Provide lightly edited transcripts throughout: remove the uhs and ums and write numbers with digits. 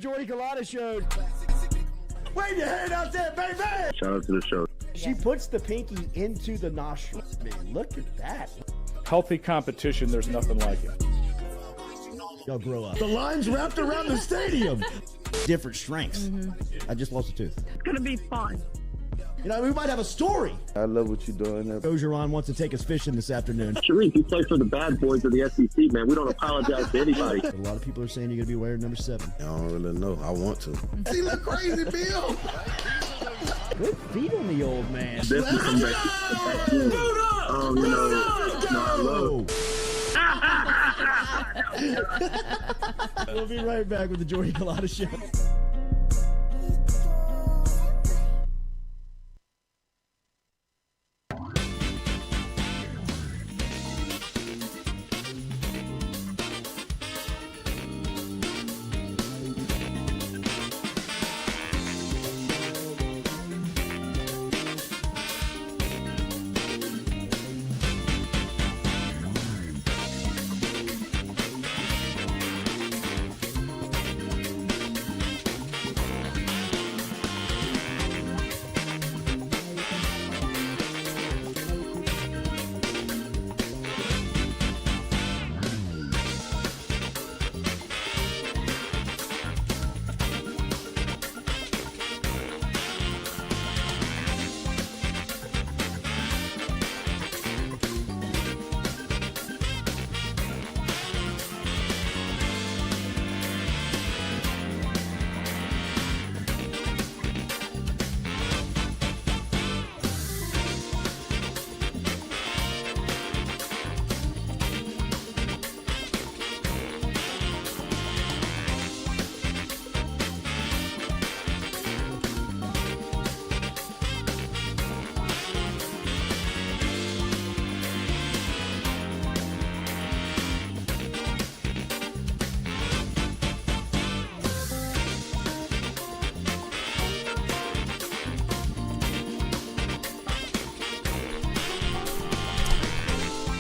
Jordy Culotta Show. Wave your hand out there, baby! Shout out to the show. She puts the pinky into the nostril. Man, look at that. Healthy competition, there's nothing like it. Y'all grow up. The line's wrapped around the stadium. Different strengths. I just lost a tooth. It's going to be fun. You know, we might have a story. I love what you're doing. Ogeron wants to take us fishing this afternoon. Sharif, you play for the bad boys of the SEC, man. We don't apologize to anybody. A lot of people are saying you're going to be wearing number 7. I don't really know. I want to. He look crazy, Bill. Good feet on the old man. Definitely come back. We'll be right back with the Jordy Culotta Show.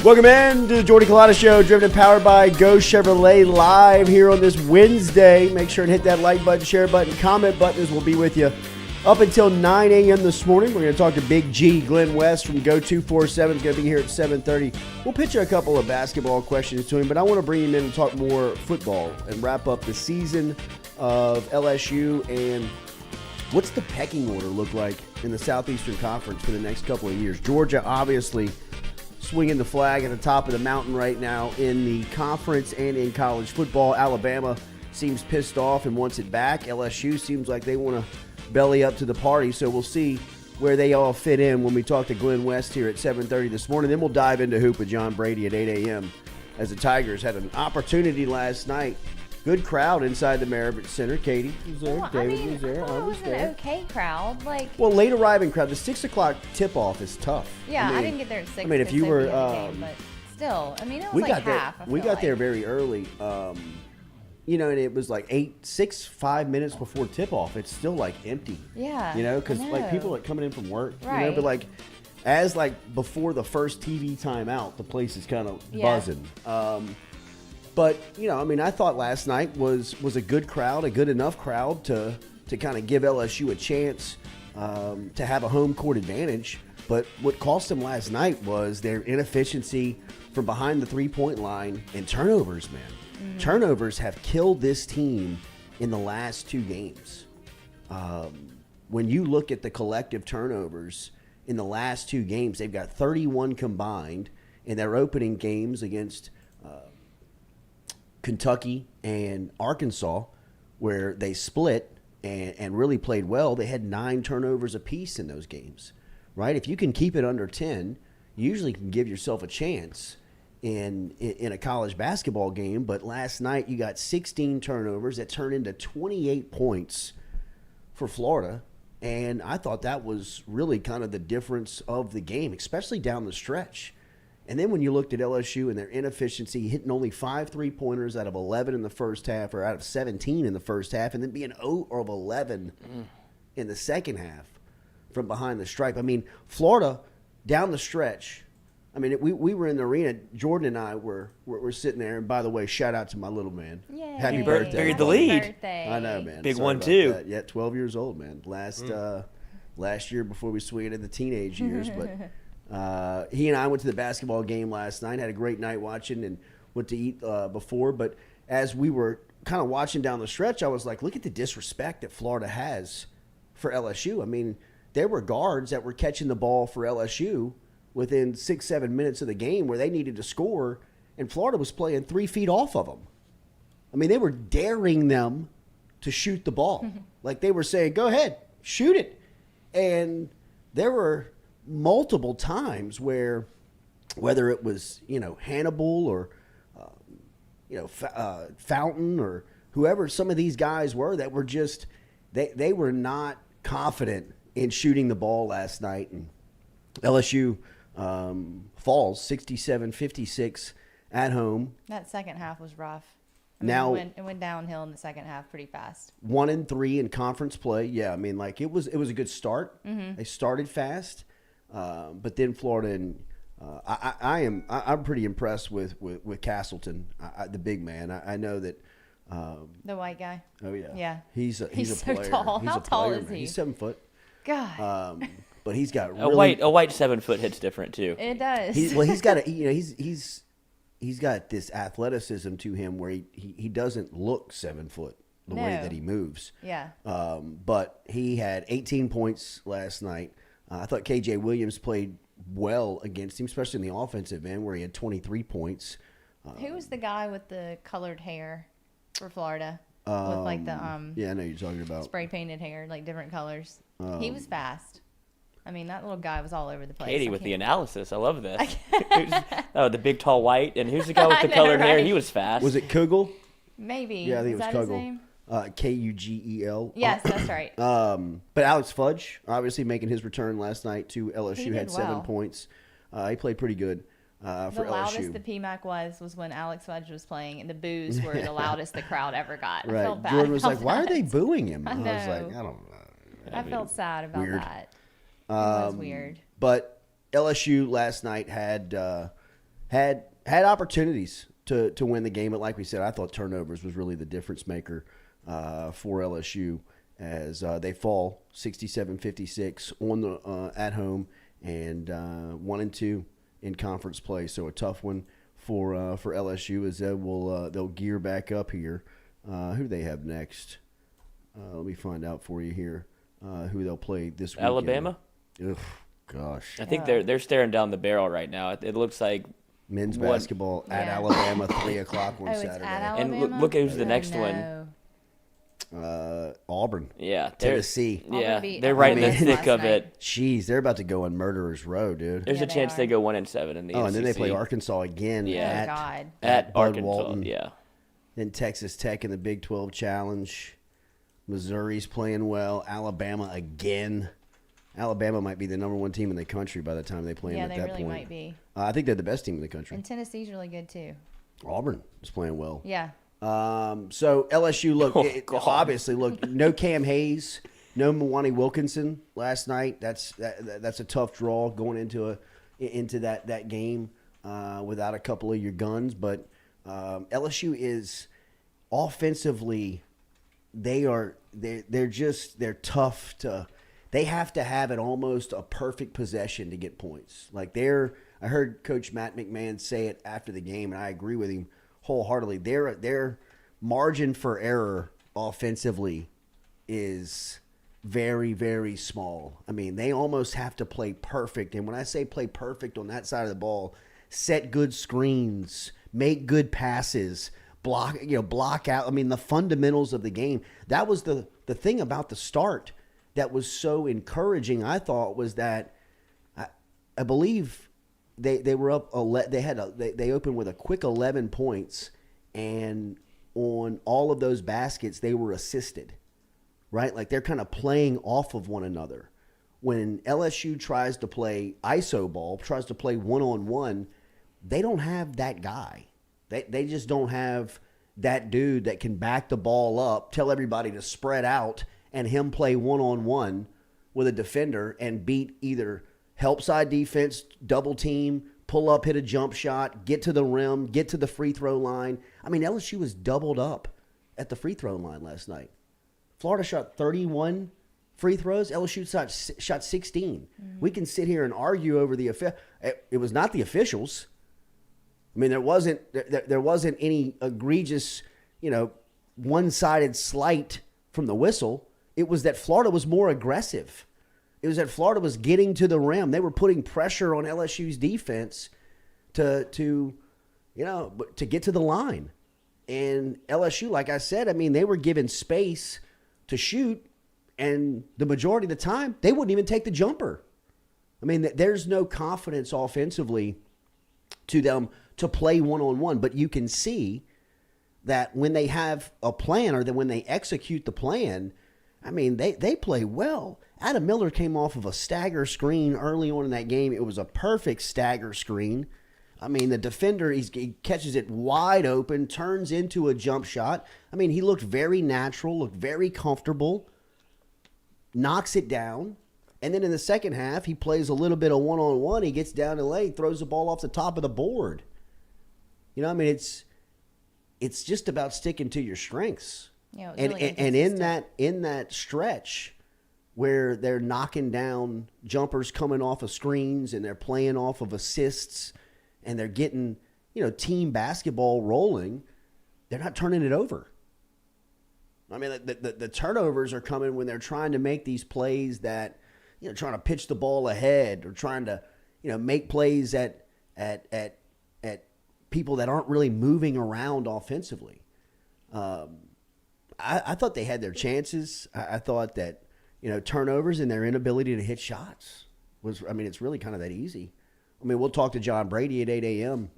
Welcome in to the Jordy Culotta Show, driven and powered by Go Chevrolet, live here on this Wednesday. Make sure and hit that like button, share button, comment buttons. We'll be with you up until 9 a.m. this morning. We're going to talk to Big G, Glen West from Go 247. He's going to be here at 7:30. We'll pitch a couple of basketball questions to him, but I want to bring him in and talk more football and wrap up the season of LSU and what's the pecking order look like in the Southeastern Conference for the next couple of years. Georgia, obviously, swinging the flag at the top of the mountain right now in the conference and in college football. Alabama seems pissed off and wants it back. LSU seems like they want to belly up to the party, so we'll see where they all fit in when we talk to Glen West here at 7:30 this morning. Then we'll dive into hoop with John Brady at 8 a.m. as the Tigers had an opportunity last night. Good crowd inside the Marriott Center. Katie was there. Well, David was there. I was there. An okay crowd. Well, late arriving crowd. The 6 o'clock tip-off is tough. Yeah, I didn't get there at 6. I mean, if you were, but still, I mean, it was like half. We got there very early. You know, and it was like 5 minutes before tip-off. It's still like empty. Yeah. You know, because like people are coming in from work. Right. You know, but like as like before the first TV timeout, the place is kind of buzzing. But, you know, I mean, I thought last night was a good crowd, a good enough crowd to kind of give LSU a chance to have a home court advantage. But what cost them last night was their inefficiency from behind the three-point line and turnovers, man. Mm-hmm. Turnovers have killed this team in the last 2 games. When you look at the collective turnovers in the last 2 games, they've got 31 combined in their opening games against Kentucky and Arkansas, where they split and really played well. They had 9 turnovers apiece in those games, right? If you can keep it under 10, you usually can give yourself a chance in a college basketball game. But last night you got 16 turnovers that turned into 28 points for Florida, and I thought that was really kind of the difference of the game, especially down the stretch. And then when you looked at LSU and their inefficiency, hitting only 5 3-pointers out of 11 in the first half, or out of 17 in the first half, and then being 0 of 11 in the second half from behind the stripe. I mean, Florida, down the stretch, I mean, we were in the arena. Jordan and I were sitting there. And by the way, shout out to my little man. Yay. Happy birthday. Buried the lead. Birthday. I know, man. Big Sorry one, about too. that. Yeah, 12 years old, man. Last year before we swung into the teenage years. But he and I went to the basketball game last night. Had a great night watching and went to eat before. But as we were kind of watching down the stretch, I was like, look at the disrespect that Florida has for LSU. I mean, there were guards that were catching the ball for LSU within 6-7 minutes of the game where they needed to score, and Florida was playing 3 feet off of them. I mean, they were daring them to shoot the ball. Like they were saying, go ahead, shoot it. And there were multiple times where, whether it was, Hannibal or, Fountain or whoever some of these guys were that were just, they were not confident in shooting the ball last night. And LSU falls 67-56 at home. That second half was rough. Now it went downhill in the second half pretty fast. 1-3 in conference play. Yeah, I mean, like it was a good start. They started fast, but then Florida and I'm pretty impressed with Castleton, the big man. I know that. The white guy. Oh yeah. Yeah. He's a so player. tall. He's How a tall player, is man. he? He's 7 foot. God. But he's got really A white 7 foot hits different too. It does. he's got he's got this athleticism to him where he doesn't look 7 foot the way that he moves. Yeah. But he had 18 points last night. I thought KJ Williams played well against him, especially in the offensive end where he had 23 points. Who was the guy with the colored hair for Florida? With like the Yeah, I know you're talking about. spray painted hair, like different colors. He was fast. I mean, that little guy was all over the place. Katie with the analysis. I love this. The big tall white. And who's the guy with the colored hair? right? He was fast. Was it Kugel? Maybe. Yeah, I think Is it was that his Kugel. name? Kugel. Yes, that's right. But Alex Fudge, obviously making his return last night to LSU, He did had 7 well. points. He played pretty good for The loudest LSU. the PMAC was when Alex Fudge was playing, and the boos were the loudest the crowd ever got. I Right. felt bad Jordan was about like, why are that. they booing him? I was know. like, I don't know. I felt sad about weird. that. It was weird. But LSU last night had opportunities to win the game, but like we said, I thought turnovers was really the difference maker for LSU as they fall 67-56 on the at home and 1-2 in conference play. So a tough one for LSU as they'll gear back up here. Who do they have next? Let me find out for you here. Who they'll play this weekend. Alabama? Ugh, gosh. I think they're staring down the barrel right now. It looks like Men's What? basketball at Yeah. Alabama, 3 o'clock on Oh, it's Saturday. at And Alabama? look who's the Oh, next no. Auburn. yeah, they're- Tennessee. Auburn Yeah, beat they're right in the Alabama thick last of night. it. Jeez, they're about to go on murderer's row, dude. There's Yeah, a they chance are. they go 1-7 in the Oh, and then they ACC. play Arkansas again Yeah. Oh, God. at Bud Arkansas. Walton. Yeah, Then Texas Tech in the Big 12 Challenge. Missouri's playing well. Alabama again. Alabama might be the number 1 team in the country by the time they play Yeah, them at they that really point. might be. I think they're the best team in the country. And Tennessee's really good, too. Auburn is playing well. Yeah. So LSU, look, Oh, God. obviously, look, no Cam Hayes, no Mwani Wilkinson last night. That's a tough draw going into that game without a couple of your guns. But LSU is offensively, they're tough to. They have to have it almost a perfect possession to get points. Like I heard Coach Matt McMahon say it after the game, and I agree with him wholeheartedly. Their margin for error offensively is very, very small. I mean, they almost have to play perfect. And when I say play perfect on that side of the ball, set good screens, make good passes, block out. I mean, the fundamentals of the game. That was the thing about the start that was so encouraging, I thought, was that I believe they were up. They opened with a quick 11 points, and on all of those baskets they were assisted, right? Like they're kind of playing off of one another. When LSU tries to play iso ball, tries to play one-on-one, they don't have that guy. They just don't have that dude that can back the ball up, tell everybody to spread out, and him play one-on-one with a defender and beat either help side defense, double team, pull up, hit a jump shot, get to the rim, get to the free throw line. I mean, LSU was doubled up at the free throw line last night. Florida shot 31 free throws. LSU shot 16. We can sit here and argue over the it was not the officials. I mean, there wasn't any egregious, one-sided slight from the whistle. It was that Florida was more aggressive. It was that Florida was getting to the rim. They were putting pressure on LSU's defense to get to the line. And LSU, like I said, I mean, they were given space to shoot, and the majority of the time, they wouldn't even take the jumper. I mean, there's no confidence offensively to them to play one-on-one, but you can see that when they have a plan or that when they execute the plan, I mean, they play well. Adam Miller came off of a stagger screen early on in that game. It was a perfect stagger screen. I mean, the defender, he catches it wide open, turns into a jump shot. I mean, he looked very natural, looked very comfortable, knocks it down. And then in the second half, he plays a little bit of one-on-one. He gets down the lane, throws the ball off the top of the board. I mean, it's just about sticking to your strengths. Yeah, and really in that stretch where they're knocking down jumpers coming off of screens and they're playing off of assists and they're getting, team basketball rolling, they're not turning it over. I mean, the turnovers are coming when they're trying to make these plays that, trying to pitch the ball ahead or trying to, make plays at people that aren't really moving around offensively. I thought they had their chances. I thought that, turnovers and their inability to hit shots it's really kind of that easy. I mean, we'll talk to John Brady at 8 a.m.,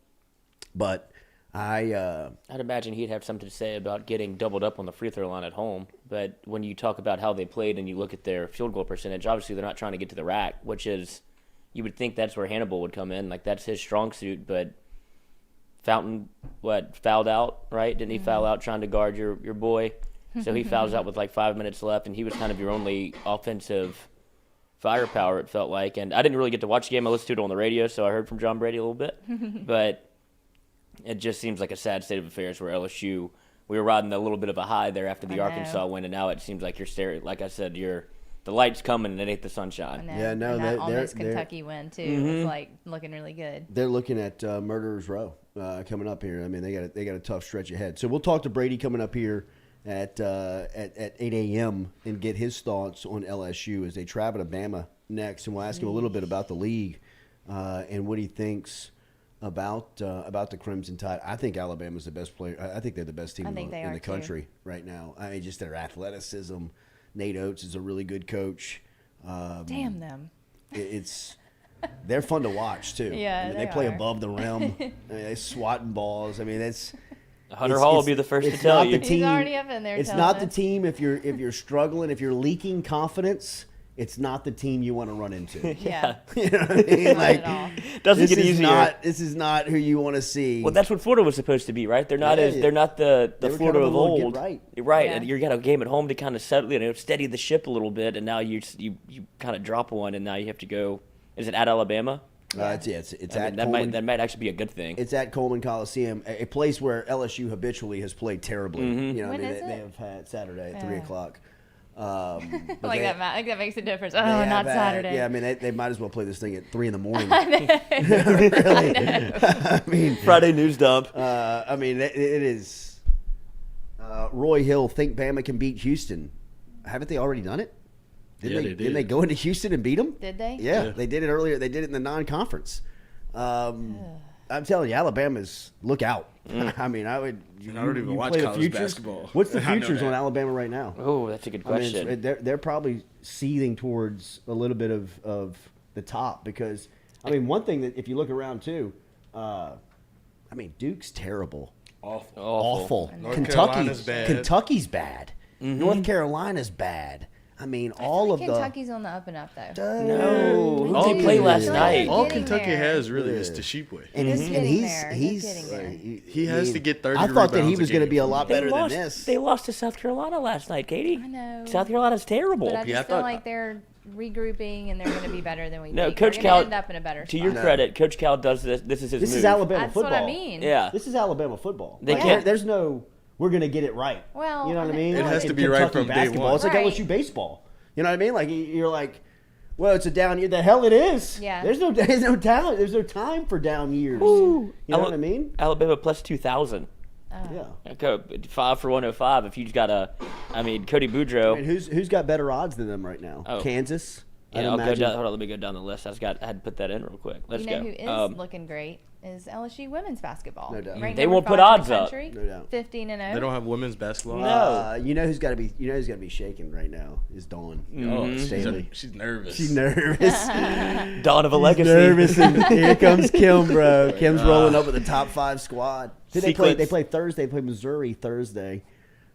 but I'd imagine he'd have something to say about getting doubled up on the free throw line at home. But when you talk about how they played and you look at their field goal percentage, obviously they're not trying to get to the rack, which is, you would think that's where Hannibal would come in. Like, that's his strong suit, but Fountain, fouled out, right? Didn't he foul out trying to guard your boy? So he fouls out with 5 minutes left, and he was kind of your only offensive firepower, it felt like. And I didn't really get to watch the game. I listened to it on the radio, so I heard from John Brady a little bit. But it just seems like a sad state of affairs where LSU, we were riding a little bit of a high there after the Arkansas win, and now it seems like you're staring. Like I said, the light's coming and it ain't the sunshine. Yeah, no, that almost Kentucky win too. It's looking really good. They're looking at Murderers Row coming up here. I mean, they got a tough stretch ahead. So we'll talk to Brady coming up here at 8 a.m. and get his thoughts on LSU as they travel to Bama next, and we'll ask him a little bit about the league and what he thinks about the Crimson Tide. I think Alabama's the best player. I think they're the best team in the country right now. I mean, just their athleticism. Nate Oates is a really good coach. Damn them. They're fun to watch too. Yeah, I mean, they play above the rim. I mean, they swatting balls. I mean, Hunter Hall will be the first to tell you. He's already up in there. It's not the team if you're struggling, if you're leaking confidence. It's not the team you want to run into. Yeah. You know what I mean? Doesn't get easier. This is not who you want to see. Well, that's what Florida was supposed to be, right? They're not they're not the Florida of old. Right. You're right. Yeah. And you got a game at home to kind of settle, steady the ship a little bit, and now you kind of drop one, and now you have to go. Is it at Alabama? It's at Coleman. That might actually be a good thing. It's at Coleman Coliseum, a place where LSU habitually has played terribly. Mm-hmm. When is they have had Saturday at 3 o'clock. That makes a difference. Oh, not Saturday. Yeah, I mean, they might as well play this thing at 3 in the morning. Really? I mean, Friday news dump. I mean, it is. Roy Hill think Bama can beat Houston. Haven't they already done it? They did. Didn't they go into Houston and beat them? Did they? Yeah, they did it earlier. They did it in the non-conference. I'm telling you, Alabama's look out. I mean, I would. I don't even watch play the college futures? basketball. What's the I know futures that. on Alabama right now? Oh, that's a good question. I mean, they're probably seething towards a little bit of the top because, I mean, one thing that if you look around too, I mean, Duke's terrible. Awful. Carolina's bad. Kentucky's bad. Mm-hmm. North Carolina's bad. I mean, Kentucky's on the up and up though. No, All they played last night. All Getting Kentucky there. has really is Tashipwe. And Just getting he's there. he's Just getting there. He has to get 30 I thought that he rebounds was a going to game. be a lot better than this. They lost to South Carolina last night, Katie. I know. South Carolina's terrible. But I just Yeah, I feel thought- like they're regrouping, and they're going to be better than we No, think. Coach They're Cal. going to end up in a better To spot. your credit, Coach Cal does this. This is his This move. is Alabama That's football. what I mean. Yeah. This is Alabama football. They Like, can't- there's no, we're going to get it right. Well, you know what I I mean? know. It has Like, to be in right Kentucky from day basketball, one. It's like Right. LSU baseball. You know what I mean? Like, you're like, well, it's a down year. The hell it is. Yeah. There's no talent. There's no time for down years. You know what I mean? Alabama plus 2,000. Yeah. Go 5 for 105. If you've got Cody Boudreaux. I mean, who's got better odds than them right now? Oh. Kansas. I'd Yeah, I'll go imagine. down. Hold on, let me go down the list. I had to put that in real quick. Let's You know go. who is looking great is LSU women's basketball. No doubt. Ranked They number won't put 5 in odds the up. country, No doubt. 15-0. They don't have women's basketball. No. You know who's got to be shaking right now is Dawn. Oh, Staley. she's nervous. She's nervous. Dawn of a legacy. Nervous, and here comes Kim, bro. Kim's rolling up with the top 5 squad. They play Thursday. They play Missouri Thursday,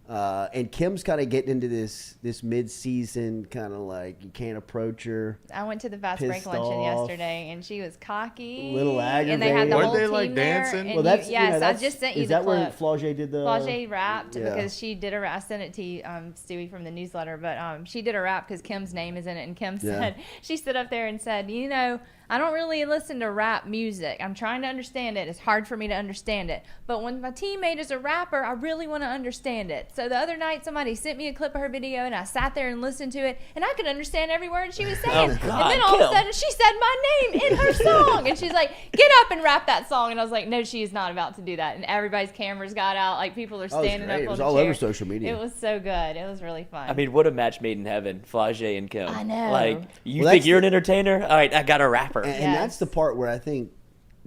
and Kim's kind of getting into this mid-season kind of like you can't approach her. I went to the fast Pissed break luncheon off. yesterday, and she was cocky. Little And they had the aggravated. whole Weren't they, team like, there, dancing? and Well, that's yes, that's, I just sent you is the that clip. where Flaugier did the? Flaugier rapped Yeah. because she did a rap. I sent it to you, Stewie, from the newsletter. But she did a rap because Kim's name is in it. And Kim said, she stood up there and said, you know, I don't really listen to rap music. I'm trying to understand it. It's hard for me to understand it. But when my teammate is a rapper, I really want to understand it. So the other night, somebody sent me a clip of her video, and I sat there and listened to it, and I could understand every word she was saying. God, and then all of Kim. a sudden, she said my name in her song. And she's like, get up and rap that song. And I was like, no, she is not about to do that. And everybody's cameras got out. Like, people are was standing great. up It on was the all chair. over social media. It was so good. It was really fun. I mean, what a match made in heaven, Flaugier and Kim. I know. Like, you Well, think that's you're the- an entertainer? All right, I got a rapper. And that's Yes. the part where I think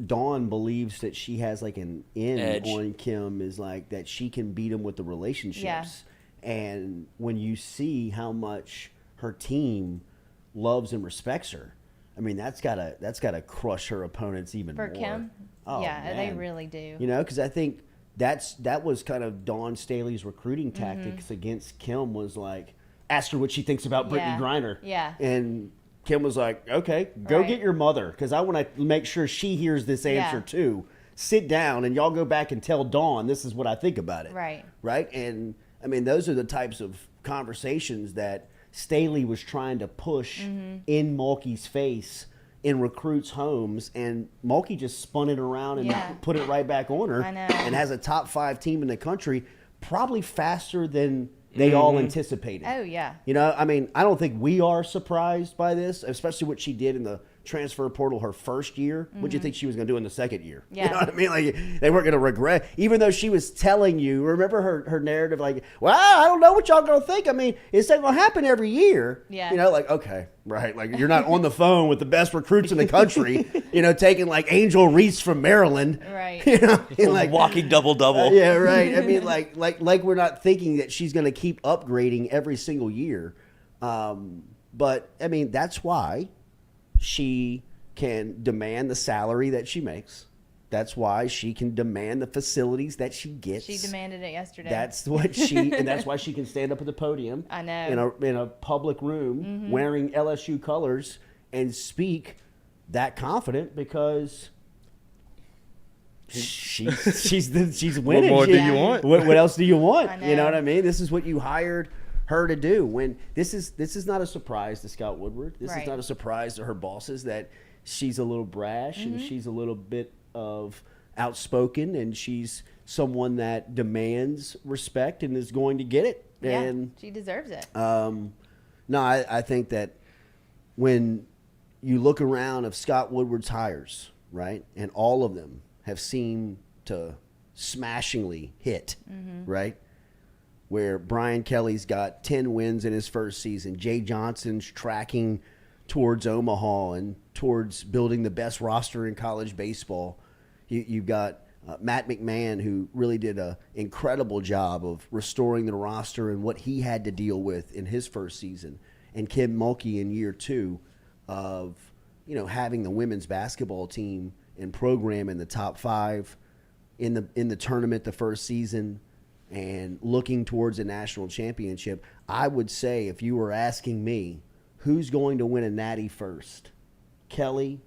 Dawn believes that she has like an in Edge. on Kim is like that she can beat him with the relationships. Yeah. And when you see how much her team loves and respects her, I mean that's gotta crush her opponents even For more. Kim? Oh, Yeah, they man. really do. You know, because I think that was kind of Dawn Staley's recruiting Mm-hmm. tactics against Kim was like ask her what she thinks about Brittany Yeah. Griner. Yeah. And Kim was like, okay, go Right. get your mother because I want to make sure she hears this answer Yeah. too. Sit down and y'all go back and tell Dawn this is what I think about it. Right. Right. And I mean, those are the types of conversations that Staley was trying to push Mm-hmm. in Mulkey's face in recruits' homes, and Mulkey just spun it around and Yeah. put it right back on her, I know. and has a top 5 team in the country, probably faster than they all anticipated. Oh, yeah. You know, I mean, I don't think we are surprised by this, especially what she did in the transfer portal her first year. What do you think she was going to do in the second year? Yeah. You know what I mean? Like, they weren't going to regret, even though she was telling you, remember her narrative, like, well, I don't know what y'all going to think. I mean, it's not going to happen every year. Yeah. You know, like, okay, right. Like, you're not on the phone with the best recruits in the country, you know, taking like Angel Reese from Maryland. Right. You know, and like, Walking double-double. yeah, right. I mean, like we're not thinking that she's going to keep upgrading every single year. But I mean, that's why she can demand the salary that she makes. That's why she can demand the facilities that she gets. She demanded it yesterday. That's what and that's why she can stand up at the podium. I know. In a public room wearing LSU colors and speak that confident because she's winning. What more do Yeah. you want? What else do you want? I You know know. what I mean? This is what you hired her to do. When this is not a surprise to Scott Woodward. This Right. is not a surprise to her bosses that she's a little brash Mm-hmm. and she's a little bit of outspoken and she's someone that demands respect and is going to get it. yeah, And she deserves it. no, I think that when you look around of Scott Woodward's hires, right, and all of them have seemed to smashingly hit, right? Where Brian Kelly's got 10 wins in his first season. Jay Johnson's tracking towards Omaha and towards building the best roster in college baseball. You've got Matt McMahon, who really did an incredible job of restoring the roster and what he had to deal with in his first season. And Kim Mulkey in year 2 of, you know, having the women's basketball team and program in the top 5 in the tournament the first season and looking towards a national championship. I would say, if you were asking me, who's going to win a natty first? Kelly,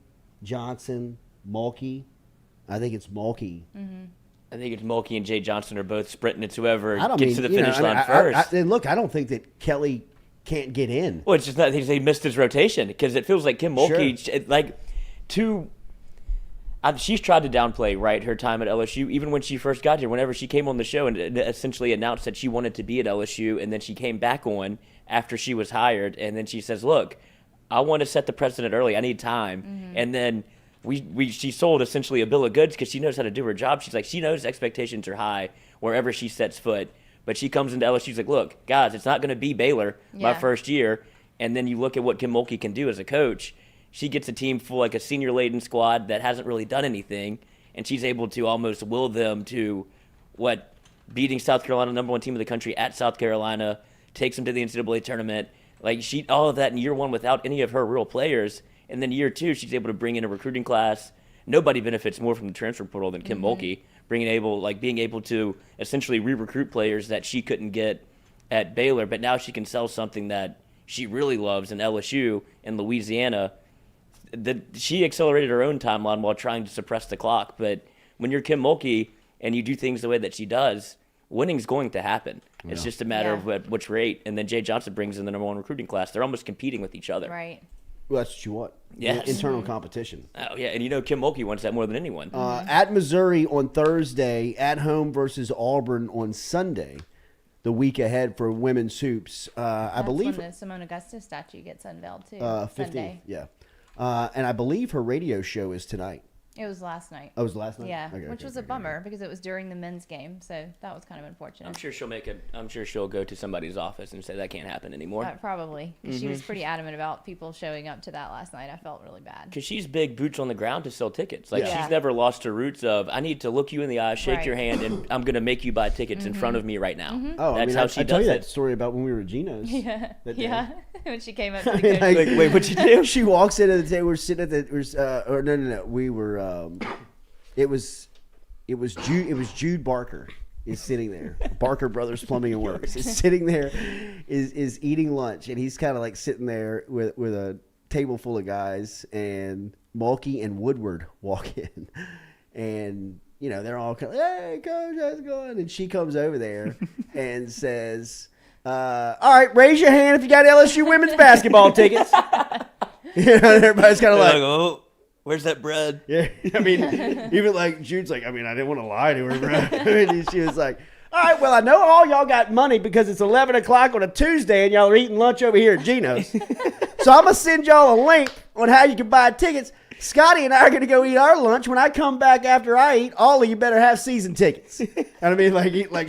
Johnson, Mulkey? I think it's Mulkey. I think it's Mulkey and Jay Johnson are both sprinting. It's whoever I don't gets mean, to the you know, finish I mean, line first. and look, I don't think that Kelly can't get in. Well, it's just not he missed his rotation because it feels like Kim Mulkey, she's tried to downplay, right, her time at LSU, even when she first got here, whenever she came on the show and essentially announced that she wanted to be at LSU, and then she came back on after she was hired, and then she says, look, I want to set the precedent early. I need time. Mm-hmm. And then she sold essentially a bill of goods because she knows how to do her job. She's like, she knows expectations are high wherever she sets foot. But she comes into LSU, she's like, look, guys, it's not going to be Baylor my first year. And then you look at what Kim Mulkey can do as a coach. She gets a team full, like a senior-laden squad that hasn't really done anything, and she's able to almost will them to beating South Carolina, number 1 team in the country at South Carolina, takes them to the NCAA tournament. Like, all of that in year 1 without any of her real players. And then year 2, she's able to bring in a recruiting class. Nobody benefits more from the transfer portal than Kim Mulkey, being able to essentially re-recruit players that she couldn't get at Baylor. But now she can sell something that she really loves in LSU in Louisiana. She accelerated her own timeline while trying to suppress the clock. But when you're Kim Mulkey and you do things the way that she does, winning's going to happen. Yeah. It's just a matter of at which rate. And then Jay Johnson brings in the number 1 recruiting class. They're almost competing with each other. Right. Well, that's what you want. Yes. Internal competition. Oh, yeah. And Kim Mulkey wants that more than anyone. At Missouri on Thursday, at home versus Auburn on Sunday, the week ahead for women's hoops. I believe when the Simone Augustus statue gets unveiled, too. 15th, Sunday. yeah. And I believe her radio show is tonight. It was last night. Oh, it was last night? Yeah, which was a bummer because it was during the men's game, so that was kind of unfortunate. I'm sure she'll go to somebody's office and say that can't happen anymore. Probably. She was pretty adamant about people showing up to that last night. I felt really bad. Because she's big boots on the ground to sell tickets. She's never lost her roots of, I need to look you in the eye, shake your hand, and I'm going to make you buy tickets in front of me right now. Oh, that's how she does I tell you it. that story about when we were at Gino's. Yeah. When she came up to the coach. Wait, what'd you do? She walks into the table. We're sitting at the. No. We were. It was Jude Barker is sitting there. Barker Brothers Plumbing and Works is sitting there, is eating lunch, and he's kind of like sitting there with a table full of guys, and Mulkey and Woodward walk in, and they're all kind of, hey coach, how's it going? And she comes over there and says, all right, raise your hand if you got LSU women's basketball tickets. Everybody's kind of like, oh. Where's that bread? Yeah, I mean, even like Jude's like, I didn't want to lie to her, bro. She was like, all right, well, I know all y'all got money because it's 11 o'clock on a Tuesday and y'all are eating lunch over here at Gino's. So I'm going to send y'all a link on how you can buy tickets. Scotty and I are going to go eat our lunch. When I come back after I eat, all of you better have season tickets. And I mean,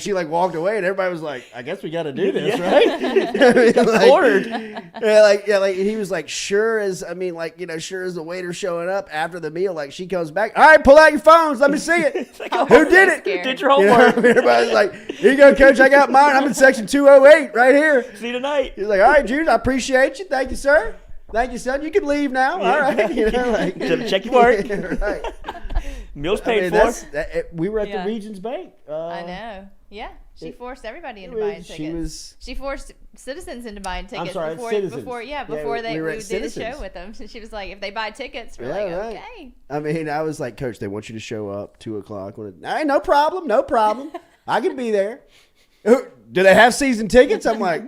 she walked away and everybody was like, I guess we got to do this, right? Ordered. He was like, sure as the waiter showing up after the meal, like she comes back. All right, pull out your phones. Let me see it. Who did it? Scared. Did your homework. Everybody's like, here you go, coach. I got mine. I'm in section 208 right here. See you tonight. He's like, all right, Jude, I appreciate you. Thank you, sir. Thank you, son. You can leave now. All right. Check your work. Right. Meals paid for. We were at the Regions Bank. I know. Yeah. She forced everybody into buying tickets. She forced citizens into buying tickets before we did a show with them. So she was like, if they buy tickets, we're okay. I mean, I was like, Coach, they want you to show up 2 o'clock. All right, no problem. I can be there. Do they have season tickets? I'm like,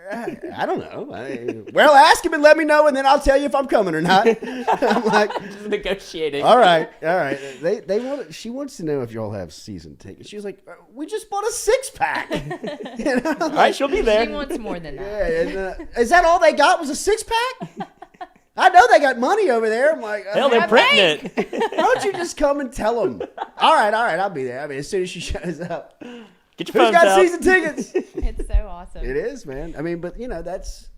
I don't know. Well, ask him and let me know, and then I'll tell you if I'm coming or not. I'm like, just negotiating. All right. She wants to know if y'all have season tickets. She was like, we just bought a 6-pack. All right, she'll be there. She wants more than that. Yeah, and, is that all they got was a 6-pack? I know they got money over there. I'm like, hell, they're printing it. Why don't you just come and tell them? All right, I'll be there. I mean, as soon as she shows up. Get your Who's got season tickets? It's so awesome. It is, man. I mean, but that's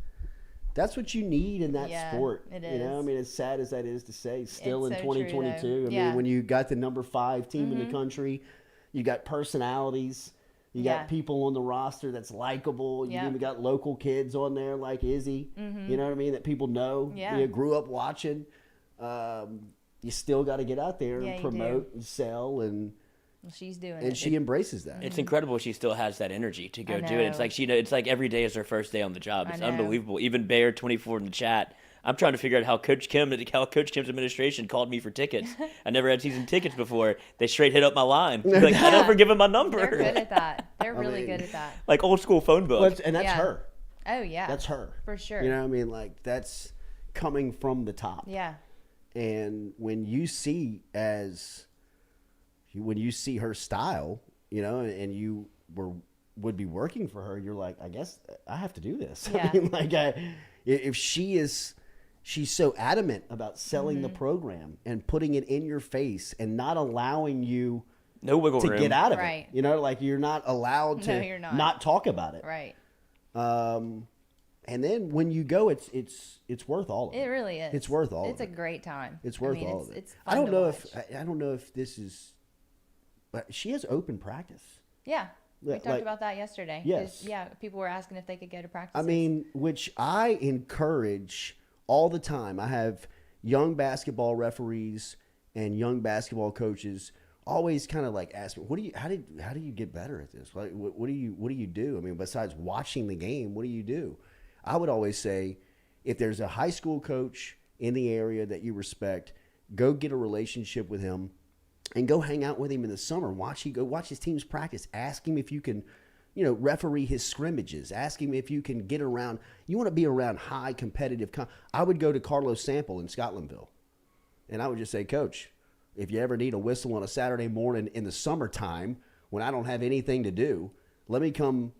what you need in that sport. It is. I mean, as sad as that is to say, still it's in so 2022. true, I mean, when you got the number 5 team in the country, you got personalities. You got people on the roster that's likable. You even got local kids on there like Izzy. You know what I mean? That people know. Yeah. Grew up watching. You still got to get out there and promote and sell and. Well, she's doing it. And she embraces that. It's incredible she still has that energy to go do it. It's like it's like every day is her first day on the job. It's unbelievable. Even Bear24 in the chat. I'm trying to figure out how Coach Kim's administration called me for tickets. I never had season tickets before. They straight hit up my line. Like, I never give them my number. They're good at that. They're really good at that. Like old school phone book. And that's her. Oh, yeah. That's her. For sure. You know what I mean? Like, that's coming from the top. Yeah. And when you see her style, you know, and you would be working for her, you're like, I guess I have to do this. Yeah. I mean, like, if she's so adamant about selling the program and putting it in your face and not allowing you No wiggle to room. get out of Right. it. You know, like you're not allowed No, to you're not. not talk about it. Right. And then when you go, it's worth all of it. It really is. It's worth all of It's it. a great time. It's worth I mean, all of it. It's I fun don't to know watch. I don't know if this is, but she has open practice. Yeah. We Like- talked about that yesterday. 'Cause, Yes. Yeah. People were asking if they could go to practice. I mean, which I encourage all the time. I have young basketball referees and young basketball coaches always kind of like ask me, how do you get better at this? Like, what do you do? I mean, besides watching the game, what do you do? I would always say, if there's a high school coach in the area that you respect, go get a relationship with him and go hang out with him in the summer. Watch his teams practice. Ask him if you can, you know, referee his scrimmages. Ask him if you can get around. You want to be around high competitive. I would go to Carlos Sample in Scotlandville, and I would just say, Coach, if you ever need a whistle on a Saturday morning in the summertime when I don't have anything to do, let me come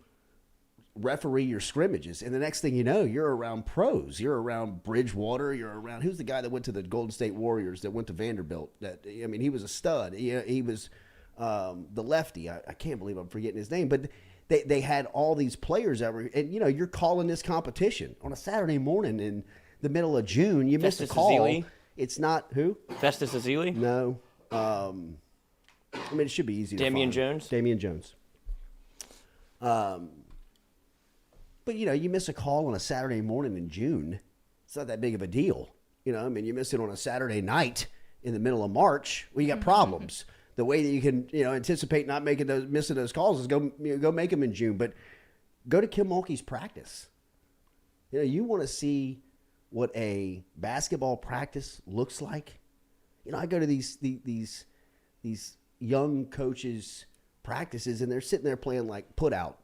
referee your scrimmages. And the next thing you know, you're around pros. You're around Bridgewater. You're around, who's the guy that went to the Golden State Warriors that went to Vanderbilt? He was a stud. He was the lefty. I can't believe I'm forgetting his name. But they had all these players that were, and, you know, you're calling this competition on a Saturday morning in the middle of June. You miss a Festus call. Ezeli? It's not who? Festus Ezeli? No. I mean, it should be easy to find. Damian Jones? Damian Jones. But, you know, you miss a call on a Saturday morning in June, it's not that big of a deal. You know, I mean, you miss it on a Saturday night in the middle of March, well, you got problems. The way that you can, you know, anticipate not missing those calls is go make them in June. But go to Kim Mulkey's practice. You know, you want to see what a basketball practice looks like. You know, I go to these young coaches' practices, and they're sitting there playing like put out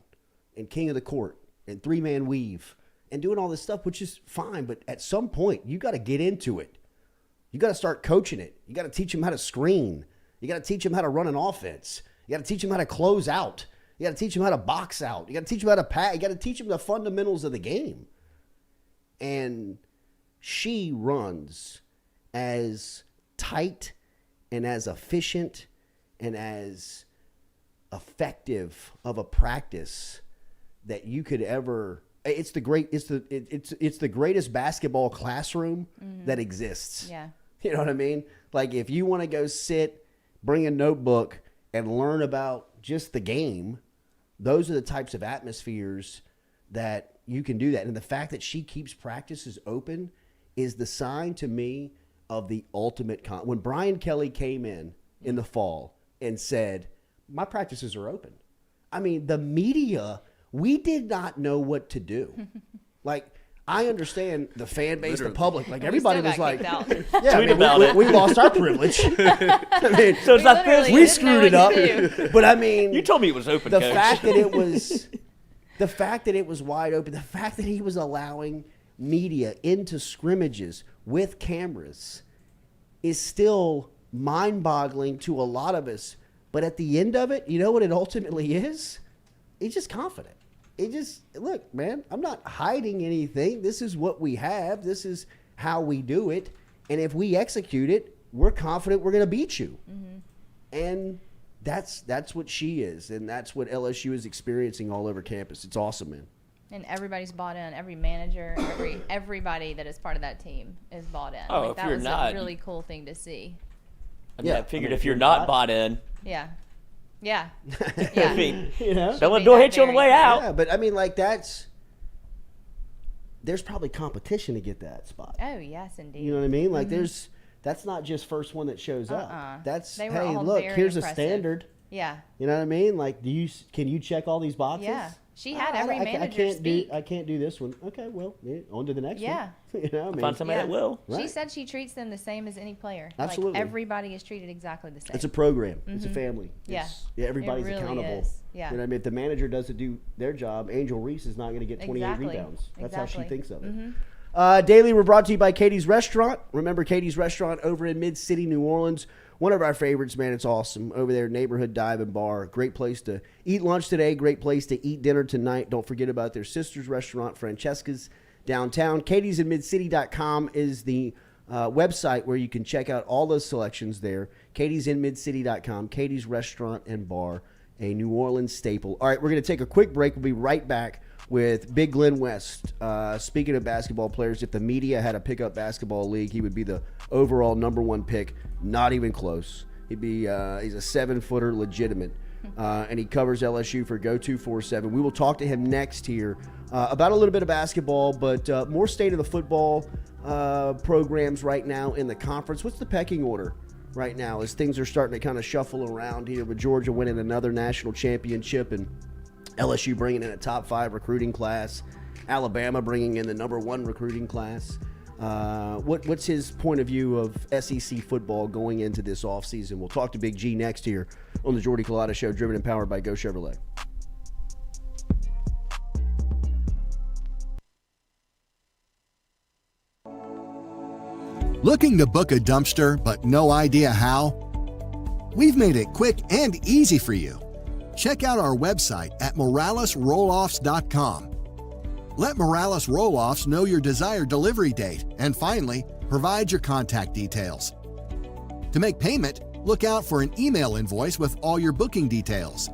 and king of the court and 3-man weave and doing all this stuff, which is fine. But at some point, you got to get into it. You got to start coaching it. You got to teach them how to screen. You got to teach them how to run an offense. You got to teach them how to close out. You got to teach them how to box out. You got to teach them how to pass. You got to teach them the fundamentals of the game. And she runs as tight and as efficient and as effective of a practice that you could ever. It's the greatest basketball classroom that exists. Yeah. You know what I mean? Like, if you want to go sit, bring a notebook, and learn about just the game, those are the types of atmospheres that you can do that. And the fact that she keeps practices open is the sign to me of the ultimate when Brian Kelly came in the fall and said, my practices are open. I mean, the media, we did not know what to do. Like, I understand the fan base, the public, like everybody still was got like, kicked out. yeah, Tweet about it. we lost our privilege. I mean, So it's not literally this. we didn't screwed know it what up. to do. But I mean, You told me it was open, the Coach. fact that it was wide open, the fact that he was allowing media into scrimmages with cameras is still mind-boggling to a lot of us. But at the end of it, you know what it ultimately is? He's just confident. Look, man, I'm not hiding anything. This is what we have. This is how we do it. And if we execute it, we're confident we're going to beat you. Mm-hmm. And that's what she is. And that's what LSU is experiencing all over campus. It's awesome, man. And everybody's bought in. Every manager, everybody that is part of that team is bought in. Oh, like, if that you're was not- a really cool thing to see. I mean, Yeah. I figured I mean, if you're not bought in, Yeah. Yeah. I Yeah. mean, You know? don't made that hit you on the very way clear. out. Yeah, but I mean, like, there's probably competition to get that spot. Oh, yes, indeed. You know what I mean? Like, that's not just first one that shows up. That's, They were hey, all look, very here's impressive. a standard. Yeah. You know what I mean? Like, can you check all these boxes? Yeah. She had every manager speak. I can't do this one. Okay, well, on to the next Yeah. one. You know what I mean? Find somebody that will. Right. She said she treats them the same as any player. Absolutely. Like everybody is treated exactly the same. It's a program. It's a family. Yeah. Everybody's It really accountable. is. Yeah. You know what I mean? If the manager doesn't do their job, Angel Reese is not going to get 28 Exactly. rebounds. That's how she Exactly. thinks of it. Daily, we're brought to you by Katie's Restaurant. Remember Katie's Restaurant over in Mid-City, New Orleans. One of our favorites, man. It's awesome. Over there, neighborhood dive and bar. Great place to eat lunch today. Great place to eat dinner tonight. Don't forget about their sister's restaurant, Francesca's, downtown. katiesinmidcity.com is the website where you can check out all those selections there. katiesinmidcity.com, Katie's Restaurant and Bar, a New Orleans staple. All right, we're going to take a quick break. We'll be right back with Big Glen West. Speaking of basketball players, if the media had a pickup basketball league, he would be the overall #1 pick. Not even close. He'd be he's a 7-footer, legitimate, and he covers LSU for Go247. We will talk to him next here about a little bit of basketball, but more state of the football programs right now in the conference. What's the pecking order right now as things are starting to kind of shuffle around here with Georgia winning another national championship and LSU bringing in a top 5 recruiting class, Alabama bringing in the #1 recruiting class. What's his point of view of SEC football going into this offseason? We'll talk to Big G next here on the Jordy Culotta Show, driven and powered by Go Chevrolet. Looking to book a dumpster but no idea how? We've made it quick and easy for you. Check out our website at moralesrolloffs.com. Let Morales Roll-Offs know your desired delivery date, and finally, provide your contact details. To make payment, look out for an email invoice with all your booking details.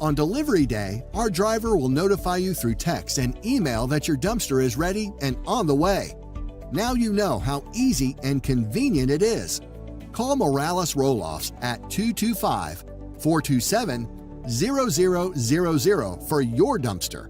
On delivery day, our driver will notify you through text and email that your dumpster is ready and on the way. Now you know how easy and convenient it is. Call Morales Roll-Offs at 225-427-0000 for your dumpster.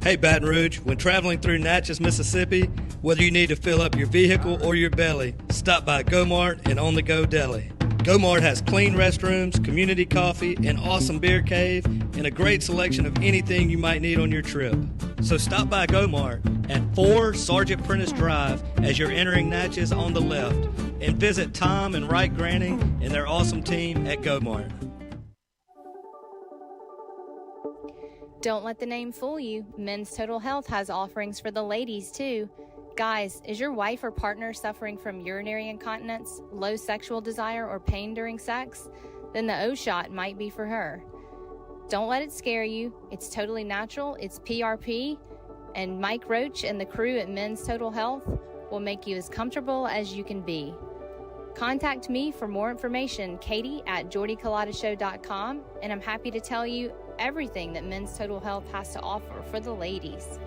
Hey Baton Rouge, when traveling through Natchez, Mississippi, whether you need to fill up your vehicle or your belly, stop by Go-Mart and On The Go Deli. Go-Mart has clean restrooms, community coffee, an awesome beer cave, and a great selection of anything you might need on your trip. So stop by Go-Mart at 4 Sergeant Prentice Drive as you're entering Natchez on the left, and visit Tom and Wright Granning and their awesome team at Go-Mart. Don't let the name fool you. Men's Total Health has offerings for the ladies, too. Guys, is your wife or partner suffering from urinary incontinence, low sexual desire, or pain during sex? Then the O-Shot might be for her. Don't let it scare you. It's totally natural. It's PRP. And Mike Roach and the crew at Men's Total Health will make you as comfortable as you can be. Contact me for more information, Katie at jordyculotta.show.com, and I'm happy to tell you everything that Men's Total Health has to offer for the ladies.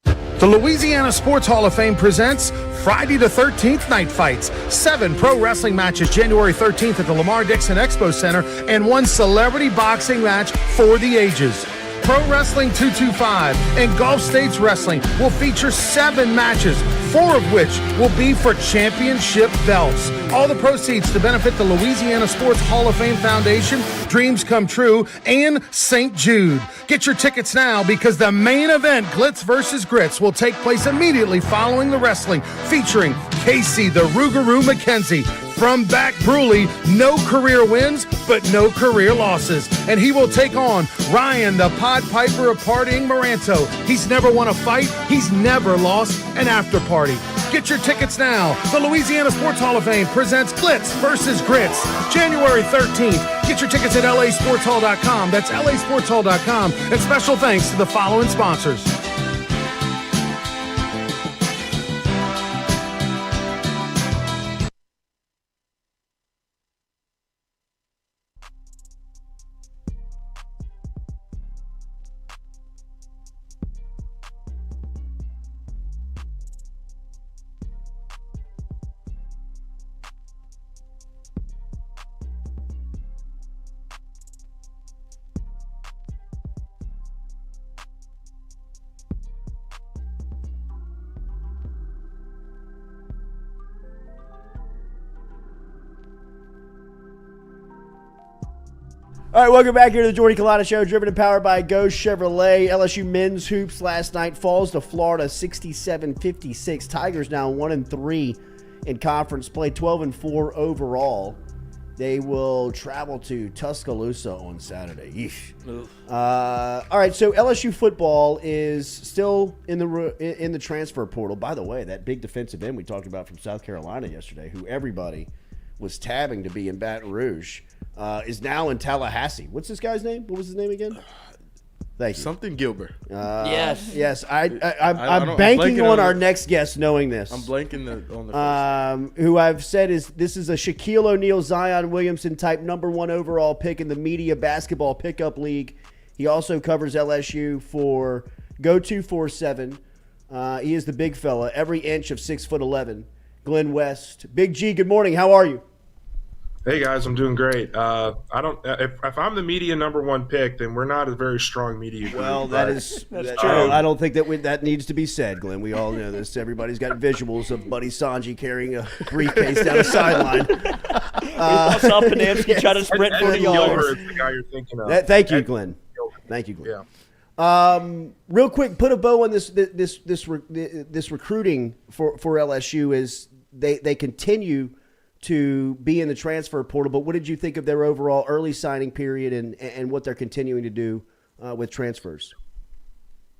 The Louisiana Sports Hall of Fame presents Friday the 13th Night Fights. 7 pro wrestling matches January 13th at the Lamar Dixon Expo Center and 1 celebrity boxing match for the ages. Pro Wrestling 225 and Gulf States Wrestling will feature 7 matches, 4 of which will be for championship belts. All the proceeds to benefit the Louisiana Sports Hall of Fame Foundation, Dreams Come True, and St. Jude. Get your tickets now because the main event, Glitz vs. Grits, will take place immediately following the wrestling, featuring Casey the Rougarou McKenzie. From Back Bruley, no career wins, but no career losses. And he will take on Ryan, the Pied Piper of Partying Maranto. He's never won a fight. He's never lost an after party. Get your tickets now. The Louisiana Sports Hall of Fame presents Glitz vs. Grits, January 13th. Get your tickets at lasportshall.com. That's lasportshall.com. And special thanks to the following sponsors. All right, welcome back here to the Jordy Culotta Show, driven and powered by Go Chevrolet. LSU men's hoops last night falls to Florida 67-56. Tigers now 1-3 in conference play, 12-4 overall. They will travel to Tuscaloosa on Saturday. Yeesh. All right, so LSU football is still in the transfer portal. By the way, that big defensive end we talked about from South Carolina yesterday, who everybody was tabbing to be in Baton Rouge, is now in Tallahassee. What's this guy's name? What was his name again? Thank you. Something Gilbert. Yes. I'm banking on our next guest knowing this. I'm blanking on the first who I've said this is a Shaquille O'Neal, Zion Williamson type #1 overall pick in the Media Basketball Pickup League. He also covers LSU for Go247. He is the big fella, every inch of 6'11". Glen West. Big G, good morning. How are you? Hey guys, I'm doing great. If I'm the media #1 pick, then we're not a very strong media group. Well, that's true. I don't think that needs to be said, Glenn. We all know this. Everybody's got visuals of Buddy Sanji carrying a briefcase down the sideline. Try to sprint 40 yards. The guy you're thinking of. Thank you, Glenn. Thank you, Glenn. Yeah. Real quick, put a bow on this recruiting for LSU as they continue to be in the transfer portal. But what did you think of their overall early signing period and what they're continuing to do with transfers?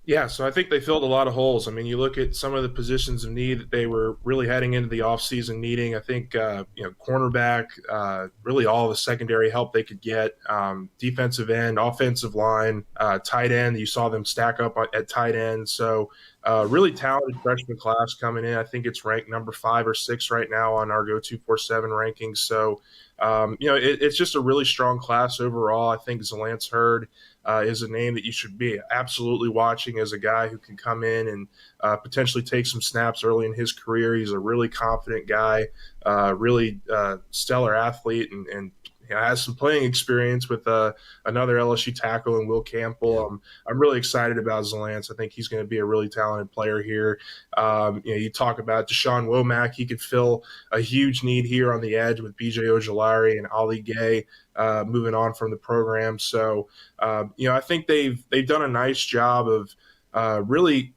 Yeah, so I think they filled a lot of holes. I mean, you look at some of the positions of need that they were really heading into the offseason needing. I think, cornerback, really all the secondary help they could get, defensive end, offensive line, tight end. You saw them stack up at tight end. So really talented freshman class coming in. I think it's ranked number 5 or 6 right now on our Go247 rankings. So, it's just a really strong class overall. I think Zalance Hurd is a name that you should be absolutely watching as a guy who can come in and potentially take some snaps early in his career. He's a really confident guy, really stellar athlete, and has some playing experience with another LSU tackle in Will Campbell. I'm really excited about Zalance. I think he's going to be a really talented player here. You talk about Deshaun Womack. He could fill a huge need here on the edge with BJ Ojolari and Ali Gay moving on from the program. So, I think they've done a nice job of really,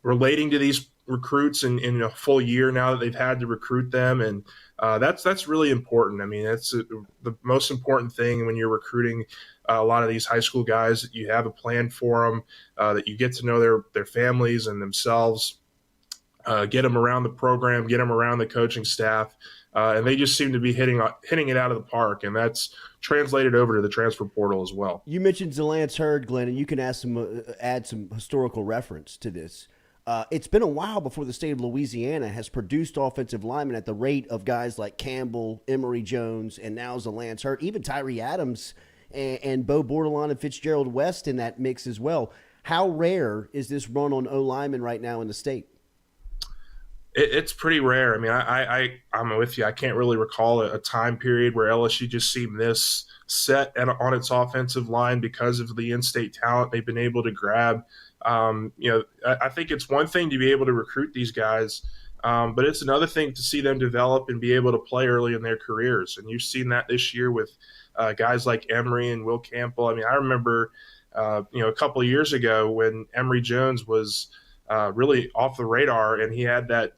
relating to these recruits in a full year now that they've had to recruit them. And that's really important. I mean, that's the most important thing when you're recruiting a lot of these high school guys, that you have a plan for them, that you get to know their families and themselves, get them around the program, get them around the coaching staff. And they just seem to be hitting it out of the park, and that's translated over to the transfer portal as well. You mentioned Zalance Hurd, Glenn, and you can add some historical reference to this. It's been a while before the state of Louisiana has produced offensive linemen at the rate of guys like Campbell, Emory Jones, and now Zalance Hurd, even Tyree Adams and Bo Bordelon and Fitzgerald West in that mix as well. How rare is this run on O-linemen right now in the state? It's pretty rare. I mean, I'm with you. I can't really recall a time period where LSU just seemed this set on its offensive line because of the in-state talent they've been able to grab. I think it's one thing to be able to recruit these guys, but it's another thing to see them develop and be able to play early in their careers. And you've seen that this year with guys like Emory and Will Campbell. I mean, I remember, a couple of years ago when Emory Jones was really off the radar, and he had that,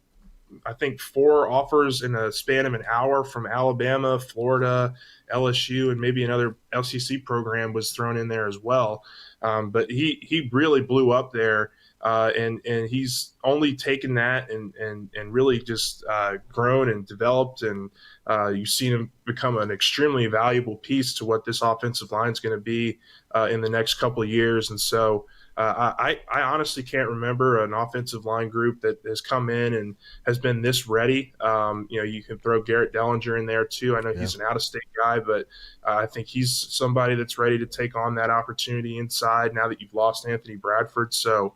I think, 4 offers in a span of an hour from Alabama, Florida, LSU, and maybe another LCC program was thrown in there as well. But he really blew up there, and he's only taken that and really just grown and developed, and you've seen him become an extremely valuable piece to what this offensive line is going to be in the next couple of years. And so I honestly can't remember an offensive line group that has come in and has been this ready. You can throw Garrett Dellinger in there too. I know he's an out-of-state guy, but I think he's somebody that's ready to take on that opportunity inside now that you've lost Anthony Bradford. So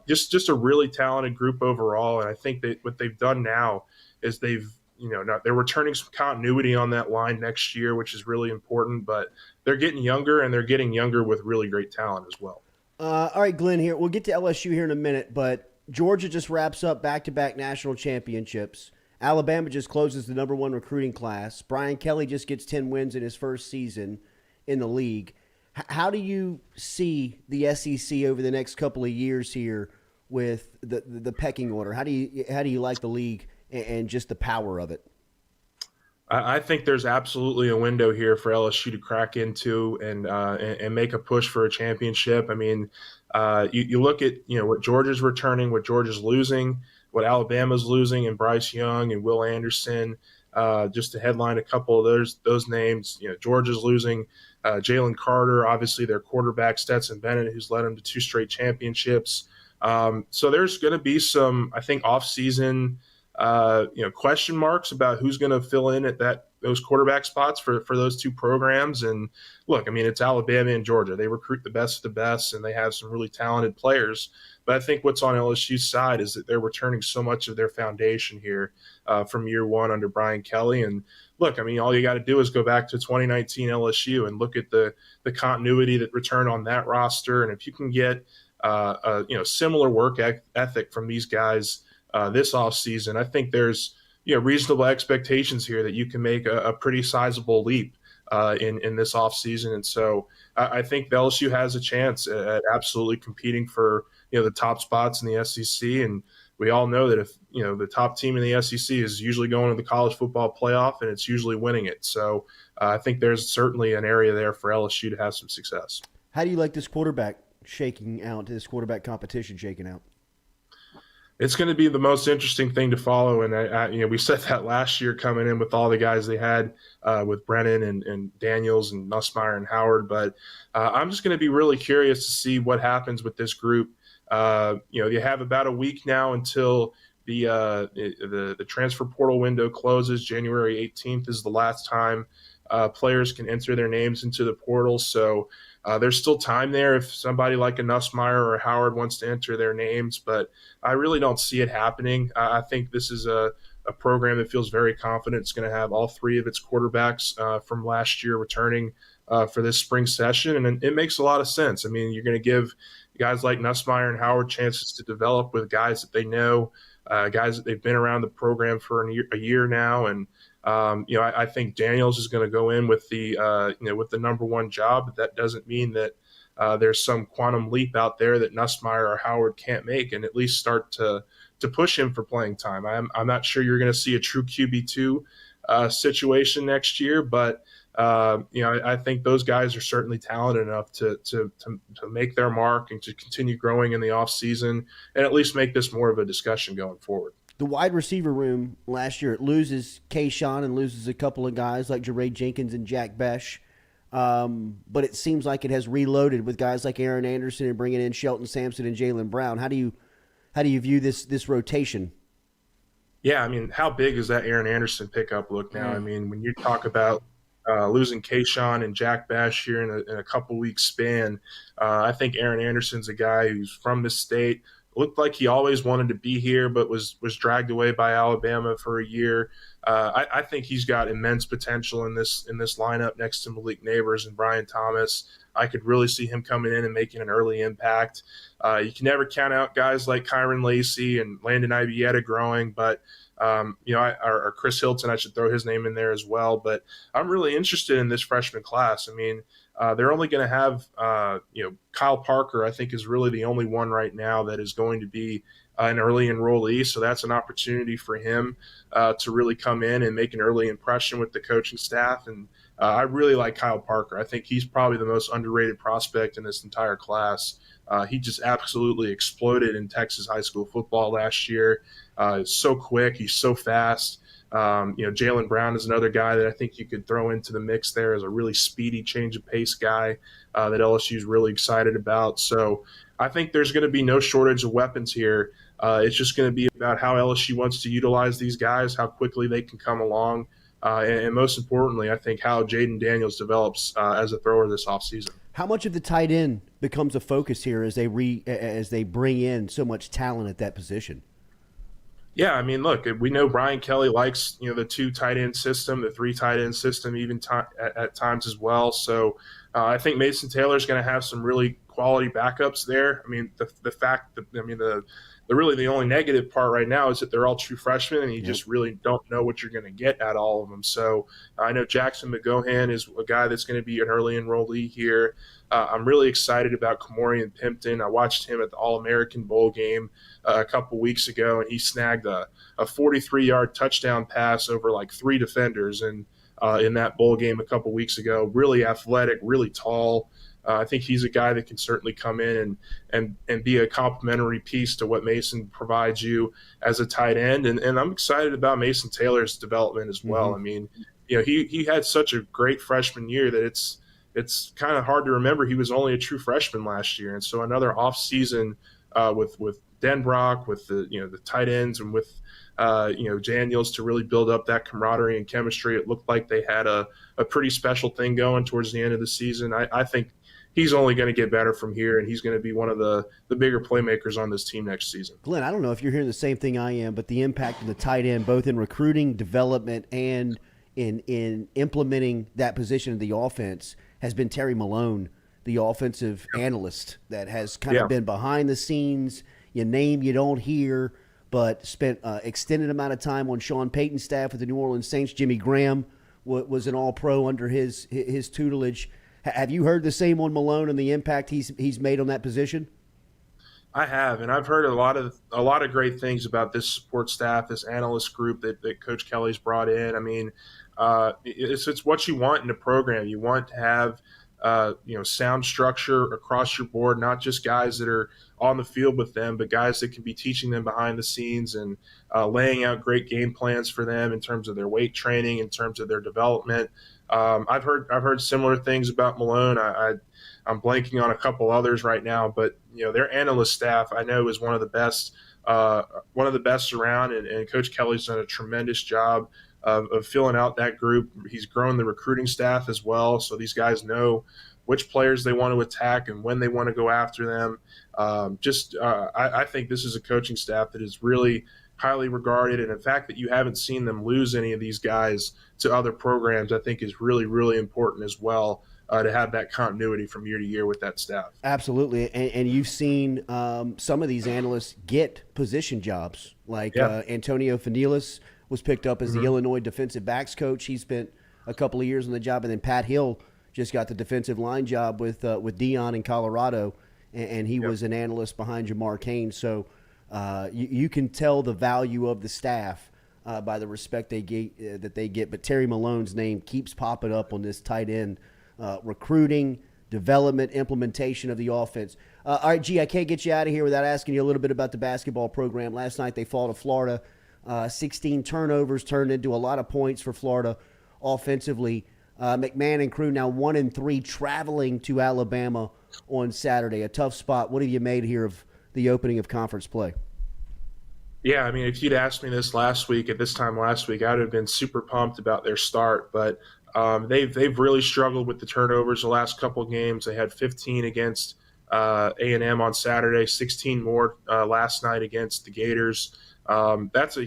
just a really talented group overall. And I think that what they've done now is they're returning some continuity on that line next year, which is really important. But they're getting younger, and they're getting younger with really great talent as well. All right, Glenn, here. We'll get to LSU here in a minute, but Georgia just wraps up back-to-back national championships. Alabama just closes the #1 recruiting class. Brian Kelly just gets 10 wins in his first season. in the league. How do you see the SEC over the next couple of years here with the pecking order? How do you like the league and just the power of it? I think there's absolutely a window here for LSU to crack into and make a push for a championship. I mean, you look at what Georgia's returning, what Georgia's losing, what Alabama's losing, and Bryce Young and Will Anderson. Just to headline a couple of those names, Georgia's losing Jalen Carter, obviously their quarterback Stetson Bennett, who's led them to 2 straight championships. So there's going to be some, I think, off-season question marks about who's going to fill in at those quarterback spots for those 2 programs. And look, I mean, it's Alabama and Georgia. They recruit the best of the best, and they have some really talented players. But I think what's on LSU's side is that they're returning so much of their foundation here from year 1 under Brian Kelly. And look, I mean, all you got to do is go back to 2019 LSU and look at the continuity that returned on that roster. And if you can get similar work ethic from these guys this offseason, I think there's reasonable expectations here that you can make a pretty sizable leap in this offseason. And so I think LSU has a chance at absolutely competing for the top spots in the SEC. And we all know that if the top team in the SEC is usually going to the college football playoff, and it's usually winning it. So I think there's certainly an area there for LSU to have some success. How do you like this quarterback competition shaking out? It's going to be the most interesting thing to follow. And we said that last year coming in with all the guys they had with Brennan and Daniels and Nussmeier and Howard. But I'm just going to be really curious to see what happens with this group. You have about a week now until the transfer portal window closes. January 18th is the last time players can enter their names into the portal. So there's still time there if somebody like a Nussmeier or a Howard wants to enter their names, but I really don't see it happening. I think this is a program that feels very confident it's going to have all 3 of its quarterbacks from last year returning for this spring session, and it makes a lot of sense. I mean, you're going to give guys like Nussmeier and Howard chances to develop with guys that they know, guys that they've been around the program for a year now, and I think Daniels is going to go in with the number 1 job, but that doesn't mean that there's some quantum leap out there that Nussmeier or Howard can't make, and at least start to push him for playing time. I'm not sure you're going to see a true QB2 situation next year, but I think those guys are certainly talented enough to make their mark and to continue growing in the offseason and at least make this more of a discussion going forward. The wide receiver room last year, it loses Kayshawn and loses a couple of guys like Jeray Jenkins and Jack Besh. But it seems like it has reloaded with guys like Aaron Anderson and bringing in Shelton Sampson and Jaylen Brown. How do you view this rotation? Yeah, I mean, how big is that Aaron Anderson pickup look now? I mean, when you talk about losing Kayshawn and Jack Besh here in a couple weeks span, I think Aaron Anderson's a guy who's from the state. Looked like he always wanted to be here, but was dragged away by Alabama for a year. I think he's got immense potential in this lineup next to Malik Neighbors and Brian Thomas. I could really see him coming in and making an early impact. You can never count out guys like Kyron Lacey and Landon Ibieta growing, but or Chris Hilton, I should throw his name in there as well. But I'm really interested in this freshman class. I mean, they're only going to have, Kyle Parker, I think, is really the only one right now that is going to be an early enrollee. So that's an opportunity for him to really come in and make an early impression with the coaching staff. And I really like Kyle Parker. I think he's probably the most underrated prospect in this entire class. He just absolutely exploded in Texas high school football last year. He's so quick. He's so fast. Jaylen Brown is another guy that I think you could throw into the mix there as a really speedy change of pace guy that LSU is really excited about. So I think there's going to be no shortage of weapons here. It's just going to be about how LSU wants to utilize these guys, how quickly they can come along, and most importantly, I think how Jaden Daniels develops as a thrower this offseason. How much of the tight end becomes a focus here as they bring in so much talent at that position? Yeah, I mean, look, we know Brian Kelly likes, the 2 tight end system, the 3 tight end system, even at times as well. So I think Mason Taylor is going to have some really quality backups there. I mean, the fact that the only negative part right now is that they're all true freshmen, and you just really don't know what you're going to get at all of them. So I know Jackson McGohan is a guy that's going to be an early enrollee here. I'm really excited about Kamorian Pimpton. I watched him at the All-American Bowl game a couple weeks ago, and he snagged a 43-yard touchdown pass over like 3 defenders in that bowl game a couple weeks ago. Really athletic, really tall. I think he's a guy that can certainly come in and be a complementary piece to what Mason provides you as a tight end. And I'm excited about Mason Taylor's development as well. I mean, he had such a great freshman year that it's kind of hard to remember he was only a true freshman last year. And so another off season with Denbrock, with the tight ends, and with Daniels to really build up that camaraderie and chemistry. It looked like they had a pretty special thing going towards the end of the season. I think he's only going to get better from here, and he's going to be one of the bigger playmakers on this team next season. Glenn, I don't know if you're hearing the same thing I am, but the impact of the tight end, both in recruiting, development, and in implementing that position of the offense, has been Terry Malone, the offensive analyst that has kind of been behind the scenes. You name, you don't hear, but spent extended amount of time on Sean Payton's staff with the New Orleans Saints. Jimmy Graham was an all-pro under his tutelage. Have you heard the same on Malone and the impact he's made on that position? I have, and I've heard a lot of great things about this support staff, this analyst group that Coach Kelly's brought in. I mean, it's what you want in a program. You want to have sound structure across your board, not just guys that are on the field with them, but guys that can be teaching them behind the scenes and laying out great game plans for them in terms of their weight training, in terms of their development. I've heard similar things about Malone. I'm blanking on a couple others right now, but their analyst staff I know is one of the best around, and Coach Kelly's done a tremendous job of filling out that group. He's grown the recruiting staff as well, so these guys know which players they want to attack and when they want to go after them. I think this is a coaching staff that is really highly regarded, and the fact that you haven't seen them lose any of these guys to other programs, I think is really, really important as well, to have that continuity from year to year with that staff. Absolutely, and you've seen some of these analysts get position jobs, like Antonio Fanelas was picked up as the Illinois defensive backs coach. He spent a couple of years on the job, and then Pat Hill just got the defensive line job with Dion in Colorado, and he was an analyst behind Jamar Cain. So you can tell the value of the staff by the respect that they get. But Terry Malone's name keeps popping up on this tight end recruiting, development, implementation of the offense. All right, G, I can't get you out of here without asking you a little bit about the basketball program. Last night they fall to Florida. 16 turnovers turned into a lot of points for Florida offensively. McMahon and crew now 1-3 traveling to Alabama on Saturday. A tough spot. What have you made here of the opening of conference play? Yeah, I mean, if you'd asked me this at this time last week, I would have been super pumped about their start. But they've really struggled with the turnovers the last couple of games. They had 15 against A&M on Saturday, 16 more last night against the Gators. It's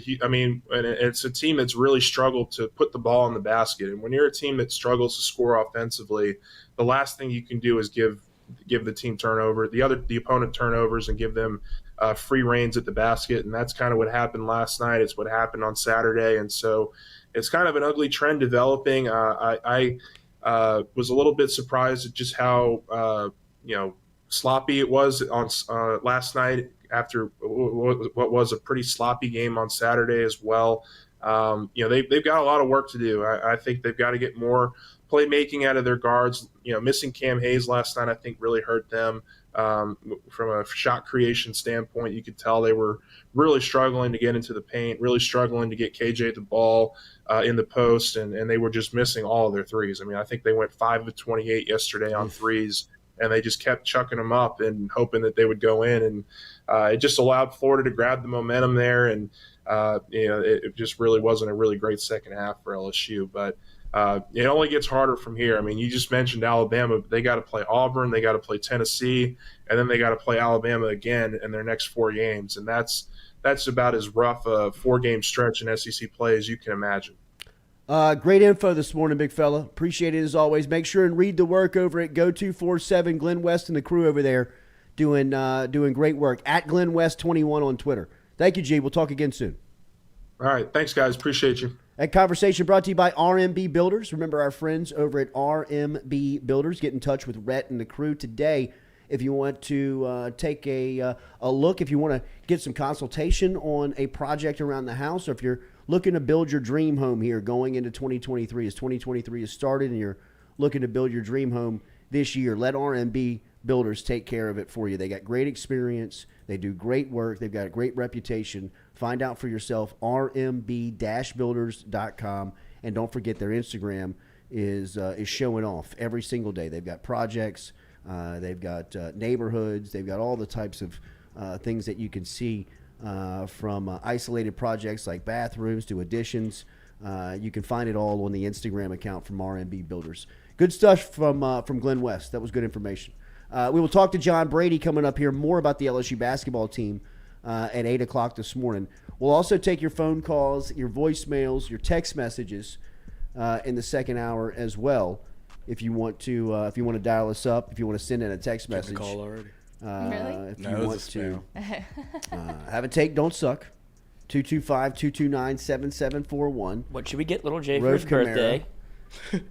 a team that's really struggled to put the ball in the basket. And when you're a team that struggles to score offensively, the last thing you can do is give the team the opponent turnovers, and give them free reins at the basket. And that's kind of what happened last night. It's what happened on Saturday. And so it's kind of an ugly trend developing. I was a little bit surprised at just how, sloppy it was on last night, after what was a pretty sloppy game on Saturday as well. They've got a lot of work to do. I think they've got to get more playmaking out of their guards. Missing Cam Hayes last night, I think, really hurt them. From a shot creation standpoint, you could tell they were really struggling to get into the paint, really struggling to get KJ the ball in the post, and they were just missing all of their threes. I mean, I think they went 5 of 28 yesterday on threes, and they just kept chucking them up and hoping that they would go in. And it just allowed Florida to grab the momentum there. And, it just really wasn't a really great second half for LSU. But it only gets harder from here. I mean, you just mentioned Alabama. They got to play Auburn. They got to play Tennessee. And then they got to play Alabama again in their next 4 games. And that's about as rough a 4-game stretch in SEC play as you can imagine. Great info this morning, big fella. Appreciate it as always. Make sure and read the work over at Go247. Glen West and the crew over there doing great work. At Glen West 21 on Twitter. Thank you, G. We'll talk again soon. All right. Thanks, guys. Appreciate you. That conversation brought to you by RMB Builders. Remember our friends over at RMB Builders. Get in touch with Rhett and the crew today if you want to take a look, if you want to get some consultation on a project around the house, or if you're looking to build your dream home here going into 2023. As 2023 has started and you're looking to build your dream home this year, let RMB Builders take care of it for you. They got great experience. They do great work. They've got a great reputation. Find out for yourself, rmb-builders.com. And don't forget their Instagram is showing off every single day. They've got projects. They've got neighborhoods. They've got all the types of things that you can see from isolated projects like bathrooms to additions. You can find it all on the Instagram account from RMB Builders. Good stuff from Glen West. That was good information. We will talk to John Brady coming up here, more about the LSU basketball team at 8 o'clock this morning. We'll also take your phone calls, your voicemails, your text messages in the second hour as well. If you want to dial us up, if you want to send in a text message. Call already. Really? If you want to have a take, don't suck. 225-229-7741. What should we get little Jay for Rose his birthday?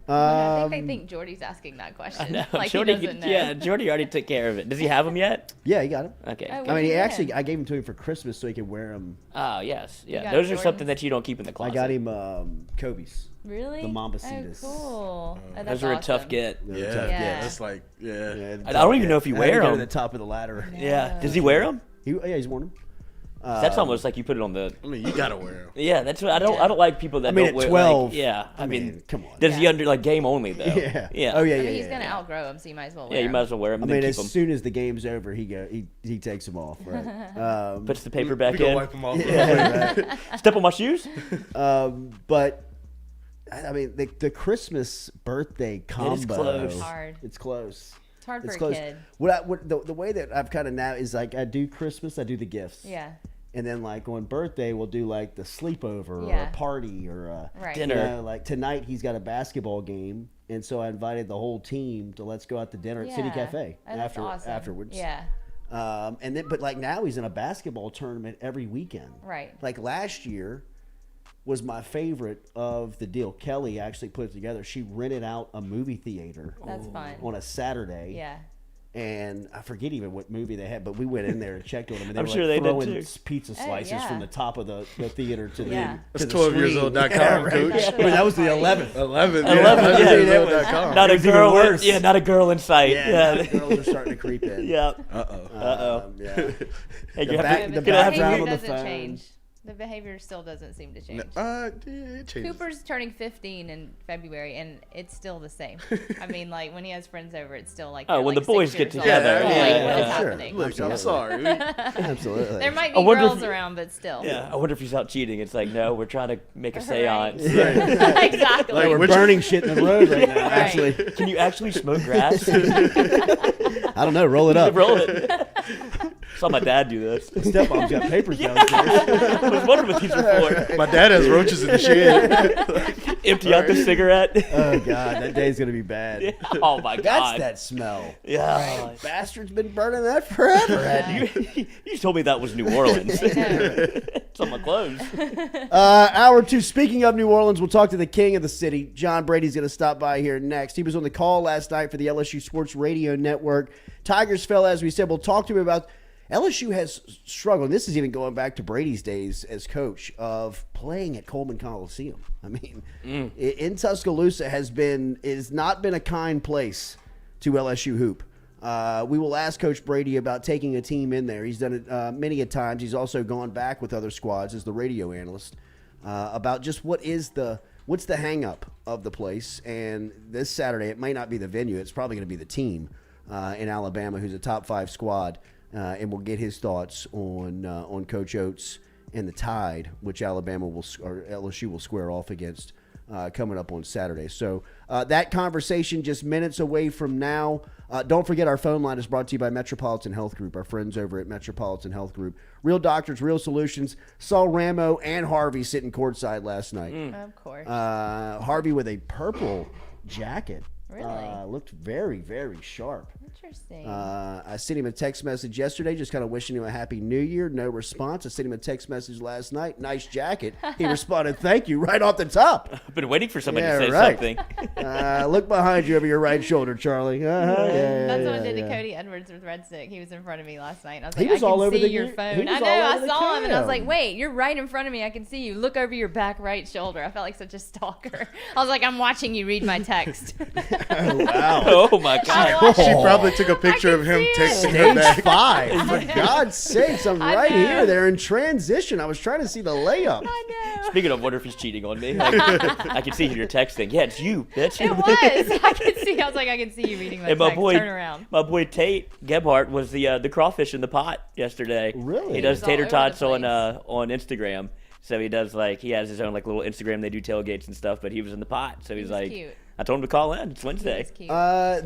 I think they think Jordy's asking that question. I know. Like Jordy, he doesn't know. Yeah, Jordy already took care of it. Does he have them yet? Yeah, he got him. Okay. Oh, I mean, I gave him to him for Christmas so he could wear them. Oh, yes. You Yeah, got those are Jordans? something that you don't keep in the I closet. got him Kobe's. Really? The Mambasitas. Oh, cool. Oh, that's Those are a tough awesome. get. They're Yeah, tough. Yeah. that's like, yeah. I don't even know if you I had to wear go to them. the top of the ladder. Yeah. Does he wear them? Yeah, he's worn them. That's almost like you put it on the. I mean, you gotta wear them. Yeah, that's what I don't. I don't like people that. I mean, don't at wear, 12. Like, yeah, I mean, come on. Does he under like game only though? Yeah. Yeah. Oh yeah, I yeah. mean, he's yeah, gonna yeah. outgrow them, so you might as well wear Yeah, you them. might as well wear them. I And mean, then as keep them. soon as the game's over, he takes them off. Right. Puts the paper back We gonna in. wipe them off. Yeah, right. Step on my shoes. But I mean, the Christmas birthday combo. It is close. It's hard. It's close. It's hard for It's a close. kid. The way that I've kind of now is like I do Christmas, I do the gifts. Yeah. And then like on birthday, we'll do like the sleepover or Yeah. a party or a Right. Dinner. You know, like tonight he's got a basketball game, and so I invited the whole team to let's go out to dinner at City Yeah. Cafe Oh, that's awesome. afterwards. Yeah. And then but like now he's in a basketball tournament every weekend. Right. Like last year was my favorite of the deal. Kelly actually put it together. She rented out a movie theater That's fun. on a Saturday. Yeah. And I forget even what movie they had, but we went in there and checked on them. And they I'm were sure like they did throwing too. pizza slices yeah. from the top of the theater to the Yeah. to That's the screen. 12yearsold.com, Yeah, right. coach. I mean, that was the 11th. 11. 11, yeah. .com. Not a It's even girl. worse. Yeah, not a girl in sight. Yeah, Yeah. the girls are starting to creep in. Yeah. Uh-oh. Yeah. Hey, The you have back- to- the the background behavior on the doesn't phone. change. The behavior still doesn't seem to change. It changes. Cooper's turning 15 in February, and it's still the same. I mean, like when he has friends over, it's still like Oh, they're, when like the boys 6 get years together. old. Yeah, Like, yeah, what is yeah. Sure. happening? Look, I'm sorry. Absolutely. There might I be wonder if girls you- around, but still. Yeah, I wonder if he's out cheating. It's like, no, we're trying to make a Right. seance. Exactly. Like we're burning shit in the road right now. Right. Actually, Can you actually smoke grass? I don't know. Roll it up. Roll it. Saw my dad do this. Stepmom's got papers downstairs. I was wondering what these were for. My dad has roaches in the shed. Empty out the cigarette. Oh God, that day's gonna be bad. Oh my That's god. that smell. Yeah. Bastard's been burning that forever. You told me that was New Orleans. I know. It's on my clothes. Hour 2. Speaking of New Orleans, we'll talk to the king of the city. John Brady's going to stop by here next. He was on the call last night for the LSU Sports Radio Network. Tigers fell, as we said. We'll talk to him about LSU has struggled. And this is even going back to Brady's days as coach of playing at Coleman Coliseum. I mean, in Tuscaloosa has not been a kind place to LSU hoop. We will ask Coach Brady about taking a team in there. He's done it many a times. He's also gone back with other squads as the radio analyst about just what's the hang up of the place. And this Saturday, it may not be the venue. It's probably going to be the team in Alabama, who's a top 5 squad. And we'll get his thoughts on Coach Oates and the Tide, which LSU will square off against coming up on Saturday. So that conversation just minutes away from now. Don't forget, our phone line is brought to you by Metropolitan Health Group, our friends over at Metropolitan Health Group. Real doctors, real solutions. Saw Ramo and Harvey sitting courtside last night. Of course. Harvey with a purple jacket. Really? Looked very, very sharp. Interesting. I sent him a text message yesterday, just kind of wishing him a happy new year. No response. I sent him a text message last night. Nice jacket. He responded, thank you, right off the top. I've been waiting for somebody to say something. Look behind you over your right shoulder, Charlie. That's what I did to Cody Edwards with Red Stick. He was in front of me last night. And I was like, He was I can all over see the- your he phone. was I know. all over I the saw him and I was cam. like, wait, you're right in front of me. I can see you. Look over your back right shoulder. I felt like such a stalker. I was like, I'm watching you read my text. Wow. Oh my God. She probably took a picture of him texting her Stage back. 5. For God's sakes, I'm I right know. here. They're in transition. I was trying to see the layup. I know. Speaking of, wonder if he's cheating on me. I can see you're texting. Yeah, it's you, bitch. It was. I could see. I was like, I can see you reading my And text. Turn around. my boy Tate Gebhardt was the crawfish in the pot yesterday. Really? He does was tater all over tots the on Instagram. So he does he has his own little Instagram. They do tailgates and stuff. But he was in the pot. So he's like, cute. I told him to call in. It's Wednesday. It's cute.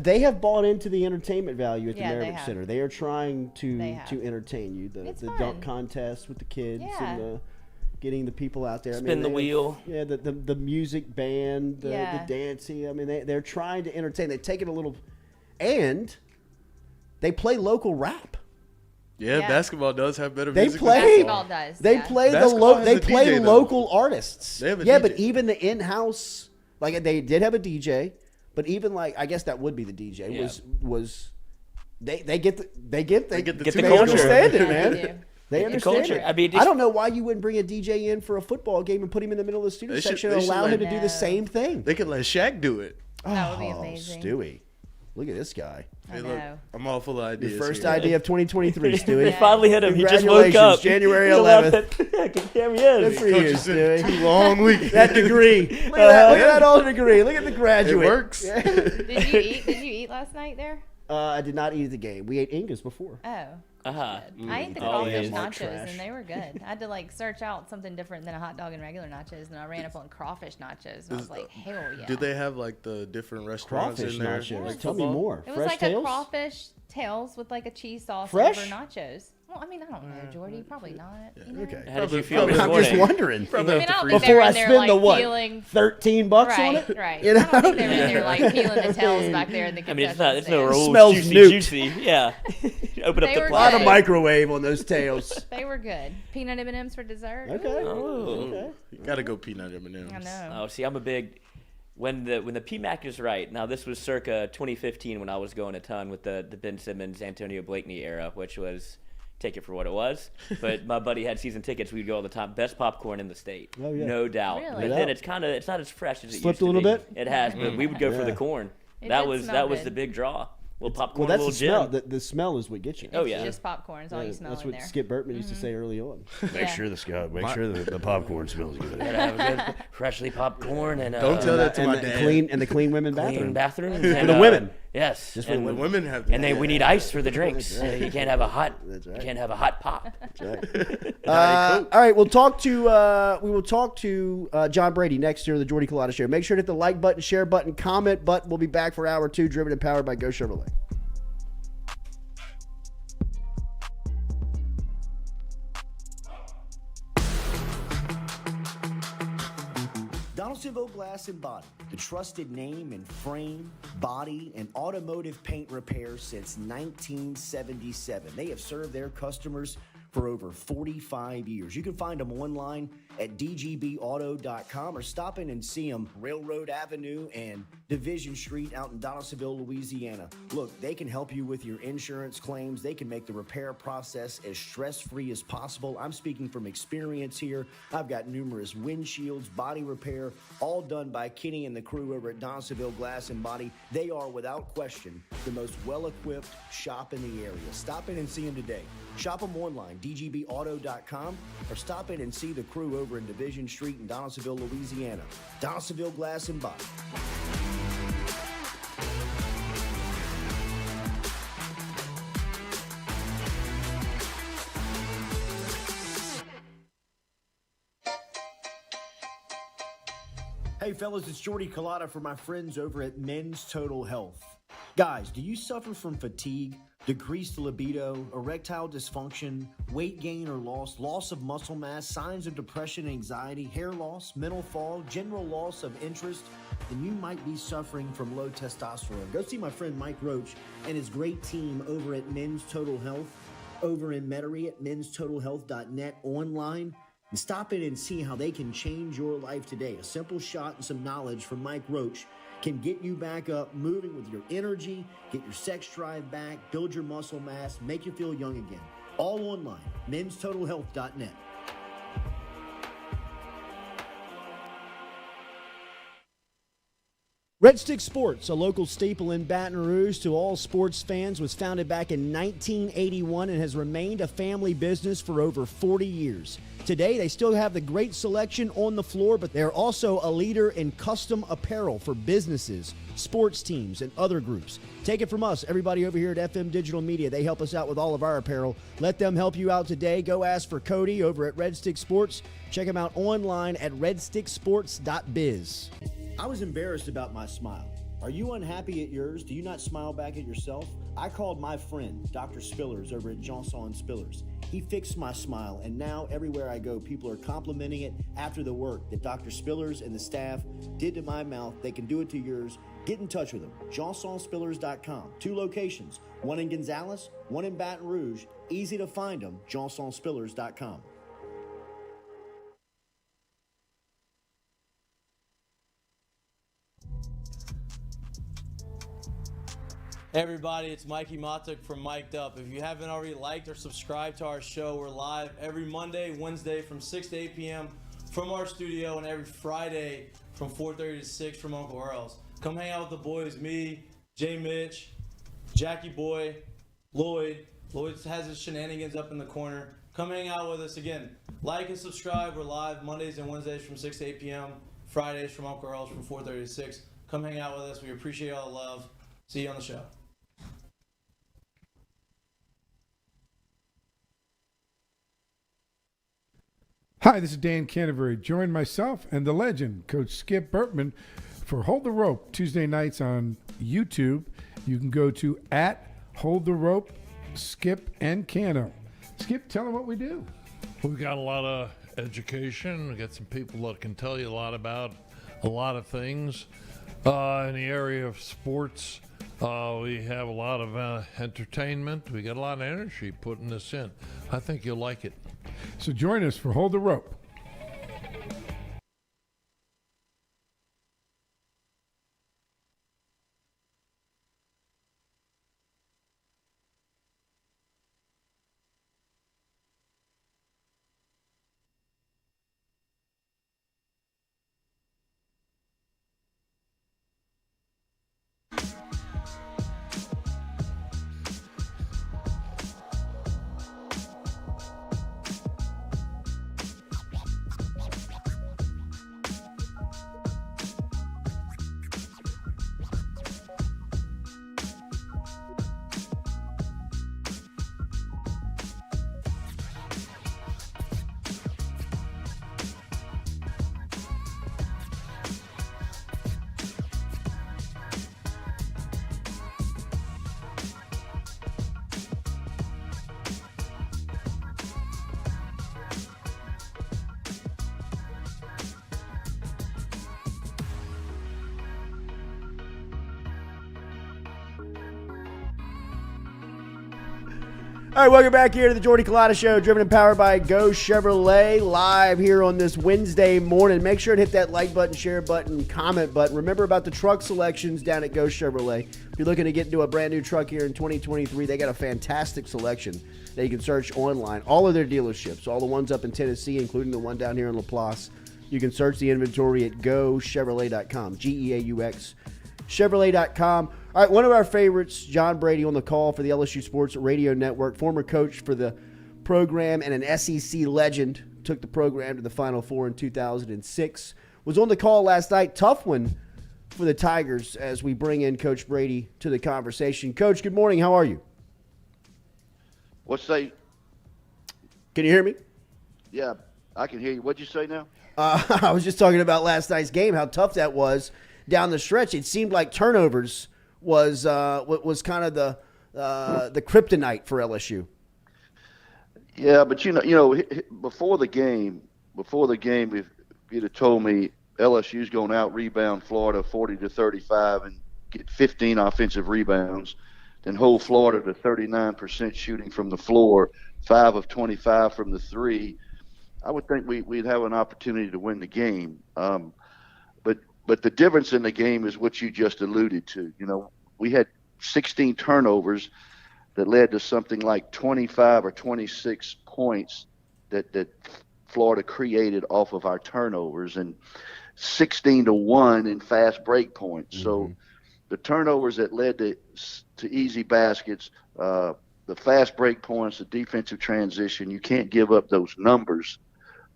They have bought into the entertainment value at the Yeah, they Merritt have. Center. They are trying to They have. entertain you. The It's dunk fun. contest with the kids Yeah. and getting the people out there. Spin the they- wheel. Yeah, the music band, the Yeah. dancing. I mean, they're trying to entertain. They take it a little, and they play local rap. Yeah, Yeah. basketball does have better They music. than play- Basketball does. They yeah. play Basketball has they a play DJ though. local artists. They have a yeah, DJ. but even the in-house, they did have a DJ, but even I guess that would be the DJ Yeah. was they get the they get the Get the they culture. understand it, Yeah, man. they do. They The understand culture. it. I mean, I don't know why you wouldn't bring a DJ in for a football game and put him in the middle of the student They should- section they and should allow let- him to do No. the same thing. They could let Shaq do it. That would be amazing. Stewie, look at this guy. I Hey, look, know. I'm all full of Your ideas. first here. idea of 2023, Stewie. They finally hit him. He just woke Congratulations, up. January He left 11th. it. There he Good is. for you, Coach, it's been Stewie. too long week. That degree. Look at that. Look at that old degree. Look at the It graduate. works. Did you eat? Did you eat last night there? I did not eat at the game. We ate Ingas before. Oh. Uh-huh. I ate the Always. crawfish Like nachos trash. and they were good. I had to search out something different than a hot dog and regular nachos, and I ran up on crawfish nachos, and I was like, hell yeah. Do they have the different restaurants Crawfish in there? nachos. like Tell me football? more. It was Fresh like tails? a crawfish tails with a cheese sauce Fresh? over nachos. Well, I mean, I don't know, Jordy. Probably not. You know? Okay. How did you feel this I'm morning? just wondering. Probably I mean, have I to don't freeze think they Before were I in there spend the what? peeling. $13 on Right, it? right. You I know? don't think they were in there peeling the tails back there in the I mean, concession it's no stand. rules. Smells Juicy, nuked. juicy. Yeah. Open up They the were A lot of good. microwave on those tails. They were good. Peanut M&Ms for dessert. Okay. Oh. Okay. You gotta go peanut M&Ms. I know. Oh, see, I'm a big when the PMAC is right. Now, this was circa 2015 when I was going a ton with the Ben Simmons, Antonio Blakeney era, which was take it for what it was. But my buddy had season tickets. We'd go all the time. Best popcorn in the state, Oh, yeah. no doubt. Really? But No then doubt. it's not as fresh as it Slipped used to a little be. bit? It has, but we would go for the Yeah. corn. It That did was smell the good. big draw. Little Well, popcorn, that's little the smell. gin. The smell is what gets you. Oh, It's yeah. just popcorn. It's all you smell That's in what there. Skip Burtman used to say early on. Yeah. Make sure the popcorn smells good. Gotta have a good freshly popcorn and Don't tell that to and my the dad. clean women clean bathroom. bathroom For the women. Yes, Just for and the The women have. And we need ice for the drinks. That's right. You can't have a hot. That's right. You can't have a hot pop. All right, we will talk to John Brady next year on the Jordy Culotta Show. Make sure to hit the like button, share button, comment button. We'll be back for hour 2, driven and powered by Go Chevrolet. Donaldsonville Glass and Body, the trusted name in frame, body, and automotive paint repair since 1977. They have served their customers for over 45 years. You can find them online at dgbauto.com or stop in and see them Railroad Avenue and Division Street out in Donaldsonville, Louisiana. Look, they can help you with your insurance claims. They can make the repair process as stress-free as possible. I'm speaking from experience here. I've got numerous windshields, body repair, all done by Kenny and the crew over at Donaldsonville Glass and Body. They are, without question, the most well-equipped shop in the area. Stop in and see them today. Shop them online, dgbauto.com, or stop in and see the crew over in Division Street in Donaldsonville, Louisiana. Donaldsonville Glass and Body. Hey fellas, it's Jordy Culotta for my friends over at Men's Total Health. Guys, do you suffer from fatigue, decreased libido, erectile dysfunction, weight gain or loss of muscle mass, signs of depression, anxiety, hair loss, mental fog, general loss of interest? Then you might be suffering from low testosterone. Go see my friend Mike Roach and his great team over at Men's Total Health, over in Metairie at menstotalhealth.net online, and stop in and see how they can change your life today. A simple shot and some knowledge from Mike Roach can get you back up, moving with your energy, get your sex drive back, build your muscle mass, make you feel young again. All online, menstotalhealth.net. Red Stick Sports, a local staple in Baton Rouge to all sports fans, was founded back in 1981 and has remained a family business for over 40 years. Today, they still have the great selection on the floor, but they're also a leader in custom apparel for businesses, sports teams, and other groups. Take it from us, everybody over here at FM Digital Media. They help us out with all of our apparel. Let them help you out today. Go ask for Cody over at Red Stick Sports. Check him out online at redsticksports.biz. I was embarrassed about my smile. Are you unhappy at yours? Do you not smile back at yourself? I called my friend, Dr. Spillers, over at Johnson Spillers. He fixed my smile, and now everywhere I go, people are complimenting it after the work that Dr. Spillers and the staff did to my mouth. They can do it to yours. Get in touch with them. JohnsonSpillers.com. 2 locations, one in Gonzales, one in Baton Rouge. Easy to find them, JohnsonSpillers.com. Hey everybody, it's Mikey Matuk from Mic'd Up. If you haven't already liked or subscribed to our show, we're live every Monday, Wednesday from 6 to 8 p.m. from our studio, and every Friday from 4:30 to 6 from Uncle Earl's. Come hang out with the boys, me, Jay Mitch, Jackie Boy, Lloyd. Lloyd has his shenanigans up in the corner. Come hang out with us again. Like and subscribe. We're live Mondays and Wednesdays from 6 to 8 p.m. Fridays from Uncle Earl's from 4:30 to 6. Come hang out with us. We appreciate all the love. See you on the show. Hi, this is Dan Canterbury. Join myself and the legend, Coach Skip Burtman, for Hold the Rope Tuesday nights on YouTube. You can go to @Hold the Rope, Skip and Cano. Skip, tell them what we do. We've got a lot of education. We've got some people that can tell you a lot about a lot of things. In the area of sports, we have a lot of entertainment. We got a lot of energy putting this in. I think you'll like it. So join us for Hold the Rope. All right, welcome back here to the Jordy Culotta Show, driven and powered by Go Chevrolet, live here on this Wednesday morning. Make sure to hit that like button, share button, comment button. Remember about the truck selections down at Go Chevrolet. If you're looking to get into a brand new truck here in 2023, they got a fantastic selection that you can search online. All of their dealerships, all the ones up in Tennessee, including the one down here in LaPlace. You can search the inventory at GoChevrolet.com, GEAUX, Chevrolet.com. All right, one of our favorites, John Brady, on the call for the LSU Sports Radio Network, former coach for the program and an SEC legend, took the program to the Final Four in 2006, was on the call last night. Tough one for the Tigers as we bring in Coach Brady to the conversation. Coach, good morning. How are you? What's say? Can you hear me? Yeah, I can hear you. What'd you say now? I was just talking about last night's game, how tough that was down the stretch. It seemed like turnovers was kind of the kryptonite for LSU. Yeah, but before the game, if you'd have told me LSU's going to out rebound Florida 40-35 and get 15 offensive rebounds, then hold Florida to 39% shooting from the floor, 5 of 25 from the three, I would think we'd have an opportunity to win the game. But the difference in the game is what you just alluded to. We had 16 turnovers that led to something like 25 or 26 points that Florida created off of our turnovers, and 16-1 in fast break points. Mm-hmm. So the turnovers that led to easy baskets, the fast break points, the defensive transition, you can't give up those numbers,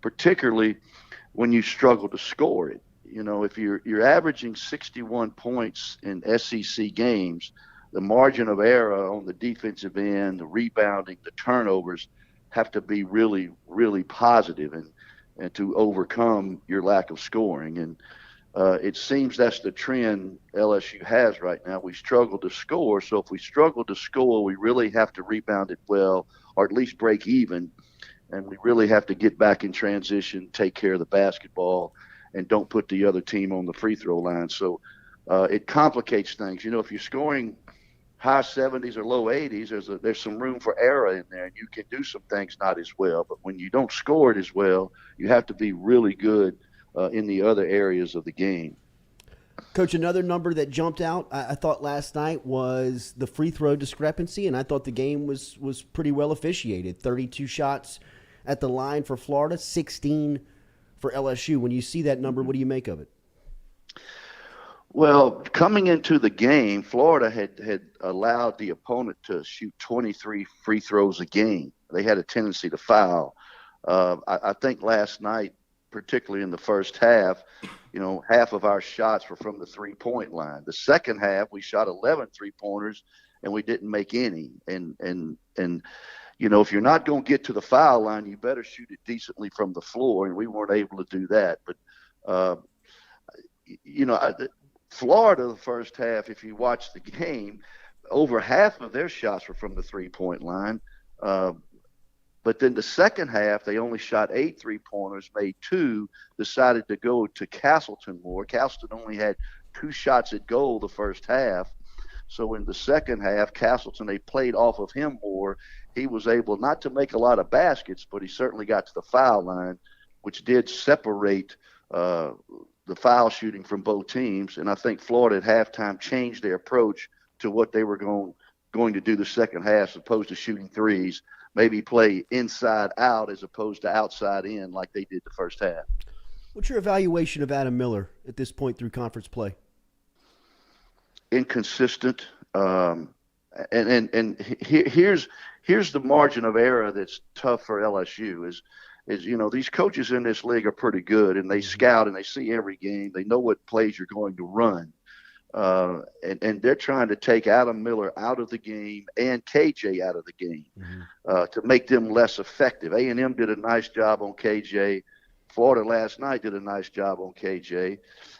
particularly when you struggle to score it. If you're averaging 61 points in SEC games, the margin of error on the defensive end, the rebounding, the turnovers have to be really, really positive and to overcome your lack of scoring. And it seems that's the trend LSU has right now. We struggle to score. So if we struggle to score, we really have to rebound it well, or at least break even. And we really have to get back in transition, take care of the basketball, and don't put the other team on the free throw line. So it complicates things. If you're scoring high 70s or low 80s, there's some room for error in there, and you can do some things not as well. But when you don't score it as well, you have to be really good in the other areas of the game. Coach, another number that jumped out, I thought last night, was the free throw discrepancy, and I thought the game was pretty well officiated. 32 shots at the line for Florida, 16 for LSU. When you see that number, what do you make of it? Well, coming into the game, Florida had allowed the opponent to shoot 23 free throws a game. They had a tendency to foul. I think last night, particularly in the first half, half of our shots were from the three-point line. The second half, we shot 11 three-pointers, and we didn't make any. And if you're not going to get to the foul line, you better shoot it decently from the floor, and we weren't able to do that. But, Florida, the first half, if you watch the game, over half of their shots were from the three-point line. But then the second half, they only shot 8 three-pointers, made 2, decided to go to Castleton more. Castleton only had 2 shots at goal the first half. So in the second half, Castleton, they played off of him more. He was able not to make a lot of baskets, but he certainly got to the foul line, which did separate the foul shooting from both teams. And I think Florida at halftime changed their approach to what they were going to do the second half, as opposed to shooting threes, maybe play inside out as opposed to outside in like they did the first half. What's your evaluation of Adam Miller at this point through conference play? Inconsistent. And here's the margin of error that's tough for LSU is these coaches in this league are pretty good, and they scout and they see every game. They know what plays you're going to run. And they're trying to take Adam Miller out of the game and KJ out of the game to make them less effective. A&M did a nice job on KJ. Florida last night did a nice job on KJ.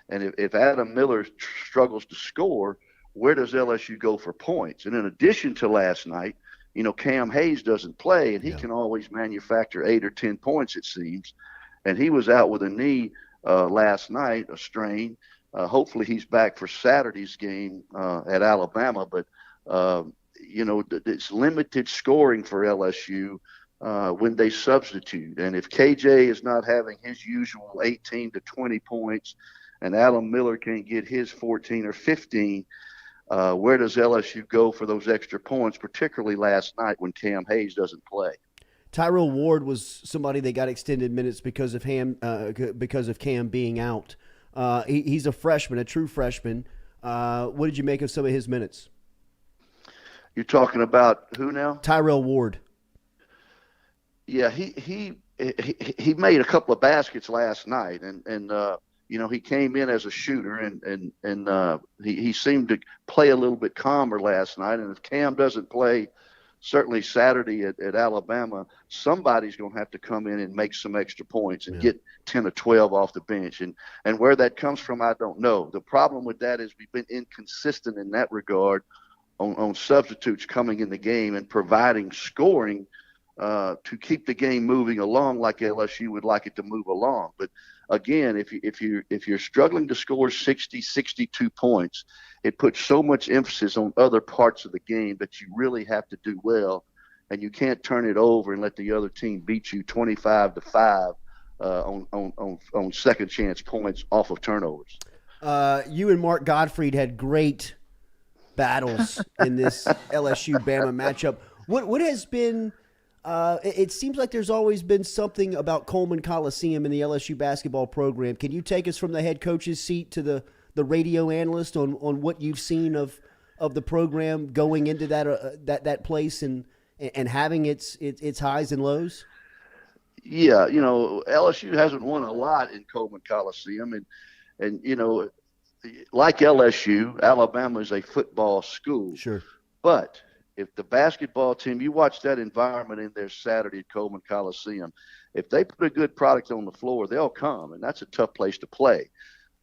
And if Adam Miller struggles to score, where does LSU go for points? And in addition to last night, Cam Hayes doesn't play, and he can always manufacture 8 or 10 points, it seems. And he was out with a knee last night, a strain. Hopefully he's back for Saturday's game at Alabama. But, it's limited scoring for LSU when they substitute. And if KJ is not having his usual 18 to 20 points and Adam Miller can't get his 14 or 15, where does LSU go for those extra points, particularly last night when Cam Hayes doesn't play? Tyrell Ward was somebody that got extended minutes because of Cam being out. He's a freshman, a true freshman. What did you make of some of his minutes? You're talking about who now? Tyrell Ward. Yeah, he made a couple of baskets last night, and he came in as a shooter, and he seemed to play a little bit calmer last night. And if Cam doesn't play certainly Saturday at Alabama, somebody's going to have to come in and make some extra points and get 10 or 12 off the bench. And where that comes from, I don't know. The problem with that is we've been inconsistent in that regard on substitutes coming in the game and providing scoring to keep the game moving along like LSU would like it to move along. But again, if you're struggling to score 60, 62 points, it puts so much emphasis on other parts of the game that you really have to do well, and you can't turn it over and let the other team beat you 25-5 on second chance points off of turnovers. You and Mark Gottfried had great battles in this LSU-Bama matchup. What has been it seems like there's always been something about Coleman Coliseum in the LSU basketball program. Can you take us from the head coach's seat to the radio analyst on what you've seen of the program going into that place and having its highs and lows? Yeah, LSU hasn't won a lot in Coleman Coliseum, and like LSU, Alabama is a football school. Sure. But if the basketball team, you watch that environment in there Saturday at Coleman Coliseum, if they put a good product on the floor, they'll come, and that's a tough place to play.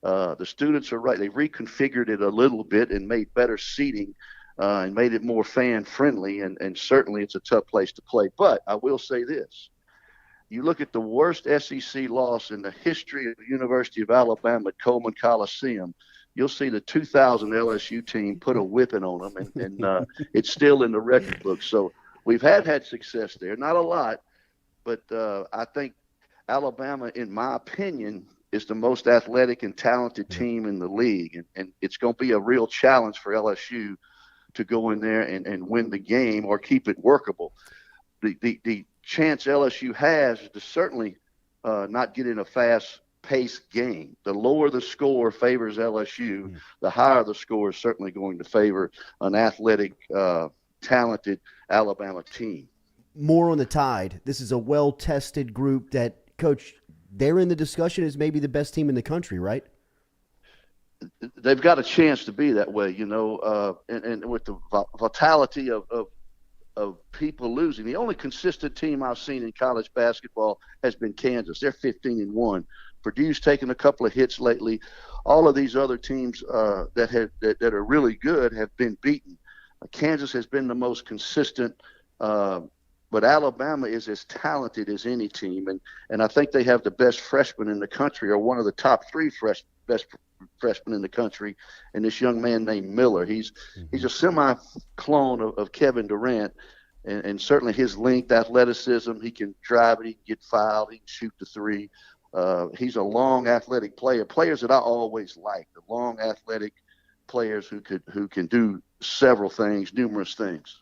The students are right. They reconfigured it a little bit and made better seating and made it more fan-friendly, and certainly it's a tough place to play. But I will say this. You look at the worst SEC loss in the history of the University of Alabama at Coleman Coliseum, you'll see the 2000 LSU team put a whipping on them, and it's still in the record book. So we've had success there. Not a lot, but I think Alabama, in my opinion, is the most athletic and talented team in the league, and it's going to be a real challenge for LSU to go in there and win the game or keep it workable. The chance LSU has is to certainly not get in a fast-paced game. The lower the score favors LSU, the higher the score is certainly going to favor an athletic, talented Alabama team. More on the Tide. This is a well-tested group that, Coach, they're in the discussion as maybe the best team in the country, right? They've got a chance to be that way, and with the vitality of people losing. The only consistent team I've seen in college basketball has been Kansas. They're 15-1. Purdue's taken a couple of hits lately. All of these other teams that are really good have been beaten. Kansas has been the most consistent, but Alabama is as talented as any team, and I think they have the best freshmen in the country, or one of the top three best freshmen in the country, and this young man named Miller. He's a semi-clone of Kevin Durant, and certainly his length, athleticism, he can drive it, he can get fouled, he can shoot the three. He's a long, athletic player. Players that I always like, the long, athletic players who can do several things, numerous things.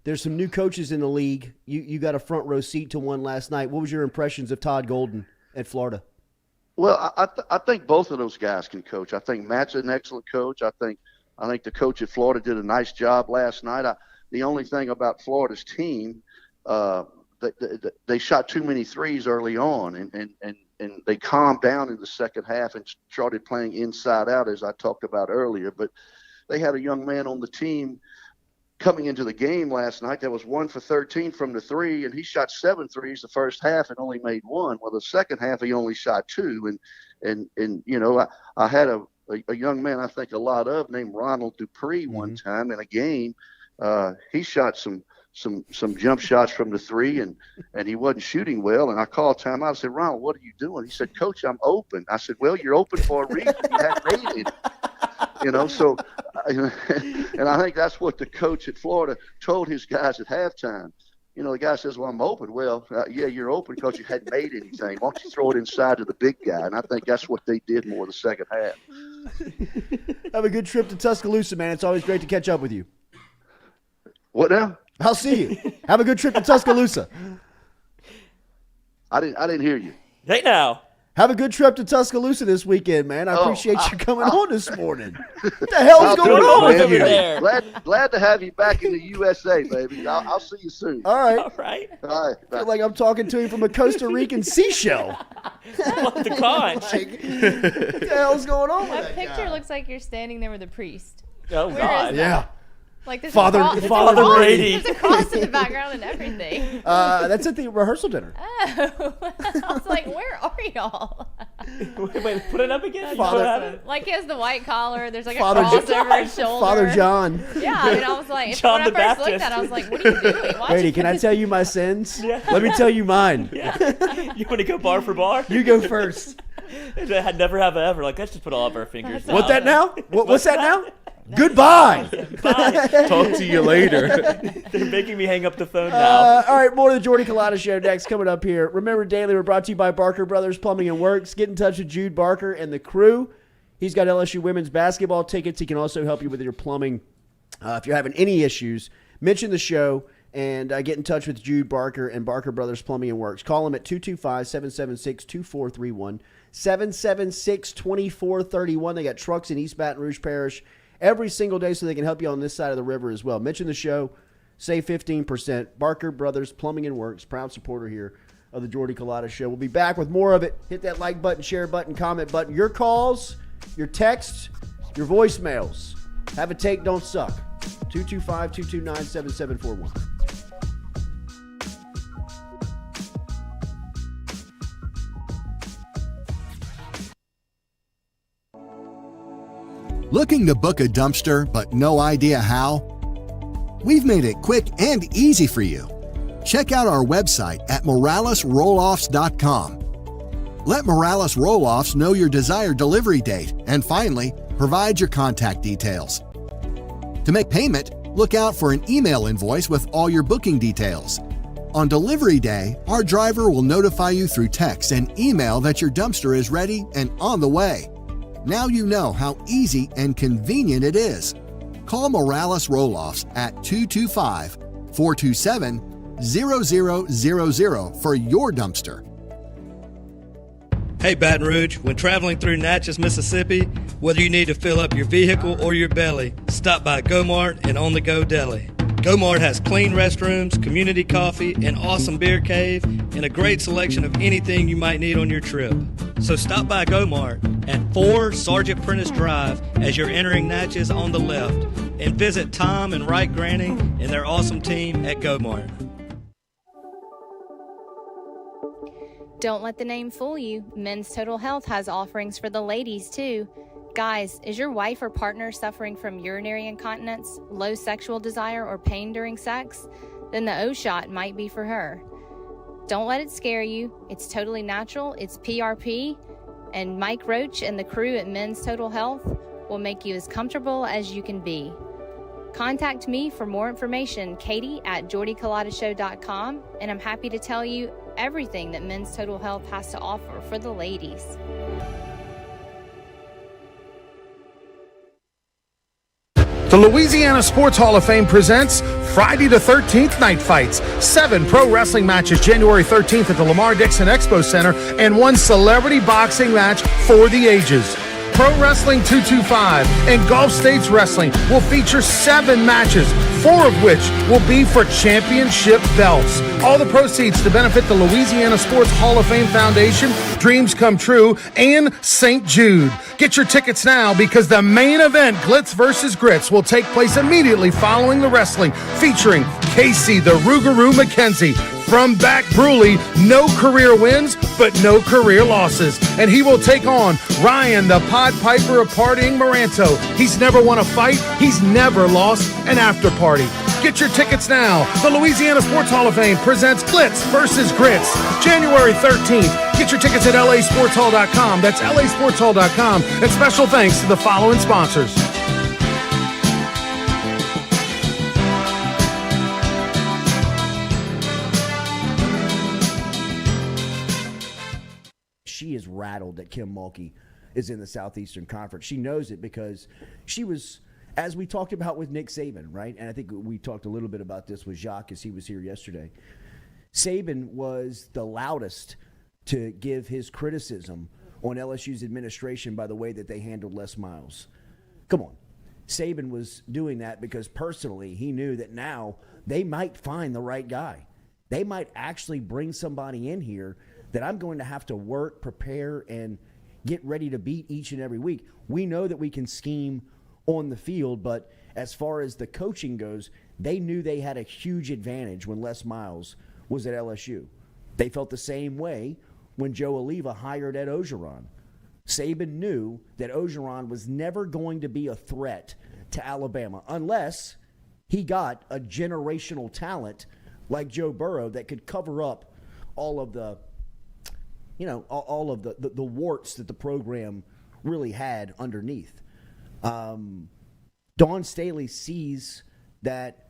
There's some new coaches in the league. You got a front row seat to one last night. What was your impressions of Todd Golden at Florida? Well, I think both of those guys can coach. I think Matt's an excellent coach. I think the coach at Florida did a nice job last night. The only thing about Florida's team, they shot too many threes early on, and they calmed down in the second half and started playing inside out, as I talked about earlier. But they had a young man on the team coming into the game last night that was 1 for 13 from the three, and he shot 7 threes the first half and only made 1. Well, the second half he only shot 2, and I had a young man I think a lot of named Ronald Dupree one time in a game. He shot some jump shots from the three, and he wasn't shooting well. And I called timeout. I said, Ronald, what are you doing? He said, Coach, I'm open. I said, well, you're open for a reason. You haven't made it. So, and I think that's what the coach at Florida told his guys at halftime. The guy says, well, I'm open. Well, yeah, you're open because you hadn't made anything. Why don't you throw it inside to the big guy? And I think that's what they did more the second half. Have a good trip to Tuscaloosa, man. It's always great to catch up with you. What now? I'll see you. Have a good trip to Tuscaloosa. I didn't hear you. Right now. Have a good trip to Tuscaloosa this weekend, man. I appreciate you coming on this morning. What the hell is going on over there? Glad to have you back in the USA, baby. I'll see you soon. All right. All right. All right. I feel like I'm talking to you from a Costa Rican seashell. The conch. What the hell's going on with That picture looks like you're standing there with a priest. Oh, God. Yeah. Like there's Father Brady. There's a cross in the background and everything. That's at the rehearsal dinner. Oh, I was like, where are y'all? Wait, put it up again. Like he has the white collar. There's like a Father cross over his shoulder. Father John. Yeah, I mean, I was like, John when the I first looked Baptist. at it, I was like, what are you doing? Why Brady, can I tell you my sins? Yeah. Let me tell you mine. Yeah. You want to go bar for bar? You go first. I'd never have ever. Like, let's just put all of our fingers. What that now? What's that now? Goodbye. Talk to you later. They're making me hang up the phone now. All right, more of the Jordy Culotta Show next coming up here. Remember, daily, we're brought to you by Barker Brothers Plumbing and Works. Get in touch with Jude Barker and the crew. He's got LSU women's basketball tickets. He can also help you with your plumbing. If you're having any issues, mention the show and get in touch with Jude Barker and Barker Brothers Plumbing and Works. Call them at 225-776-2431, 776-2431. They got trucks in East Baton Rouge Parish every single day so they can help you on this side of the river as well. Mention the show. Save 15%. Barker Brothers Plumbing and Works, proud supporter here of the Jordy Culotta Show. We'll be back with more of it. Hit that like button, share button, comment button. Your calls, your texts, your voicemails. Have a take, don't suck. 225-229-7741. Looking to book a dumpster but no idea how? We've made it quick and easy for you. Check out our website at moralesrolloffs.com. Let Morales Roll-Offs know your desired delivery date, and finally, provide your contact details. To make payment, look out for an email invoice with all your booking details. On delivery day, our driver will notify you through text and email that your dumpster is ready and on the way. Now you know how easy and convenient it is. Call Morales Roll-Offs at 225-427-0000 for your dumpster. Hey Baton Rouge, when traveling through Natchez, Mississippi, whether you need to fill up your vehicle or your belly, stop by Go-Mart and On The Go Deli. Go-Mart has clean restrooms, community coffee, an awesome beer cave, and a great selection of anything you might need on your trip. So stop by Go-Mart at 4 Sergeant Prentice Drive as you're entering Natchez on the left, and visit Tom and Wright Granning and their awesome team at Go-Mart. Don't let the name fool you. Men's Total Health has offerings for the ladies, too. Guys, is your wife or partner suffering from urinary incontinence, low sexual desire, or pain during sex? Then the O-Shot might be for her. Don't let it scare you. It's totally natural. It's PRP. And Mike Roach and the crew at Men's Total Health will make you as comfortable as you can be. Contact me for more information, Katie at jordyculotta.show.com, and I'm happy to tell you everything that Men's Total Health has to offer for the ladies. The Louisiana Sports Hall of Fame presents Friday the 13th Night Fights. 7 pro wrestling matches January 13th at the Lamar-Dixon Expo Center and 1 celebrity boxing match for the ages. Pro Wrestling 225 and Gulf States Wrestling will feature 7 matches, 4 of which will be for championship belts. All the proceeds to benefit the Louisiana Sports Hall of Fame Foundation, Dreams Come True, and St. Jude. Get your tickets now because the main event, Glitz vs. Grits, will take place immediately following the wrestling, featuring Casey the Rougarou McKenzie. From Back Bruley, no career wins, but no career losses. And he will take on Ryan, the Pied Piper of Partying Maranto. He's never won a fight. He's never lost an after party. Get your tickets now. The Louisiana Sports Hall of Fame presents Glitz vs. Grits, January 13th. Get your tickets at lasportshall.com. That's lasportshall.com. And special thanks to the following sponsors. She is rattled that Kim Mulkey is in the Southeastern Conference. She knows it because she was, as we talked about with Nick Saban, right? And I think we talked a little bit about this with Jacques as he was here yesterday. Saban was the loudest to give his criticism on LSU's administration by the way that they handled Les Miles. Come on. Saban was doing that because personally he knew that now they might find the right guy. They might actually bring somebody in here that I'm going to have to work, prepare, and get ready to beat each and every week. We know that we can scheme on the field, but as far as the coaching goes, they knew they had a huge advantage when Les Miles was at LSU. They felt the same way when Joe Oliva hired Ed Orgeron. Saban knew that Orgeron was never going to be a threat to Alabama unless he got a generational talent like Joe Burrow that could cover up all of the, all of the warts that the program really had underneath. Dawn Staley sees that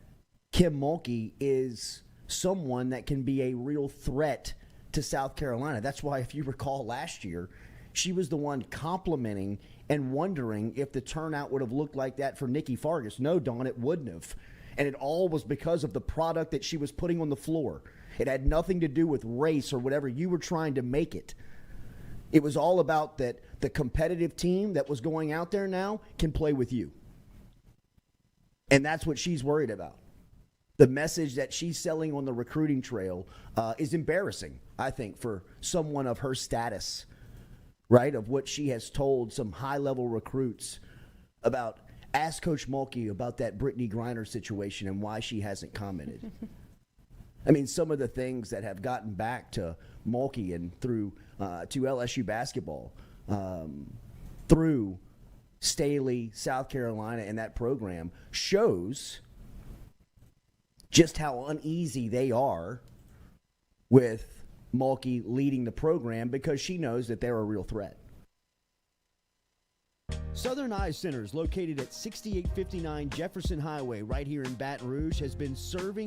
Kim Mulkey is someone that can be a real threat to South Carolina. That's why, if you recall last year, she was the one complimenting and wondering if the turnout would have looked like that for Nikki Fargas. No, Dawn, it wouldn't have. And it all was because of the product that she was putting on the floor. It had nothing to do with race or whatever you were trying to make it. It was all about that the competitive team that was going out there now can play with you. And that's what she's worried about. The message that she's selling on the recruiting trail is embarrassing, I think, for someone of her status, right, of what she has told some high-level recruits about. Ask Coach Mulkey about that Brittany Griner situation and why she hasn't commented. I mean, some of the things that have gotten back to Mulkey and through to LSU basketball, through Staley, South Carolina, and that program shows just how uneasy they are with Mulkey leading the program because she knows that they're a real threat. Southern Eye Centers, located at 6859 Jefferson Highway right here in Baton Rouge, has been serving.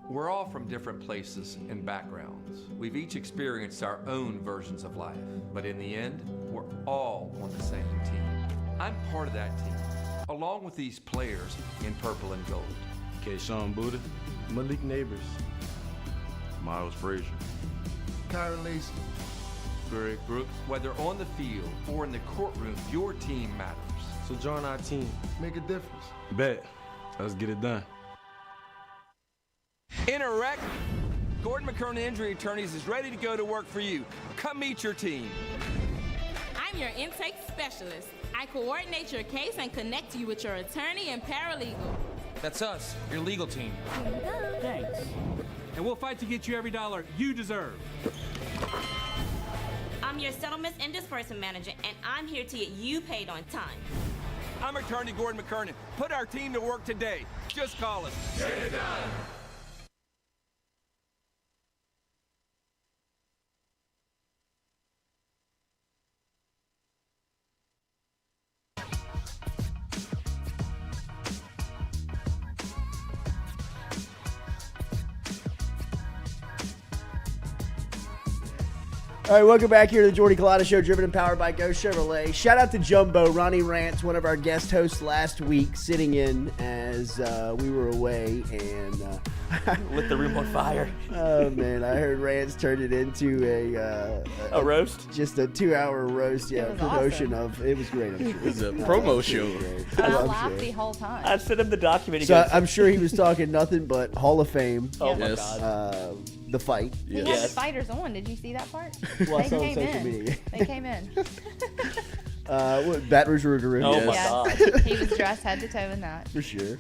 We're all from different places and backgrounds. We've each experienced our own versions of life, but in the end, we're all on the same team. I'm part of that team, along with these players in purple and gold. Kayshawn Buddha, Malik Neighbors, Miles Frazier, Kyron Lacy, Greg Brooks. Whether on the field or in the courtroom, your team matters. So join our team. Make a difference. Bet. Let's get it done. In a wreck, Gordon McKernan Injury Attorneys is ready to go to work for you. Come meet your team. I'm your intake specialist. I coordinate your case and connect you with your attorney and paralegal. That's us, your legal team. Thanks. And we'll fight to get you every dollar you deserve. I'm your settlements and disbursement manager, and I'm here to get you paid on time. I'm attorney Gordon McKernan. Put our team to work today. Just call us. Get it done. All right, welcome back here to the Jordy Culotta Show, driven and powered by Go Chevrolet. Shout out to Jumbo, Ronnie Rants, one of our guest hosts last week, sitting in as we were away and lit the room on fire. Oh man, I heard Rants turned it into a roast, just a 2-hour roast. Yeah, promotion awesome. of it was great. I'm sure. It was a promo show. I laughed the whole time. I sent him the document. So I'm sure he was talking nothing but Hall of Fame. Oh my God. The fight. He had the fighters on. Did you see that part? Well, I they saw on came social in. media. They came in. What, Baton Rouge Rougarou? Oh my God. He was dressed head to toe in that. For sure.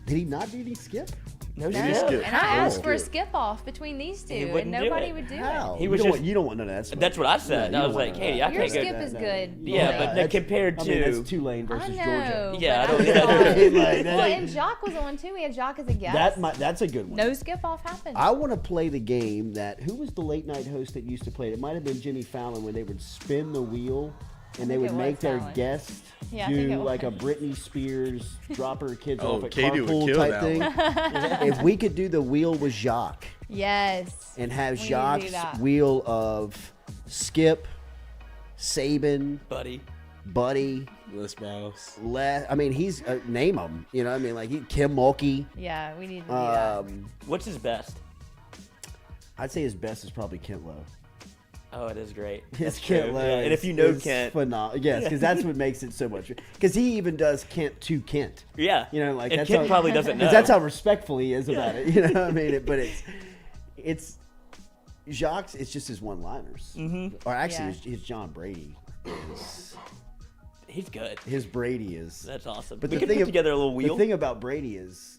Did he not do any skip? No, No, skip. and I asked for a skip off between these two, and wouldn't do nobody it. would do How? it. He was you don't want none of that smoke. That's what I said. No, you I don't was want like, none of hey, that. I Your can't go. skip is good. Yeah, but that's- compared to that's Tulane I versus know. Georgia. Yeah, but I don't- Like, well, and Jock was on too. We had Jock as a guest. that's a good one. No skip off happened. I want to play the game that, who was the late night host that used to play it? It might have been Jimmy Fallon, when they would spin the wheel and they would make their guests Yeah, I think do it like a was. Britney Spears drop her kids Oh, off at Katie would carpool kill type that thing. one. If we could do the wheel with Jacques Yes. and have We need to do Jacques' that. wheel of Skip, Saban, Buddy, Les Mouse. I mean, he's name them. You know, what I mean, like Kim Mulkey. Yeah, we need to do that. What's his best? I'd say his best is probably Kent Lowe. Oh, it is great. His That's Kent true. Lowe, Yeah, and if you know is Kent, phenomenal. Yes, because that's what makes it so much. Because he even does Kent to Kent. Yeah. You know, like And that's Kent how, probably doesn't know. That's how respectful he is about it. You know what I mean? But it's Jacques. It's just his one-liners. Mm-hmm. Or actually, his John Brady. He's good. His Brady is. That's awesome. But We the could thing put together a little wheel. The thing about Brady is,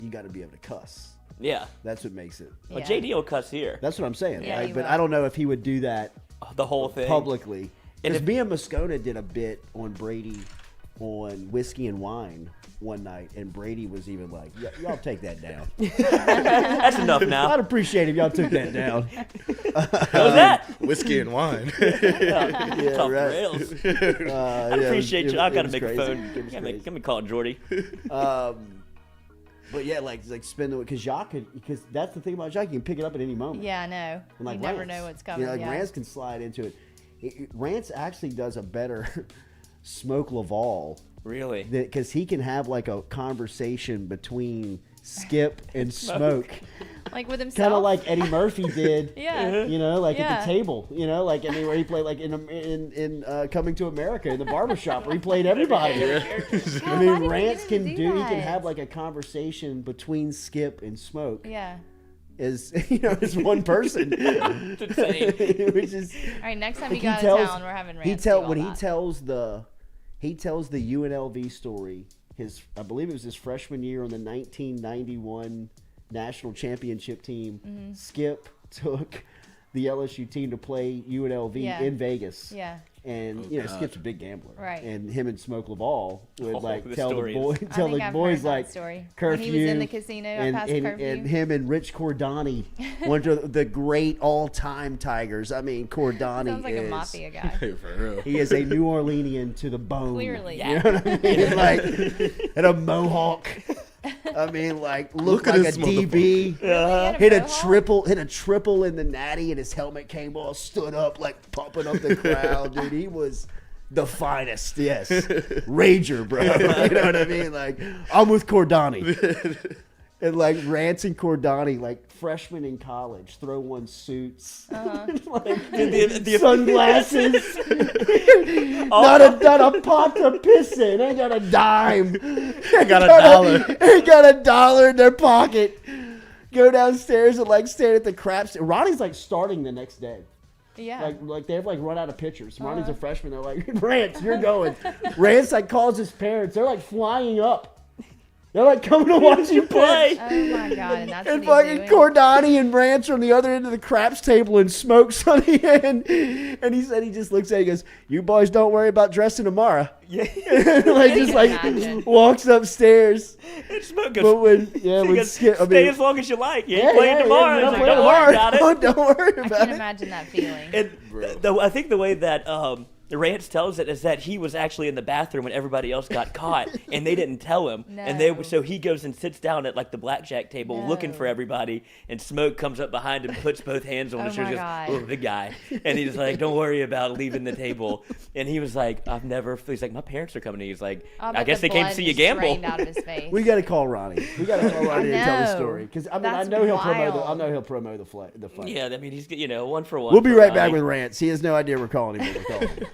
you got to be able to cuss. Yeah. That's what makes it. Well, JD will cuss here. That's what I'm saying. Yeah, right? he But will. I don't know if he would do that the whole thing publicly. And Because if- me and Moscona did a bit on Brady on Whiskey and Wine one night, and Brady was even like, y'all take that down. That's enough now. I'd appreciate if y'all took that down. What was that? Whiskey and wine. Yeah, Off the right. rails. Yeah, I appreciate you. I it gotta was make a crazy. phone. It was crazy. Let me call Jordy. But yeah, like spin the because Jacques because that's the thing about Jacques, you can pick it up at any moment. Yeah, I know. And like you never Rance, know what's coming. You know, like yeah. Rance can slide into it. Rance actually does a better Smoke Laval. Really? Because he can have like a conversation between Skip and Smoke. Like with himself. Kind of like Eddie Murphy did. Yeah. You know, like at Yeah. the table. You know, like where he played like in Coming to America in the barbershop where he played everybody. I mean, Rance can do. He can have like a conversation between Skip and Smoke. Yeah. As as one person. It's insane. Which is All right, next time like you go he out of tells- town, we're having he Rance tell do all when that. he tells the UNLV story. I believe it was his freshman year on the 1991 national championship team. Mhm. Skip took the LSU team to play UNLV Yeah. in Vegas. Yeah. And God. Skip's a big gambler. Right. And him and Smoke Laval would the tell the stories. boys I tell think the I've boys heard that like story. curfew. When he was in the casino past curfew. and him and Rich Cordani, one of the great all-time Tigers. I mean, Cordani Sounds like is a mafia guy. For real. he is a New Orleanian to the bone. Clearly. You know what I mean? Like, and a mohawk. I mean, like, look at like a this DB. Really? Hit a mohawk? triple in the natty, and his helmet came all stood up, like pumping up the crowd. Dude, he was the finest. Yes, Rager, bro. You know what I mean? Like, I'm with Cordani. And like Rance and Cordani, like freshmen in college, throw on suits, like, The- sunglasses, not a pot to piss in. Ain't got a dime. Ain't got a dollar. Ain't got a dollar in their pocket. Go downstairs and like stand at the craps. Ronnie's like starting the next day. Yeah. Like they've like run out of pitchers. Ronnie's a freshman. They're like, Rance, you're going. Rance like calls his parents. They're like flying up. They're like coming to watch you play. Oh my god, and that's And what he's fucking doing. Cordani and Rance are on the other end of the craps table and Smoke's on the end. And he said he just looks at it, he goes, "You boys don't worry about dressing tomorrow." Yeah. Like just like Imagine. walks upstairs. Smoke But goes, when he when goes, Skip, I stay mean, as long as you like. You yeah, ain't playing tomorrow. Yeah, He's you're like, not don't worry playing about it. tomorrow. Don't worry I about can't it. imagine that feeling. And I think the way that Rance tells it is that he was actually in the bathroom when everybody else got caught, and they didn't tell him. And No. so he goes and sits down at like the blackjack table looking for everybody, and Smoke comes up behind him, puts both hands on his Oh shoulders, my goes, God. "Oh, big guy," and he's like, "Don't worry about leaving the table." And he was like, He's like, "My parents are coming." He's like, I'll "I bet guess the they came to blood see you just gamble." drained out of his face. We got to call Ronnie. We got to call Ronnie and tell the know. story because I mean That's I know he'll promote. I wild. know he'll promote the fight. Yeah, I mean he's 1 for 1. We'll be for right back Ronnie. with Rance. He has no idea we're calling him. But we're calling him.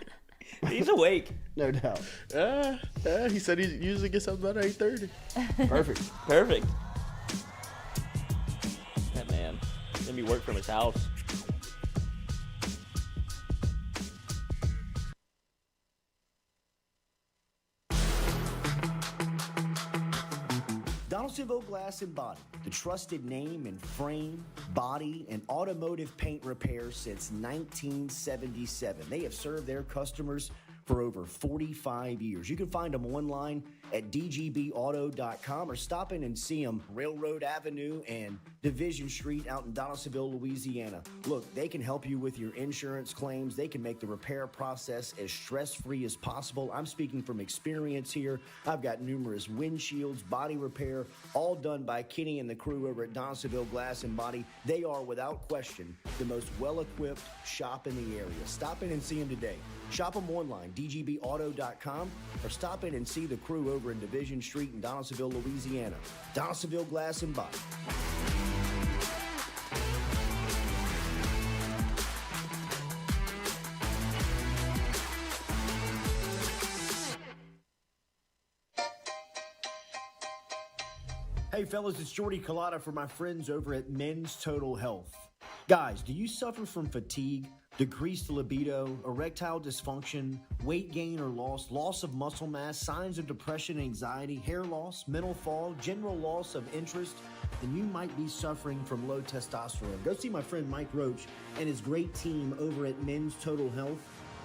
He's awake. No doubt. He said he usually gets up about 8:30. Perfect. Perfect. That man. Let me work from his house. Donaldsonville Glass and Body, the trusted name in frame, body, and automotive paint repair since 1977. They have served their customers for over 45 years. You can find them online at dgbauto.com or stop in and see them Railroad Avenue and Division Street out in Donaldsonville, Louisiana. Look, they can help you with your insurance claims. They can make the repair process as stress-free as possible. I'm speaking from experience here. I've got numerous windshields, body repair, all done by Kenny and the crew over at Donaldsonville Glass and Body. They are, without question, the most well-equipped shop in the area. Stop in and see them today. Shop them online, dgbauto.com, or stop in and see the crew over in Division Street in Donaldsonville, Louisiana. Donaldsonville Glass and Body. Hey fellas, it's Jordy Culotta for my friends over at Men's Total Health. Guys, do you suffer from fatigue, decreased libido, erectile dysfunction, weight gain or loss of muscle mass, signs of depression, anxiety, hair loss, mental fog, general loss of interest? Then you might be suffering from low testosterone. Go see my friend Mike Roach and his great team over at Men's Total Health,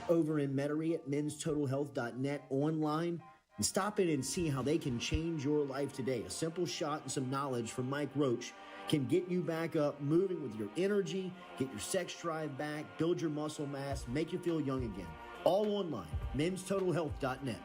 over in Metairie at menstotalhealth.net online. And stop in and see how they can change your life today. A simple shot and some knowledge from Mike Roach can get you back up, moving with your energy, get your sex drive back, build your muscle mass, make you feel young again. All online, menstotalhealth.net.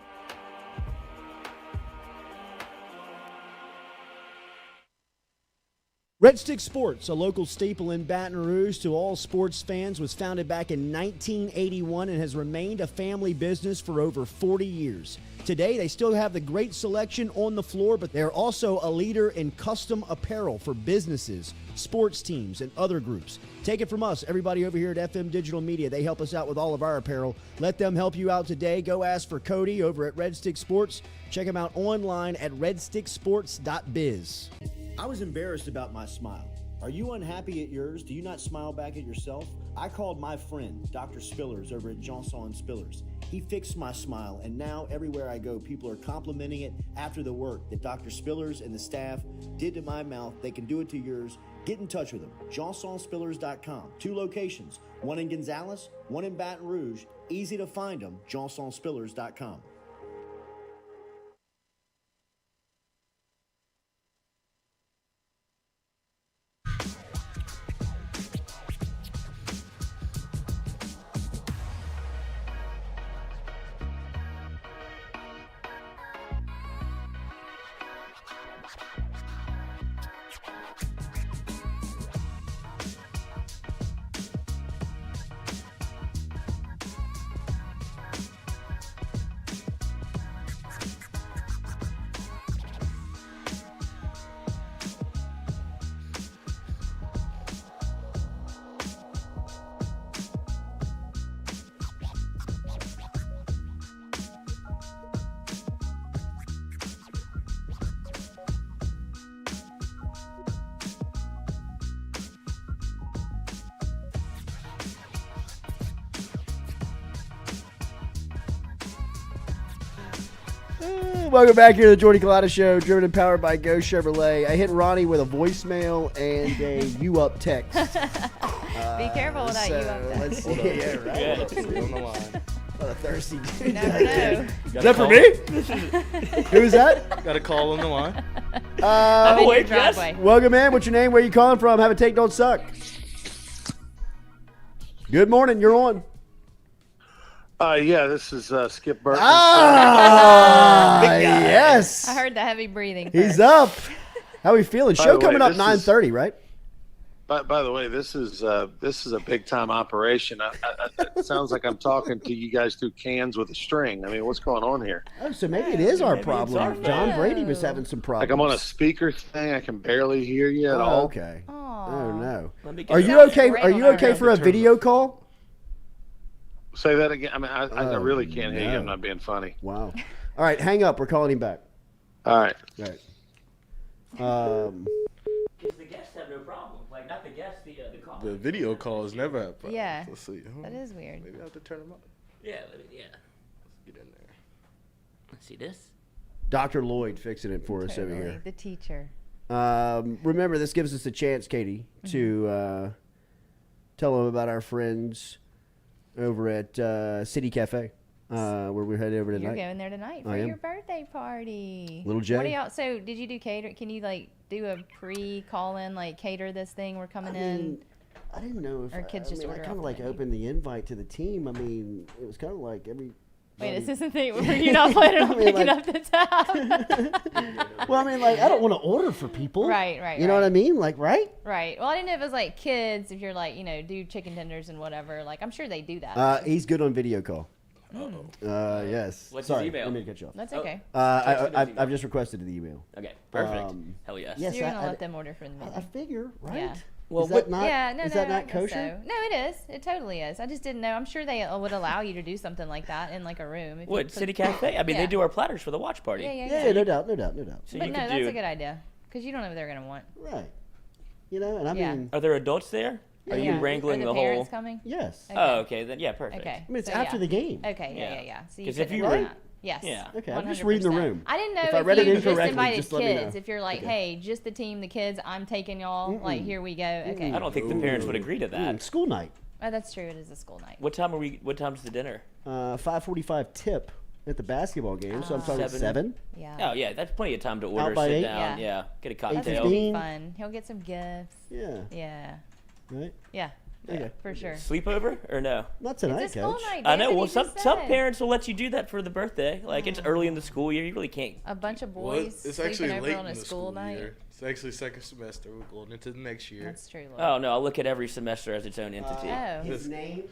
Red Stick Sports, a local staple in Baton Rouge to all sports fans, was founded back in 1981 and has remained a family business for over 40 years. Today, they still have the great selection on the floor, but they're also a leader in custom apparel for businesses, sports teams, and other groups. Take it from us, everybody over here at FM Digital Media. They help us out with all of our apparel. Let them help you out today. Go ask for Cody over at Red Stick Sports. Check him out online at redsticksports.biz. I was embarrassed about my smile. Are you unhappy at yours? Do you not smile back at yourself? I called my friend, Dr. Spillers, over at Johnson Spillers. He fixed my smile, and now everywhere I go, people are complimenting it after the work that Dr. Spillers and the staff did to my mouth. They can do it to yours. Get in touch with them. JohnsonSpillers.com. 2 locations, one in Gonzales, one in Baton Rouge. Easy to find them, JohnsonSpillers.com. Welcome back here to the Jordy Culotta Show, driven and powered by Go Chevrolet. I hit Ronnie with a voicemail and a you up text. Be careful with that you up text. Let's see. Yeah, right. Yeah, on the line. What a thirsty dude. You never know. Is that for me? Who is that? Got a call on the line. Wait, yes. Welcome in. What's your name? Where you calling from? Have a take, don't suck. Good morning. You're on. Yeah, this is Skip Burton. Yes. I heard the heavy breathing. He's first. up. How are we feeling? By Show the way, coming up this 9:30, right? By the way, this is a big time operation. It sounds like I'm talking to you guys through cans with a string. I mean, what's going on here? Oh, so maybe it is our Maybe problem. it's our John fault. Brady was having some problems. Like I'm on a speaker thing. I can barely hear you at Oh, all. okay. Oh no. Let me get Are that. you okay? Great Are on you our okay end. for a video call? Say that again. I mean, I Oh, really can't hear you. no. I'm not being funny. Wow. All right, hang up. We're calling him back. All right. All right. Because the guests have no problem. Like, not the guests, the call. The video call is never have problems. Yeah. Let's see. That is weird. Maybe I have to turn them up. Yeah. Let's get in there. Let's see this. Dr. Lloyd fixing it for us over Totally. here. The teacher. Remember, this gives us a chance, Katie, to tell them about our friends over at City Cafe. where we're headed over You're tonight. going there tonight I for am. your birthday party. Little Jay. What do y'all? So did you do cater? Can you like do a pre-call-in, like cater this thing? We're coming in. I didn't know if Or kids just I order kind off of the like menu. opened the invite to the team. I mean, it was kind of like every. Wait, this isn't the were you not planning on picking up the tab? Well, I mean, like I don't want to order for people. Right. You know what I mean? Like, right? Right. Well, I didn't know if it was like kids. If you're like, do chicken tenders and whatever. Like, I'm sure they do that. He's good on video call. Mm. Yes. What's Sorry, his email? let me cut you off. That's okay. I've just requested the email. Okay, perfect. Hell yes. So you're gonna let them order from the menu. I figure, right? Yeah. Well, is that not, is that not I guess kosher? so. No, it is. It totally is. I just didn't know. I'm sure they would allow you to do something like that in like a room. If you What, put- City Cafe? I mean, Yeah. they do our platters for the watch party. Yeah, no doubt. So but you no, could that's do, a good idea because you don't know what they're gonna want. Right. You know, and I Yeah. mean, Are there adults there? Are you wrangling Are the the parents whole? coming? Yes. Okay. Oh, okay. Then yeah, perfect. Okay. I mean, it's So, after yeah. the game. Okay. Yeah. So you 'Cause if couldn't you have done were- that. Yes. Yeah. Okay, I'm just reading the 100%. room. I didn't know If I if read it you just incorrectly, invited just let me know. kids. If you're like, Okay. hey, just the team, the kids, I'm taking y'all. Like, here we go. Okay. I don't think the parents would agree to that. School night. Oh, that's true. It is a school night. What time's the dinner? 5:45 tip at the basketball game. So I'm talking 7. Yeah. Oh yeah, that's plenty of time to order, Out by sit 8? down, Yeah. get a That's cocktail. gonna be fun. He'll get some gifts. Yeah. Yeah. Right. Yeah. Okay. For sure. Sleepover or no? Not tonight, It's a school Coach. night. I know. David, Well, you some just some said. parents will let you do that for the birthday. Like it's early in the school year, you really can't. A bunch of Well, boys it's sleeping actually over late on in a the school night. year. It's actually second semester. We're going into the next year. That's true. Lord. Oh no, I'll look at every semester as its own entity. Oh. His name.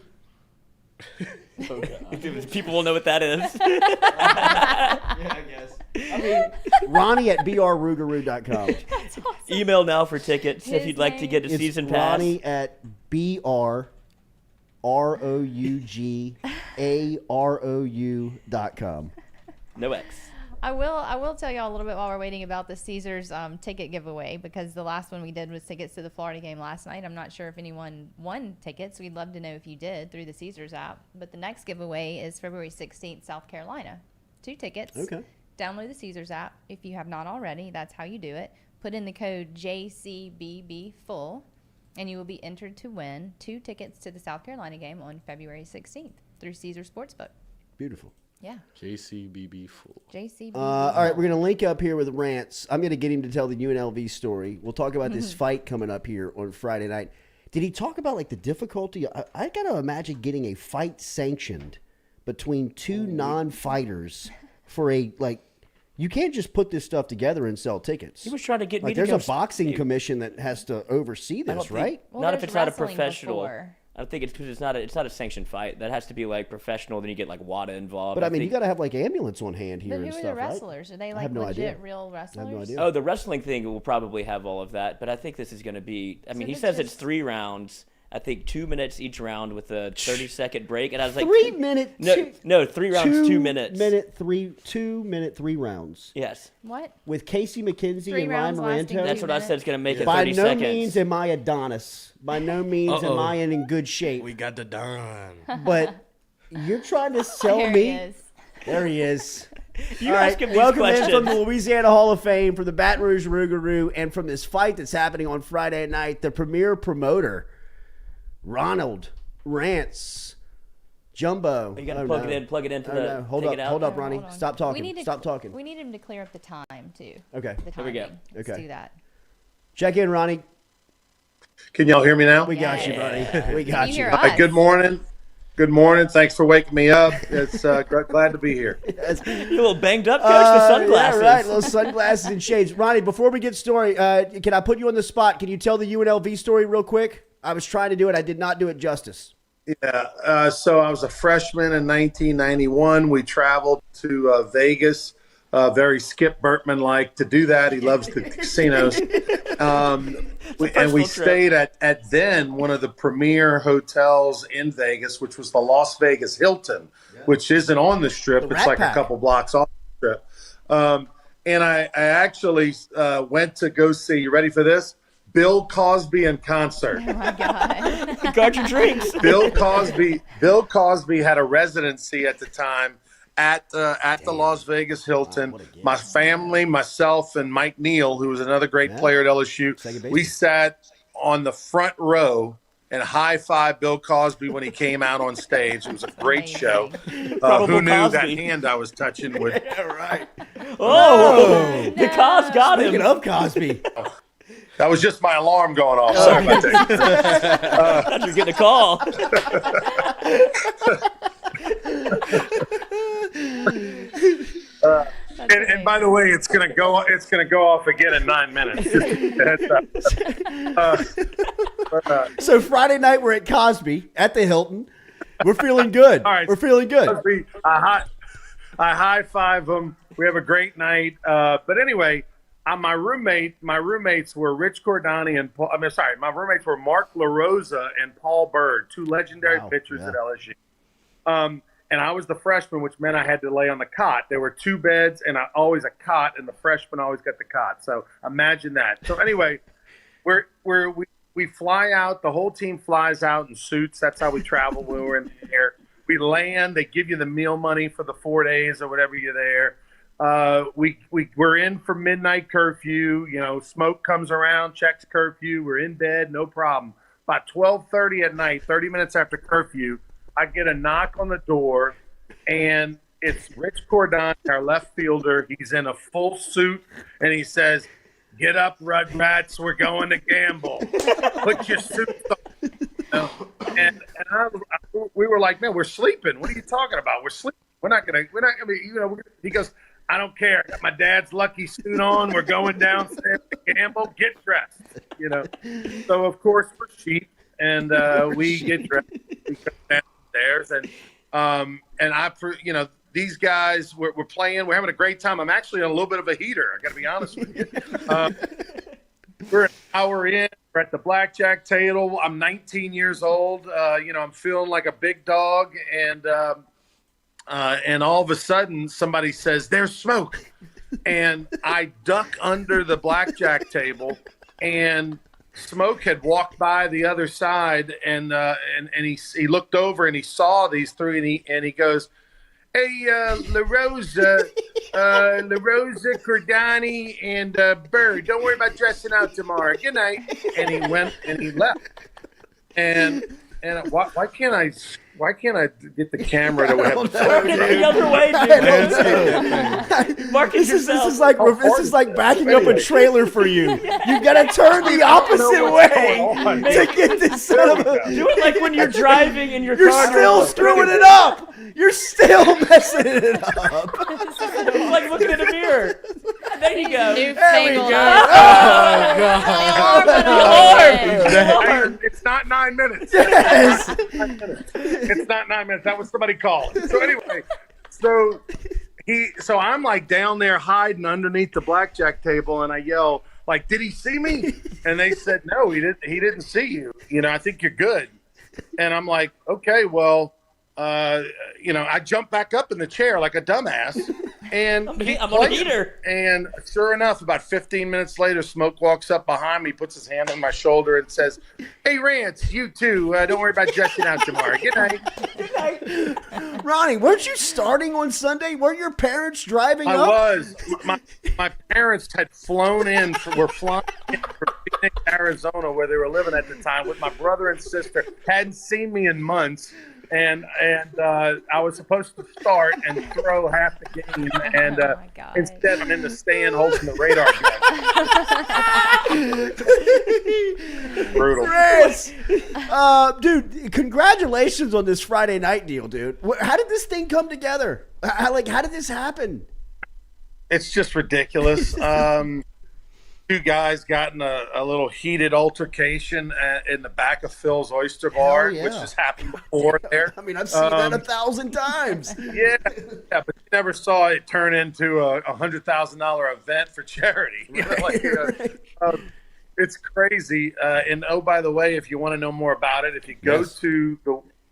Oh, God. People will know what that is. Yeah, I guess. I mean, Ronnie at brrugaroo.com. That's awesome. Email now for tickets if His you'd like to get a It's season pass. Ronnie at brrugarou.com. No X. I will tell y'all a little bit while we're waiting about the Caesars ticket giveaway because the last one we did was tickets to the Florida game last night. I'm not sure if anyone won tickets. We'd love to know if you did through the Caesars app. But the next giveaway is February 16th, South Carolina. 2 tickets. Okay. Download the Caesars app if you have not already. That's how you do it. Put in the code JCBBFull and you will be entered to win 2 tickets to the South Carolina game on February 16th through Caesars Sportsbook. Beautiful. Yeah. JCBB full. JCBB. All right, we're going to link up here with Rants. I'm going to get him to tell the UNLV story. We'll talk about this fight coming up here on Friday night. Did he talk about like the difficulty? I got to imagine getting a fight sanctioned between 2 non-fighters for a like. You can't just put this stuff together and sell tickets. He was trying to get me like to there's go a boxing commission that has to oversee I don't this, think- right? Well, not if there's it's not a wrestling professional. before. I don't think it's because it's not a sanctioned fight. That has to be like professional. Then you get like WADA involved. But I mean, you think- got to have like ambulance on hand here But who and are stuff, the wrestlers? right? Are they I like have no legit idea. real I wrestlers? have no idea. Oh, the wrestling thing will probably have all of that, but I think this is going to be. I mean, he it's says it's just- 3 rounds. I think 2 minutes each round with a 30-second break, and I was like, 3 minute. No, 3 rounds, 2 minutes. 2 minute 3 rounds. Yes. What? With Casey McKenzie 3 and Ryan rounds lasting Moranto. That's what I said is going to make it By 30 no seconds. means am I Adonis. By no means am I in good shape. We got the Don. But you're trying to sell There me. he is. There he is. You All ask right, him these welcome in from questions. the Louisiana Hall of Fame, from the Baton Rouge Rougarou, and from this fight that's happening on Friday night, the premier promoter, Ronald Rants. Jumbo. You got to Oh, plug no. it in, plug it into Oh, the. no. Hold take up, it out. hold up, Hold Ronnie. on. Stop talking. We need to, Stop talking. We need him to clear up the time too. Okay. The Here we go. timing. Let's Okay. do that. Check in, Ronnie. Can y'all hear me now? We got you, buddy. We got You you. hear Hi, us? good morning. Good morning. Thanks for waking me up. It's glad to be here. Yes. You're a little banged up, Coach. The sunglasses. Yeah, right. Little sunglasses and shades. Ronnie, before we get started, can I put you on the spot? Can you tell the UNLV story real quick? I was trying to do it. I did not do it justice. Yeah. So I was a freshman in 1991. We traveled to Vegas. Very Skip Bertman-like to do that. He loves the casinos. And we stayed at then one of the premier hotels in Vegas, which was the Las Vegas Hilton, which isn't on the Strip. The It's Rat like Pack. a couple blocks off the Strip. And I actually went to go see, you ready for this? Bill Cosby in concert. Oh my God. Guard your drinks. Bill Cosby had a residency at the time at the Las Vegas Hilton. My family, myself, and Mike Neal, who was another great player at LSU, we sat on the front row and high-five Bill Cosby when he came out on stage. It was a great show. Probable Who knew Cosby. that hand I was touching would? Yeah, right. Oh, the Cos got him. Speaking of Cosby. That was just my alarm going off. Sorry about that. I thought you were getting a call. And by the way, it's gonna go off again in 9 minutes. Just a heads up. So Friday night we're at Cosby at the Hilton. We're feeling good. All right, we're feeling good. Cosby, I high five him. We have a great night. But anyway, my roommates were Rich Cordani and Paul. My roommates were Mark LaRosa and Paul Bird, two legendary pitchers at LSU. And I was the freshman, which meant I had to lay on the cot. There were two beds, and always a cot, and the freshman always got the cot. So imagine that. So anyway, we fly out. The whole team flies out in suits. That's how we travel when we're in the air. We land. They give you the meal money for the 4 days or whatever you're there. We're in for midnight curfew. You know, smoke comes around, checks curfew. We're in bed, no problem. About 12:30 at night, 30 minutes after curfew, I get a knock on the door, and it's Rich Cordani, our left fielder. He's in a full suit, and he says, "Get up, Rugrats. We're going to gamble. Put your suits on." You know? And we were like, "Man, we're sleeping. What are you talking about? We're sleeping. We're not gonna. You know." He goes, "I don't care. I got my dad's lucky suit on. We're going downstairs to gamble. Get dressed." You know. So of course we're cheap, and we get dressed. We go downstairs, and these guys we're playing. We're having a great time. I'm actually on a little bit of a heater. I got to be honest with you. We're an hour in. We're at the blackjack table. I'm 19 years old. I'm feeling like a big dog, and all of a sudden somebody says, "There's smoke," and I duck under the blackjack table, and Smoke had walked by the other side, and he looked over and he saw these three, and he goes, "Hey, LaRosa, Cordani, and Bird, don't worry about dressing out tomorrow. Good night." And he went and he left. And why can't I get the camera to have the other way, dude? Marcus, this is like backing up a trailer for you. You gotta turn the opposite way to get this son of a. Do it like when you're driving in your car. You're still screwing it up. You're still messing it up. It's like looking in a mirror. There you go. There we go. Alarm. It's not 9 minutes. Yes. It's not 9 minutes. That was somebody calling. So anyway, so I'm like down there hiding underneath the blackjack table, and I yell, like, "Did he see me?" And they said, "No, he didn't see you. I think you're good." And I'm like, "Okay, well, I jump back up in the chair like a dumbass, and I'm on a heater." And sure enough, about 15 minutes later, Smoke walks up behind me, puts his hand on my shoulder, and says, "Hey, Rants, you too. Don't worry about dressing out tomorrow. Good night." Ronnie, weren't you starting on Sunday? Weren't your parents driving up? I was. My parents had were flying in from Phoenix, Arizona, where they were living at the time, with my brother and sister. Hadn't seen me in months. And I was supposed to start and throw half the game, and instead I'm in the stand holding the radar gun. Brutal. Chris, dude, congratulations on this Friday night deal, dude. How did this thing come together? How did this happen? It's just ridiculous. Two guys got in a little heated altercation in the back of Phil's Oyster Bar, which has happened before there. I mean, I've seen that 1,000 times. Yeah, but you never saw it turn into a $100,000 event for charity. It's crazy. And oh, by the way, if you want to know more about it, if you go to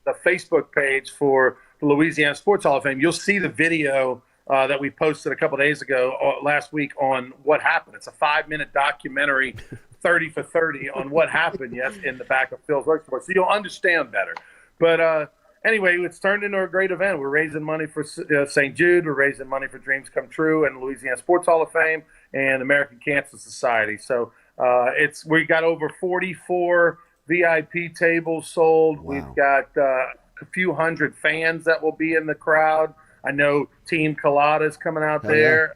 the Facebook page for the Louisiana Sports Hall of Fame, you'll see the video that we posted a couple days ago, last week, on what happened. It's a 5-minute documentary, 30 for 30, on what happened, in the back of Phil's Oyster Bar, so you'll understand better. But anyway, it's turned into a great event. We're raising money for St. Jude. We're raising money for Dreams Come True and Louisiana Sports Hall of Fame and American Cancer Society. So we got over 44 VIP tables sold. Wow. We've got a few hundred fans that will be in the crowd. I know Team Culotta is coming out Hell there.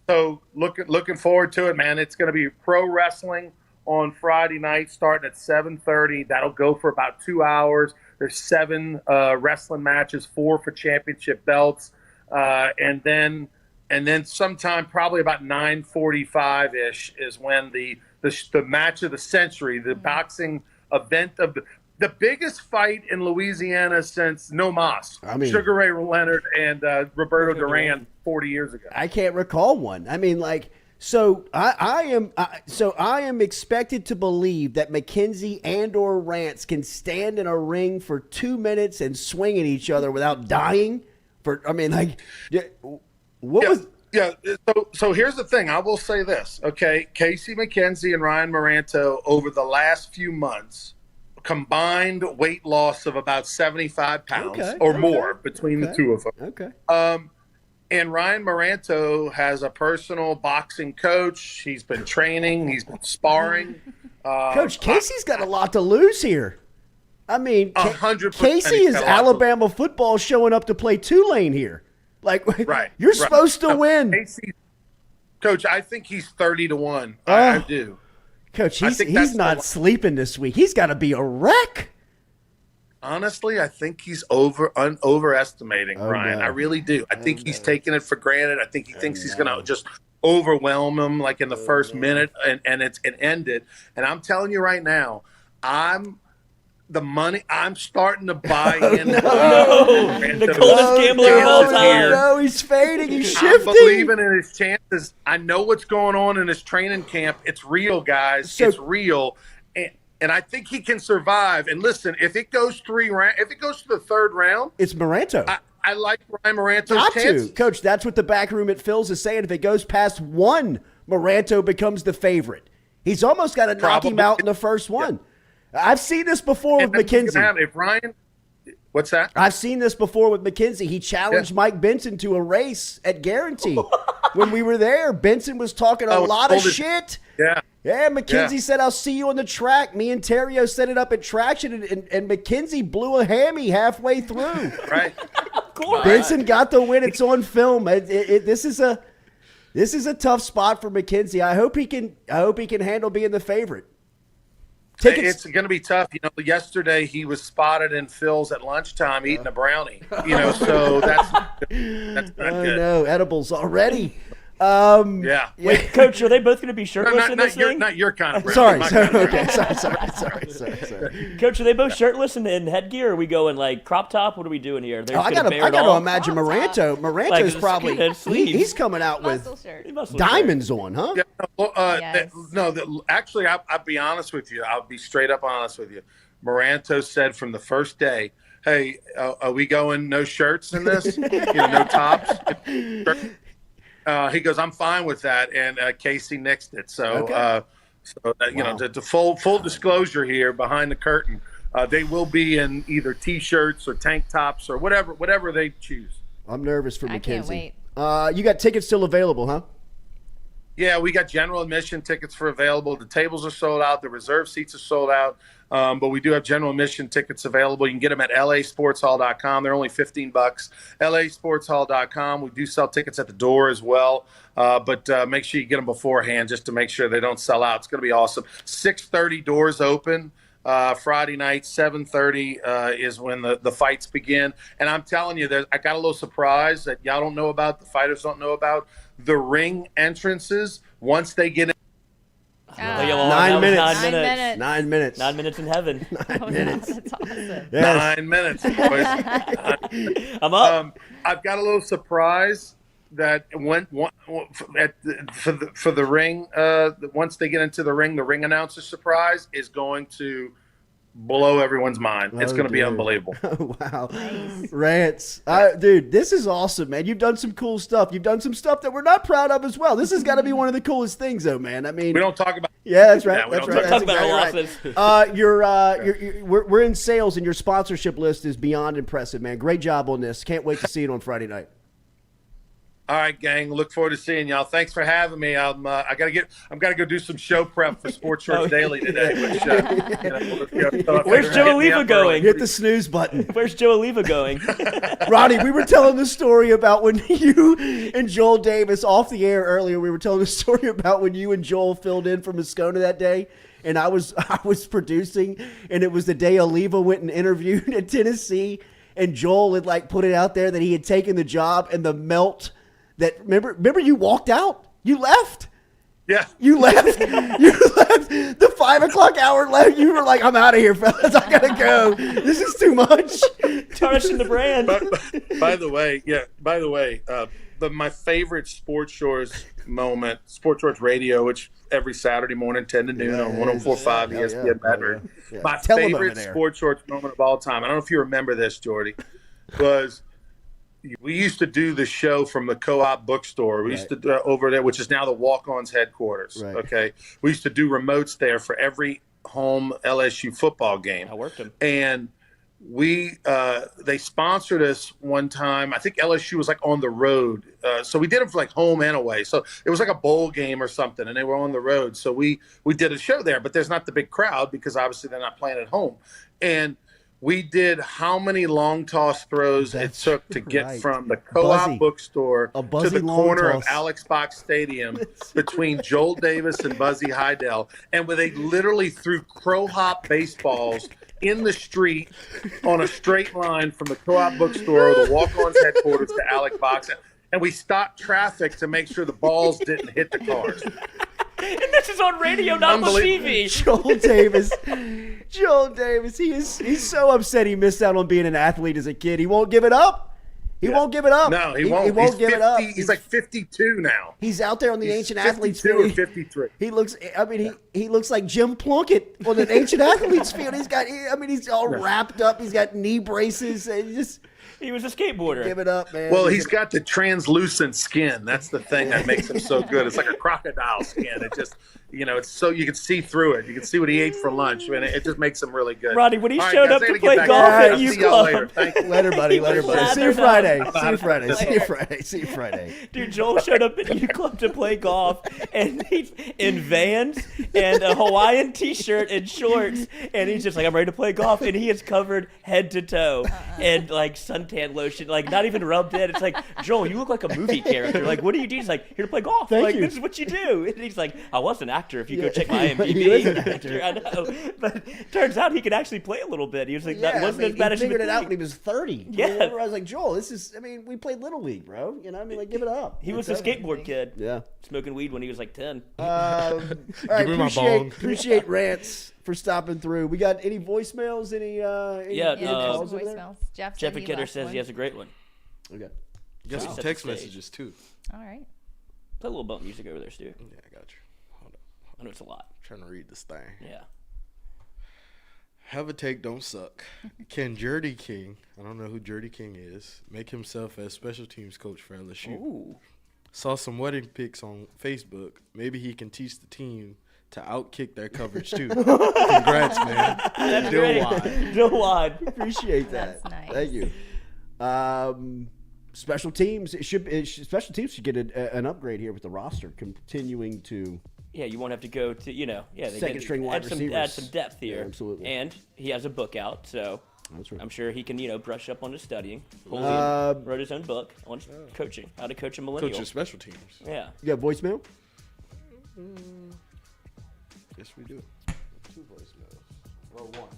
So looking forward to it, man. It's going to be pro wrestling on Friday night starting at 7:30. That'll go for about 2 hours. There's 7 wrestling matches, 4 for championship belts. And then sometime probably about 9:45-ish is when the match of the century, the boxing event of the biggest fight in Louisiana since No Mas. I mean, Sugar Ray Leonard and Roberto Duran 40 years ago. I can't recall one. I mean, like, so I am expected to believe that McKenzie and/or Rants can stand in a ring for 2 minutes and swing at each other without dying. So here's the thing. I will say this, okay? Casey McKenzie and Ryan Moranto over the last few months combined weight loss of about 75 pounds more between the two of them. Okay. And Ryan Moranto has a personal boxing coach. He's been training. He's been sparring. Coach, Casey's got a lot to lose here. I mean, 100%. Casey is Alabama football showing up to play Tulane here. Like, you're supposed to win. Coach, I think he's 30-1. I do. Coach, he's not sleeping this week. He's got to be a wreck. Honestly, I think he's overestimating Ryan. No. I really do. I think he's taking it for granted. I think he thinks he's going to just overwhelm him like in the first minute and end it. And I'm telling you right now, I'm starting to buy in. The coldest gambler of all time. No, he's fading. He's shifting. I'm believing in his chances. I know what's going on in his training camp. It's real, guys. It's real. And I think he can survive. And listen, if it goes to the third round, it's Moranto. I like Ryan Moranto's Got chances. to. Coach, that's what the back room at Phil's is saying. If it goes past 1, Moranto becomes the favorite. He's almost got to knock him out in the first one. Yeah. I've seen this before with McKenzie. If Ryan, what's that? I've seen this before with McKenzie. He challenged Mike Benson to a race at Guarantee. When we were there, Benson was talking a lot of shit. Yeah, McKenzie said, I'll see you on the track. Me and Terrio set it up at Traction, and McKenzie blew a hammy halfway through. Right. Benson got the win. It's on film. This is a tough spot for McKenzie. I hope he can handle being the favorite. It's going to be tough. Yesterday he was spotted in Phil's at lunchtime eating a brownie. So that's not good. No, edibles already. Wait, Coach, are they both going to be shirtless in this thing? Not your kind of brownie. Sorry. Coach, are they both shirtless in headgear? Or are we going like crop top? What are we doing here? I got to imagine Moranto. Moranto's probably he's coming out with diamonds on, huh? Actually, I'll be honest with you. I'll be straight up honest with you. Moranto said from the first day, "Hey, are we going no shirts in this? No tops." He goes, I'm fine with that, and Casey nixed it. So, the full disclosure here behind the curtain, they will be in either T-shirts or tank tops or whatever they choose. I'm nervous for McKenzie. I can't wait. You got tickets still available, huh? Yeah, we got general admission tickets available. The tables are sold out. The reserve seats are sold out. But we do have general admission tickets available. You can get them at lasportshall.com. They're only $15. lasportshall.com. We do sell tickets at the door as well. But make sure you get them beforehand just to make sure they don't sell out. It's going to be awesome. 6:30 doors open. Friday night, 7:30 is when the fights begin. And I'm telling you, I got a little surprise that y'all don't know about, the fighters don't know about. The ring entrances, once they get in. 9 minutes. 9 minutes. 9 minutes in heaven. 9 minutes. That's awesome. Yes. 9 minutes, boys. I'm up. I've got a little surprise that for the ring, once they get into the ring announcer surprise is going to blow everyone's mind. It's going to be unbelievable. Wow. Nice. Rants. Dude, this is awesome, man. You've done some cool stuff. You've done some stuff that we're not proud of as well. This has got to be one of the coolest things, though, man. I mean, we don't talk about. Yeah, that's right. Yeah, that's right. Talk about exactly right. We're in sales, and your sponsorship list is beyond impressive, man. Great job on this. Can't wait to see it on Friday night. All right, gang. Look forward to seeing y'all. Thanks for having me. I gotta go do some show prep for Sports Shorts Daily today. Which, Where's Joe Oliva going? Hit the snooze button. Where's Joe Oliva going? Ronnie, we were telling the story about when you and Joel Davis off the air earlier. We were telling the story about when you and Joel filled in for Moscona that day. And I was producing, and it was the day Oliva went and interviewed at Tennessee, and Joel had like put it out there that he had taken the job, and the melt that remember you walked out, you left. Yeah, you left. You left. The 5 o'clock hour left. You were like, "I'm out of here, fellas. I gotta go. This is too much." Tarnishing the brand. By the way, my favorite Sports Shorts moment, Sports Shorts Radio, which every Saturday morning, 10 to noon on 104.5 ESPN Veteran. My favorite Sports Shorts moment of all time, I don't know if you remember this, Jordy, was we used to do the show from the Co-op bookstore. We used to do over there, which is now the Walk-Ons headquarters. Right. Okay. We used to do remotes there for every home LSU football game. I worked them. And they sponsored us one time. I think LSU was like on the road. So we did it for like home and away. So it was like a bowl game or something, and they were on the road. So we did a show there, but there's not the big crowd because obviously they're not playing at home. And we did how many long toss throws it took to get from the Co-op bookstore to the corner of Alex Box Stadium between Joel Davis and Buzzy Heidel. And where they literally threw crow hop baseballs in the street on a straight line from the Co-op bookstore or the Walk-Ons headquarters to Alex Box. And we stopped traffic to make sure the balls didn't hit the cars. And this is on radio, not on TV. Joel Davis, he's so upset he missed out on being an athlete as a kid. He won't give it up. He won't give it up. No, he won't. He won't give it up. He's like 52 now. He's out there on the Ancient Athletes 52 field. or 53. He looks. I mean, he looks like Jim Plunkett on the Ancient Athletes field. He's all wrapped up. He's got knee braces. He was a skateboarder. Give it up, man. Well, he's got the translucent skin. That's the thing that makes him so good. It's like a crocodile skin. It just, it's so you can see through it. You can see what he ate for lunch. I mean, it just makes him really good. Roddy, when he showed up to play golf at U Club. Later. Thank you. Later, buddy. See you Friday. See you Friday. Dude, Joel showed up at U Club to play golf, and he's in Vans and a Hawaiian T-shirt and shorts, and he's just like, "I'm ready to play golf," and he is covered head to toe and like suntan lotion, like not even rubbed in. It's like, Joel, you look like a movie character. Like, what do you do? He's like, here to play golf. Thank you. This is what you do. And he's like, I was an actor. If you go check my IMDb, He is an actor. I know, but turns out he could actually play a little bit. He was like, that wasn't as bad as he you would figured it out think. when he was 30. Yeah. I was like, Joel, we played Little League, bro. Give it up. He was a skateboard kid. Yeah. Smoking weed when he was like 10. All right, appreciate Rants for stopping through. We got any voicemails? Any calls over there? Voicemails. Jeff Jeff said he Kidder left says one. he has a great one. Okay. Got some Set text the stage. messages too. All right. Play a little bump music over there, Stu. Yeah, I got you. Hold on. I know it's a lot. Trying to read this thing. Yeah. Have a take, don't suck. Can Jordy King, I don't know who Jordy King is, make himself as special teams coach for LSU? Ooh. Saw some wedding pics on Facebook. Maybe he can teach the team to outkick their coverage too. Congrats, man. That's Still great. wide. Still wide. Appreciate that. That's nice. Thank you. Special teams. Special teams should get an upgrade here with the roster continuing to. Yeah, you won't have to go to, they Second string wide receivers. Add some depth here. Yeah, absolutely. And he has a book out, so that's right. I'm sure he can, brush up on his studying. Julian wrote his own book on coaching, how to coach a millennial. Coaching special teams. Yeah. You got voicemail? Yes, we do. 2 voicemails. Well, 1.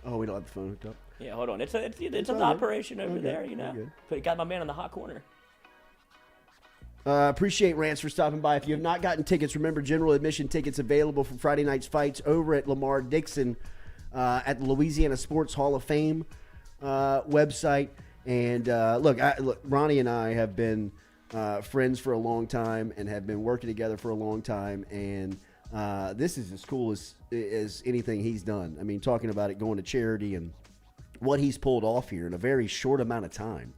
Oh, we don't have the phone hooked up. Yeah, hold on. It's an operation over there, good. But got my man in the hot corner. Appreciate Rants for stopping by. If you have not gotten tickets, remember general admission tickets available for Friday night's fights over at Lamar Dixon at the Louisiana Sports Hall of Fame website. And look, Ronnie and I have been friends for a long time and have been working together for a long time. And this is as cool as anything he's done. I mean, talking about it going to charity and what he's pulled off here in a very short amount of time.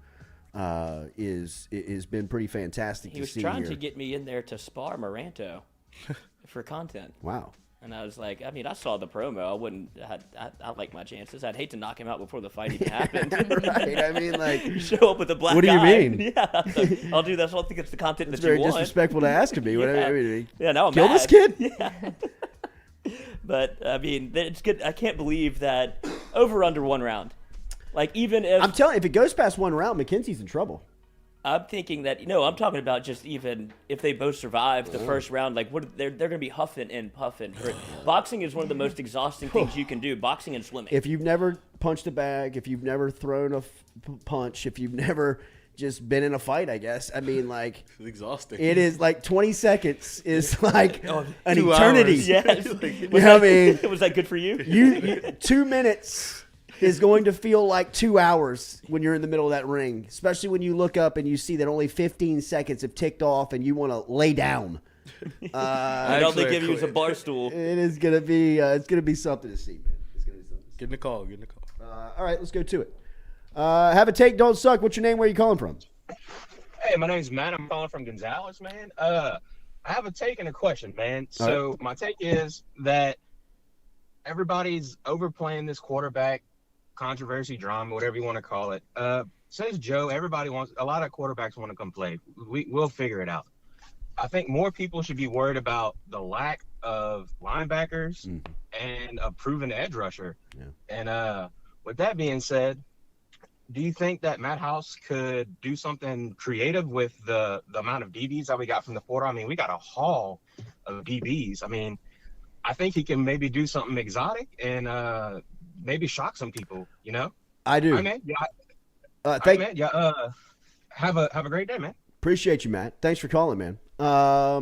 Is been pretty fantastic to see. He was trying here. to get me in there to spar Moranto for content. Wow. And I was like, I mean, I saw the promo. I wouldn't. I like my chances. I'd hate to knock him out before the fight even happened. Right. I mean, like, show up with a black. What do you eye. mean? Yeah, I'll do that. I don't think it's the content It's that you very want. disrespectful to ask of me. What Yeah. I mean, Yeah, now I'm kill mad. this kid. Yeah. But I mean, it's good. I can't believe that over under 1 round. Like, even if I'm telling you, if it goes past 1 round, McKenzie's in trouble. I'm thinking that I'm talking about just even if they both survive the first round, like they're going to be huffing and puffing. Boxing is one of the most exhausting things you can do. Boxing and swimming. If you've never punched a bag, if you've never thrown a punch, if you've never just been in a fight, I guess. I mean, like, it's exhausting. It is like 20 seconds is like an 2 eternity. hours. Yes. You know what I mean? Was that good for you? You 2 minutes is going to feel like 2 hours when you're in the middle of that ring, especially when you look up and you see that only 15 seconds have ticked off and you want to lay down. All they give you is a bar stool. It is going to be it's going to be something to see, man. It's going to be something. Get in the call. All right, let's go to it. Have a take, don't suck. What's your name? Where are you calling from? Hey, my name's Matt. I'm calling from Gonzales, man. I have a take and a question, man. So my take is that everybody's overplaying this quarterback controversy, drama, whatever you want to call it. Says Joe, a lot of quarterbacks want to come play. We'll figure it out. I think more people should be worried about the lack of linebackers and a proven edge rusher. Yeah. And with that being said, do you think that Matt House could do something creative with the amount of DBs that we got from the portal? I mean, we got a haul of DBs. I mean, I think he can maybe do something exotic and maybe shock some people, you know? I do. All right, man. Yeah. Thank you. Have a great day, man. Appreciate you, Matt. Thanks for calling, man.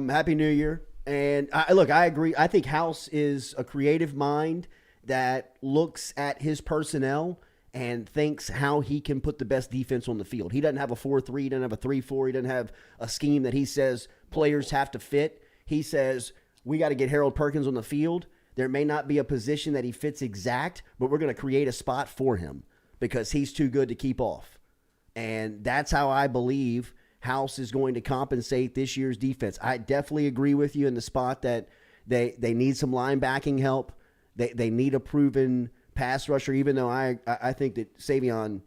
Happy New Year. And I agree. I think House is a creative mind that looks at his personnel and thinks how he can put the best defense on the field. He doesn't have a 4-3. He doesn't have a 3-4. He doesn't have a scheme that he says players have to fit. He says, we got to get Harold Perkins on the field. There may not be a position that he fits exact, but we're going to create a spot for him because he's too good to keep off. And that's how I believe House is going to compensate this year's defense. I definitely agree with you in the spot that they need some linebacking help. They need a proven pass rusher, even though I think that Savion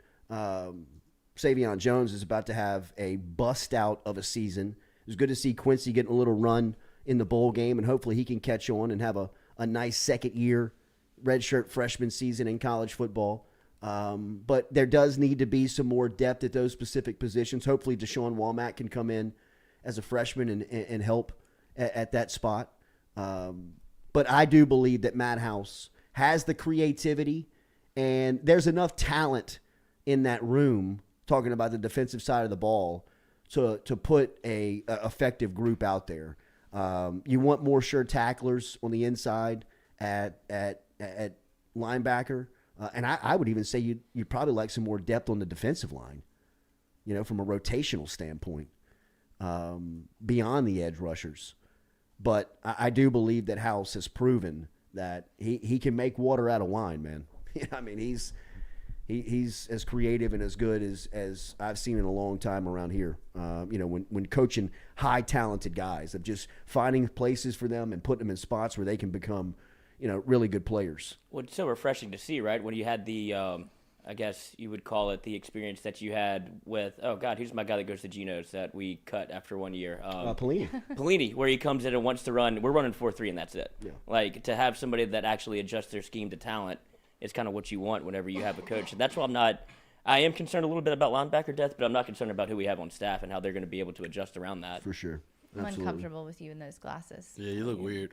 Jones is about to have a bust out of a season. It was good to see Quincy getting a little run in the bowl game, and hopefully he can catch on and have a nice second-year redshirt freshman season in college football. But there does need to be some more depth at those specific positions. Hopefully Deshaun Womack can come in as a freshman and help at that spot. But I do believe that Matt House has the creativity, and there's enough talent in that room, talking about the defensive side of the ball, to put a effective group out there. You want more sure tacklers on the inside at linebacker. And I would even say you'd probably like some more depth on the defensive line, from a rotational standpoint, beyond the edge rushers. But I do believe that House has proven that he can make water out of wine, man. I mean, he's as creative and as good as I've seen in a long time around here. When coaching high talented guys, of just finding places for them and putting them in spots where they can become, really good players. Well, it's so refreshing to see, right? When you had the, I guess you would call it the experience that you had with, who's my guy that goes to Geno's that we cut after 1 year? Pelini. Pelini, where he comes in and wants to run. We're running 4-3 and that's it. Yeah. Like, to have somebody that actually adjusts their scheme to talent is kind of what you want whenever you have a coach. And that's why I am concerned a little bit about linebacker depth, but I'm not concerned about who we have on staff and how they're going to be able to adjust around that. For sure. I'm uncomfortable with you in those glasses. Yeah, you look weird.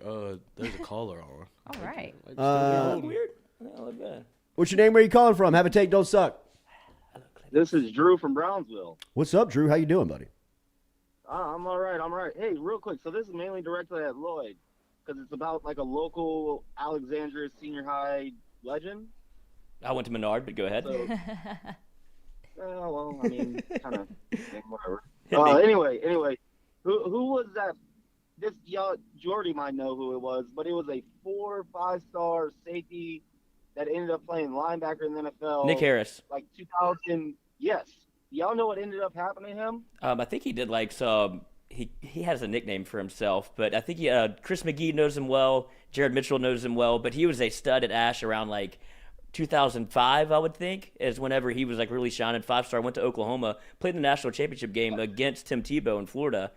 There's a collar on. All right. Weird. I look good. What's your name? Where are you calling from? Have a take, don't suck. This is Drew from Brownsville. What's up, Drew? How you doing, buddy? I'm all right. Hey, real quick. So this is mainly directed at Lloyd because it's about like a local Alexandria senior high legend. I went to Menard, but go ahead. So, well, I mean, kind of whatever. Anyway, who was that? This Jordy might know who it was, but it was a 4 or 5-star safety that ended up playing linebacker in the NFL. Nick Harris. Like 2000. Yes. Y'all know what ended up happening to him? I think he did like some he has a nickname for himself, but I think Chris McGee knows him well. Jared Mitchell knows him well, but he was a stud at Ash around like 2005, I would think, is whenever he was like really shining. 5-star, went to Oklahoma, played the national championship game against Tim Tebow in Florida.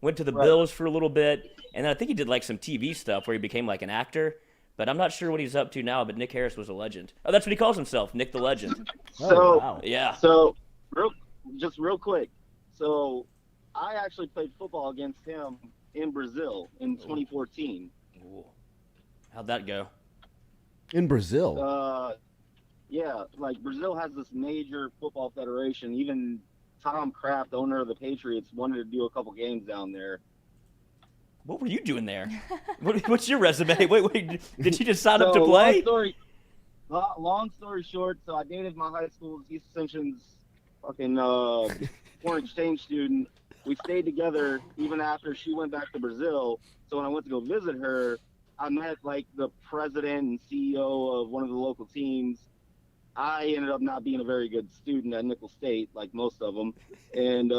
Went to the Bills for a little bit, and then I think he did like some TV stuff where he became like an actor. But I'm not sure what he's up to now. But Nick Harris was a legend. Oh, that's what he calls himself, Nick the Legend. So, wow. Yeah. So, real quick. So, I actually played football against him in Brazil in 2014. Ooh. How'd that go? In Brazil? Yeah, like Brazil has this major football federation. Even Tom Kraft, owner of the Patriots, wanted to do a couple games down there. What were you doing there? What's your resume? Wait, did you just sign up to play? Long story short, so I dated my high school's East Ascension's fucking foreign exchange student. We stayed together even after she went back to Brazil. So when I went to go visit her, I met like the president and CEO of one of the local teams. I ended up not being a very good student at Nickel State, like most of them, and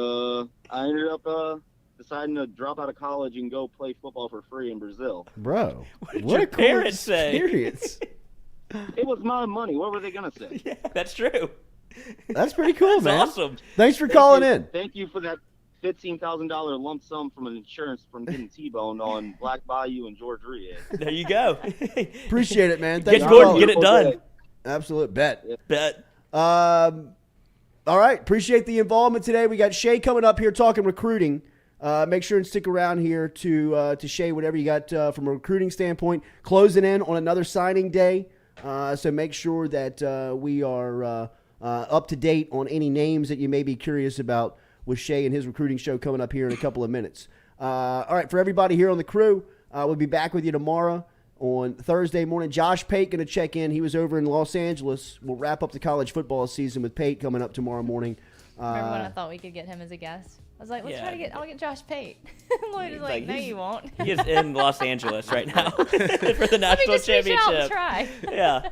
I ended up deciding to drop out of college and go play football for free in Brazil. Bro, what a cool experience. It was my money. What were they gonna say? Yeah, that's true. That's pretty cool, man. Awesome. Thanks for calling in. Thank you for that $15,000 lump sum from an insurance from getting T-boned on Black Bayou and George Reed. There you go. Appreciate it, man. Get Gordon, get it done. Absolute bet. Bet. All right. Appreciate the involvement today. We got Shay coming up here talking recruiting. Make sure and stick around here to Shay whatever you got from a recruiting standpoint. Closing in on another signing day. So make sure that we are up to date on any names that you may be curious about with Shay and his recruiting show coming up here in a couple of minutes. All right, for everybody here on the crew, we'll be back with you tomorrow on Thursday morning. Josh Pate going to check in. He was over in Los Angeles. We'll wrap up the college football season with Pate coming up tomorrow morning. Remember when I thought we could get him as a guest? I was like, I'll get Josh Pate. Lloyd is like, no, you won't. He is in Los Angeles right now for the national championship. Reach out and try. Yeah.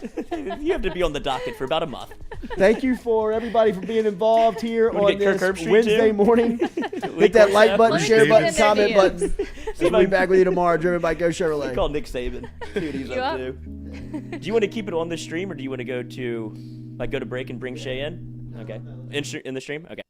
You have to be on the docket for about a month. Thank you for everybody for being involved here on this Wednesday too? morning. Hit that like button, share button, comment button. We'll be back with you tomorrow, driven by Go Chevrolet. Call Nick Saban. See what he's up to. Do you want to keep it on the stream, or do you want to go to break and bring Shay in? Okay. In the stream? Okay.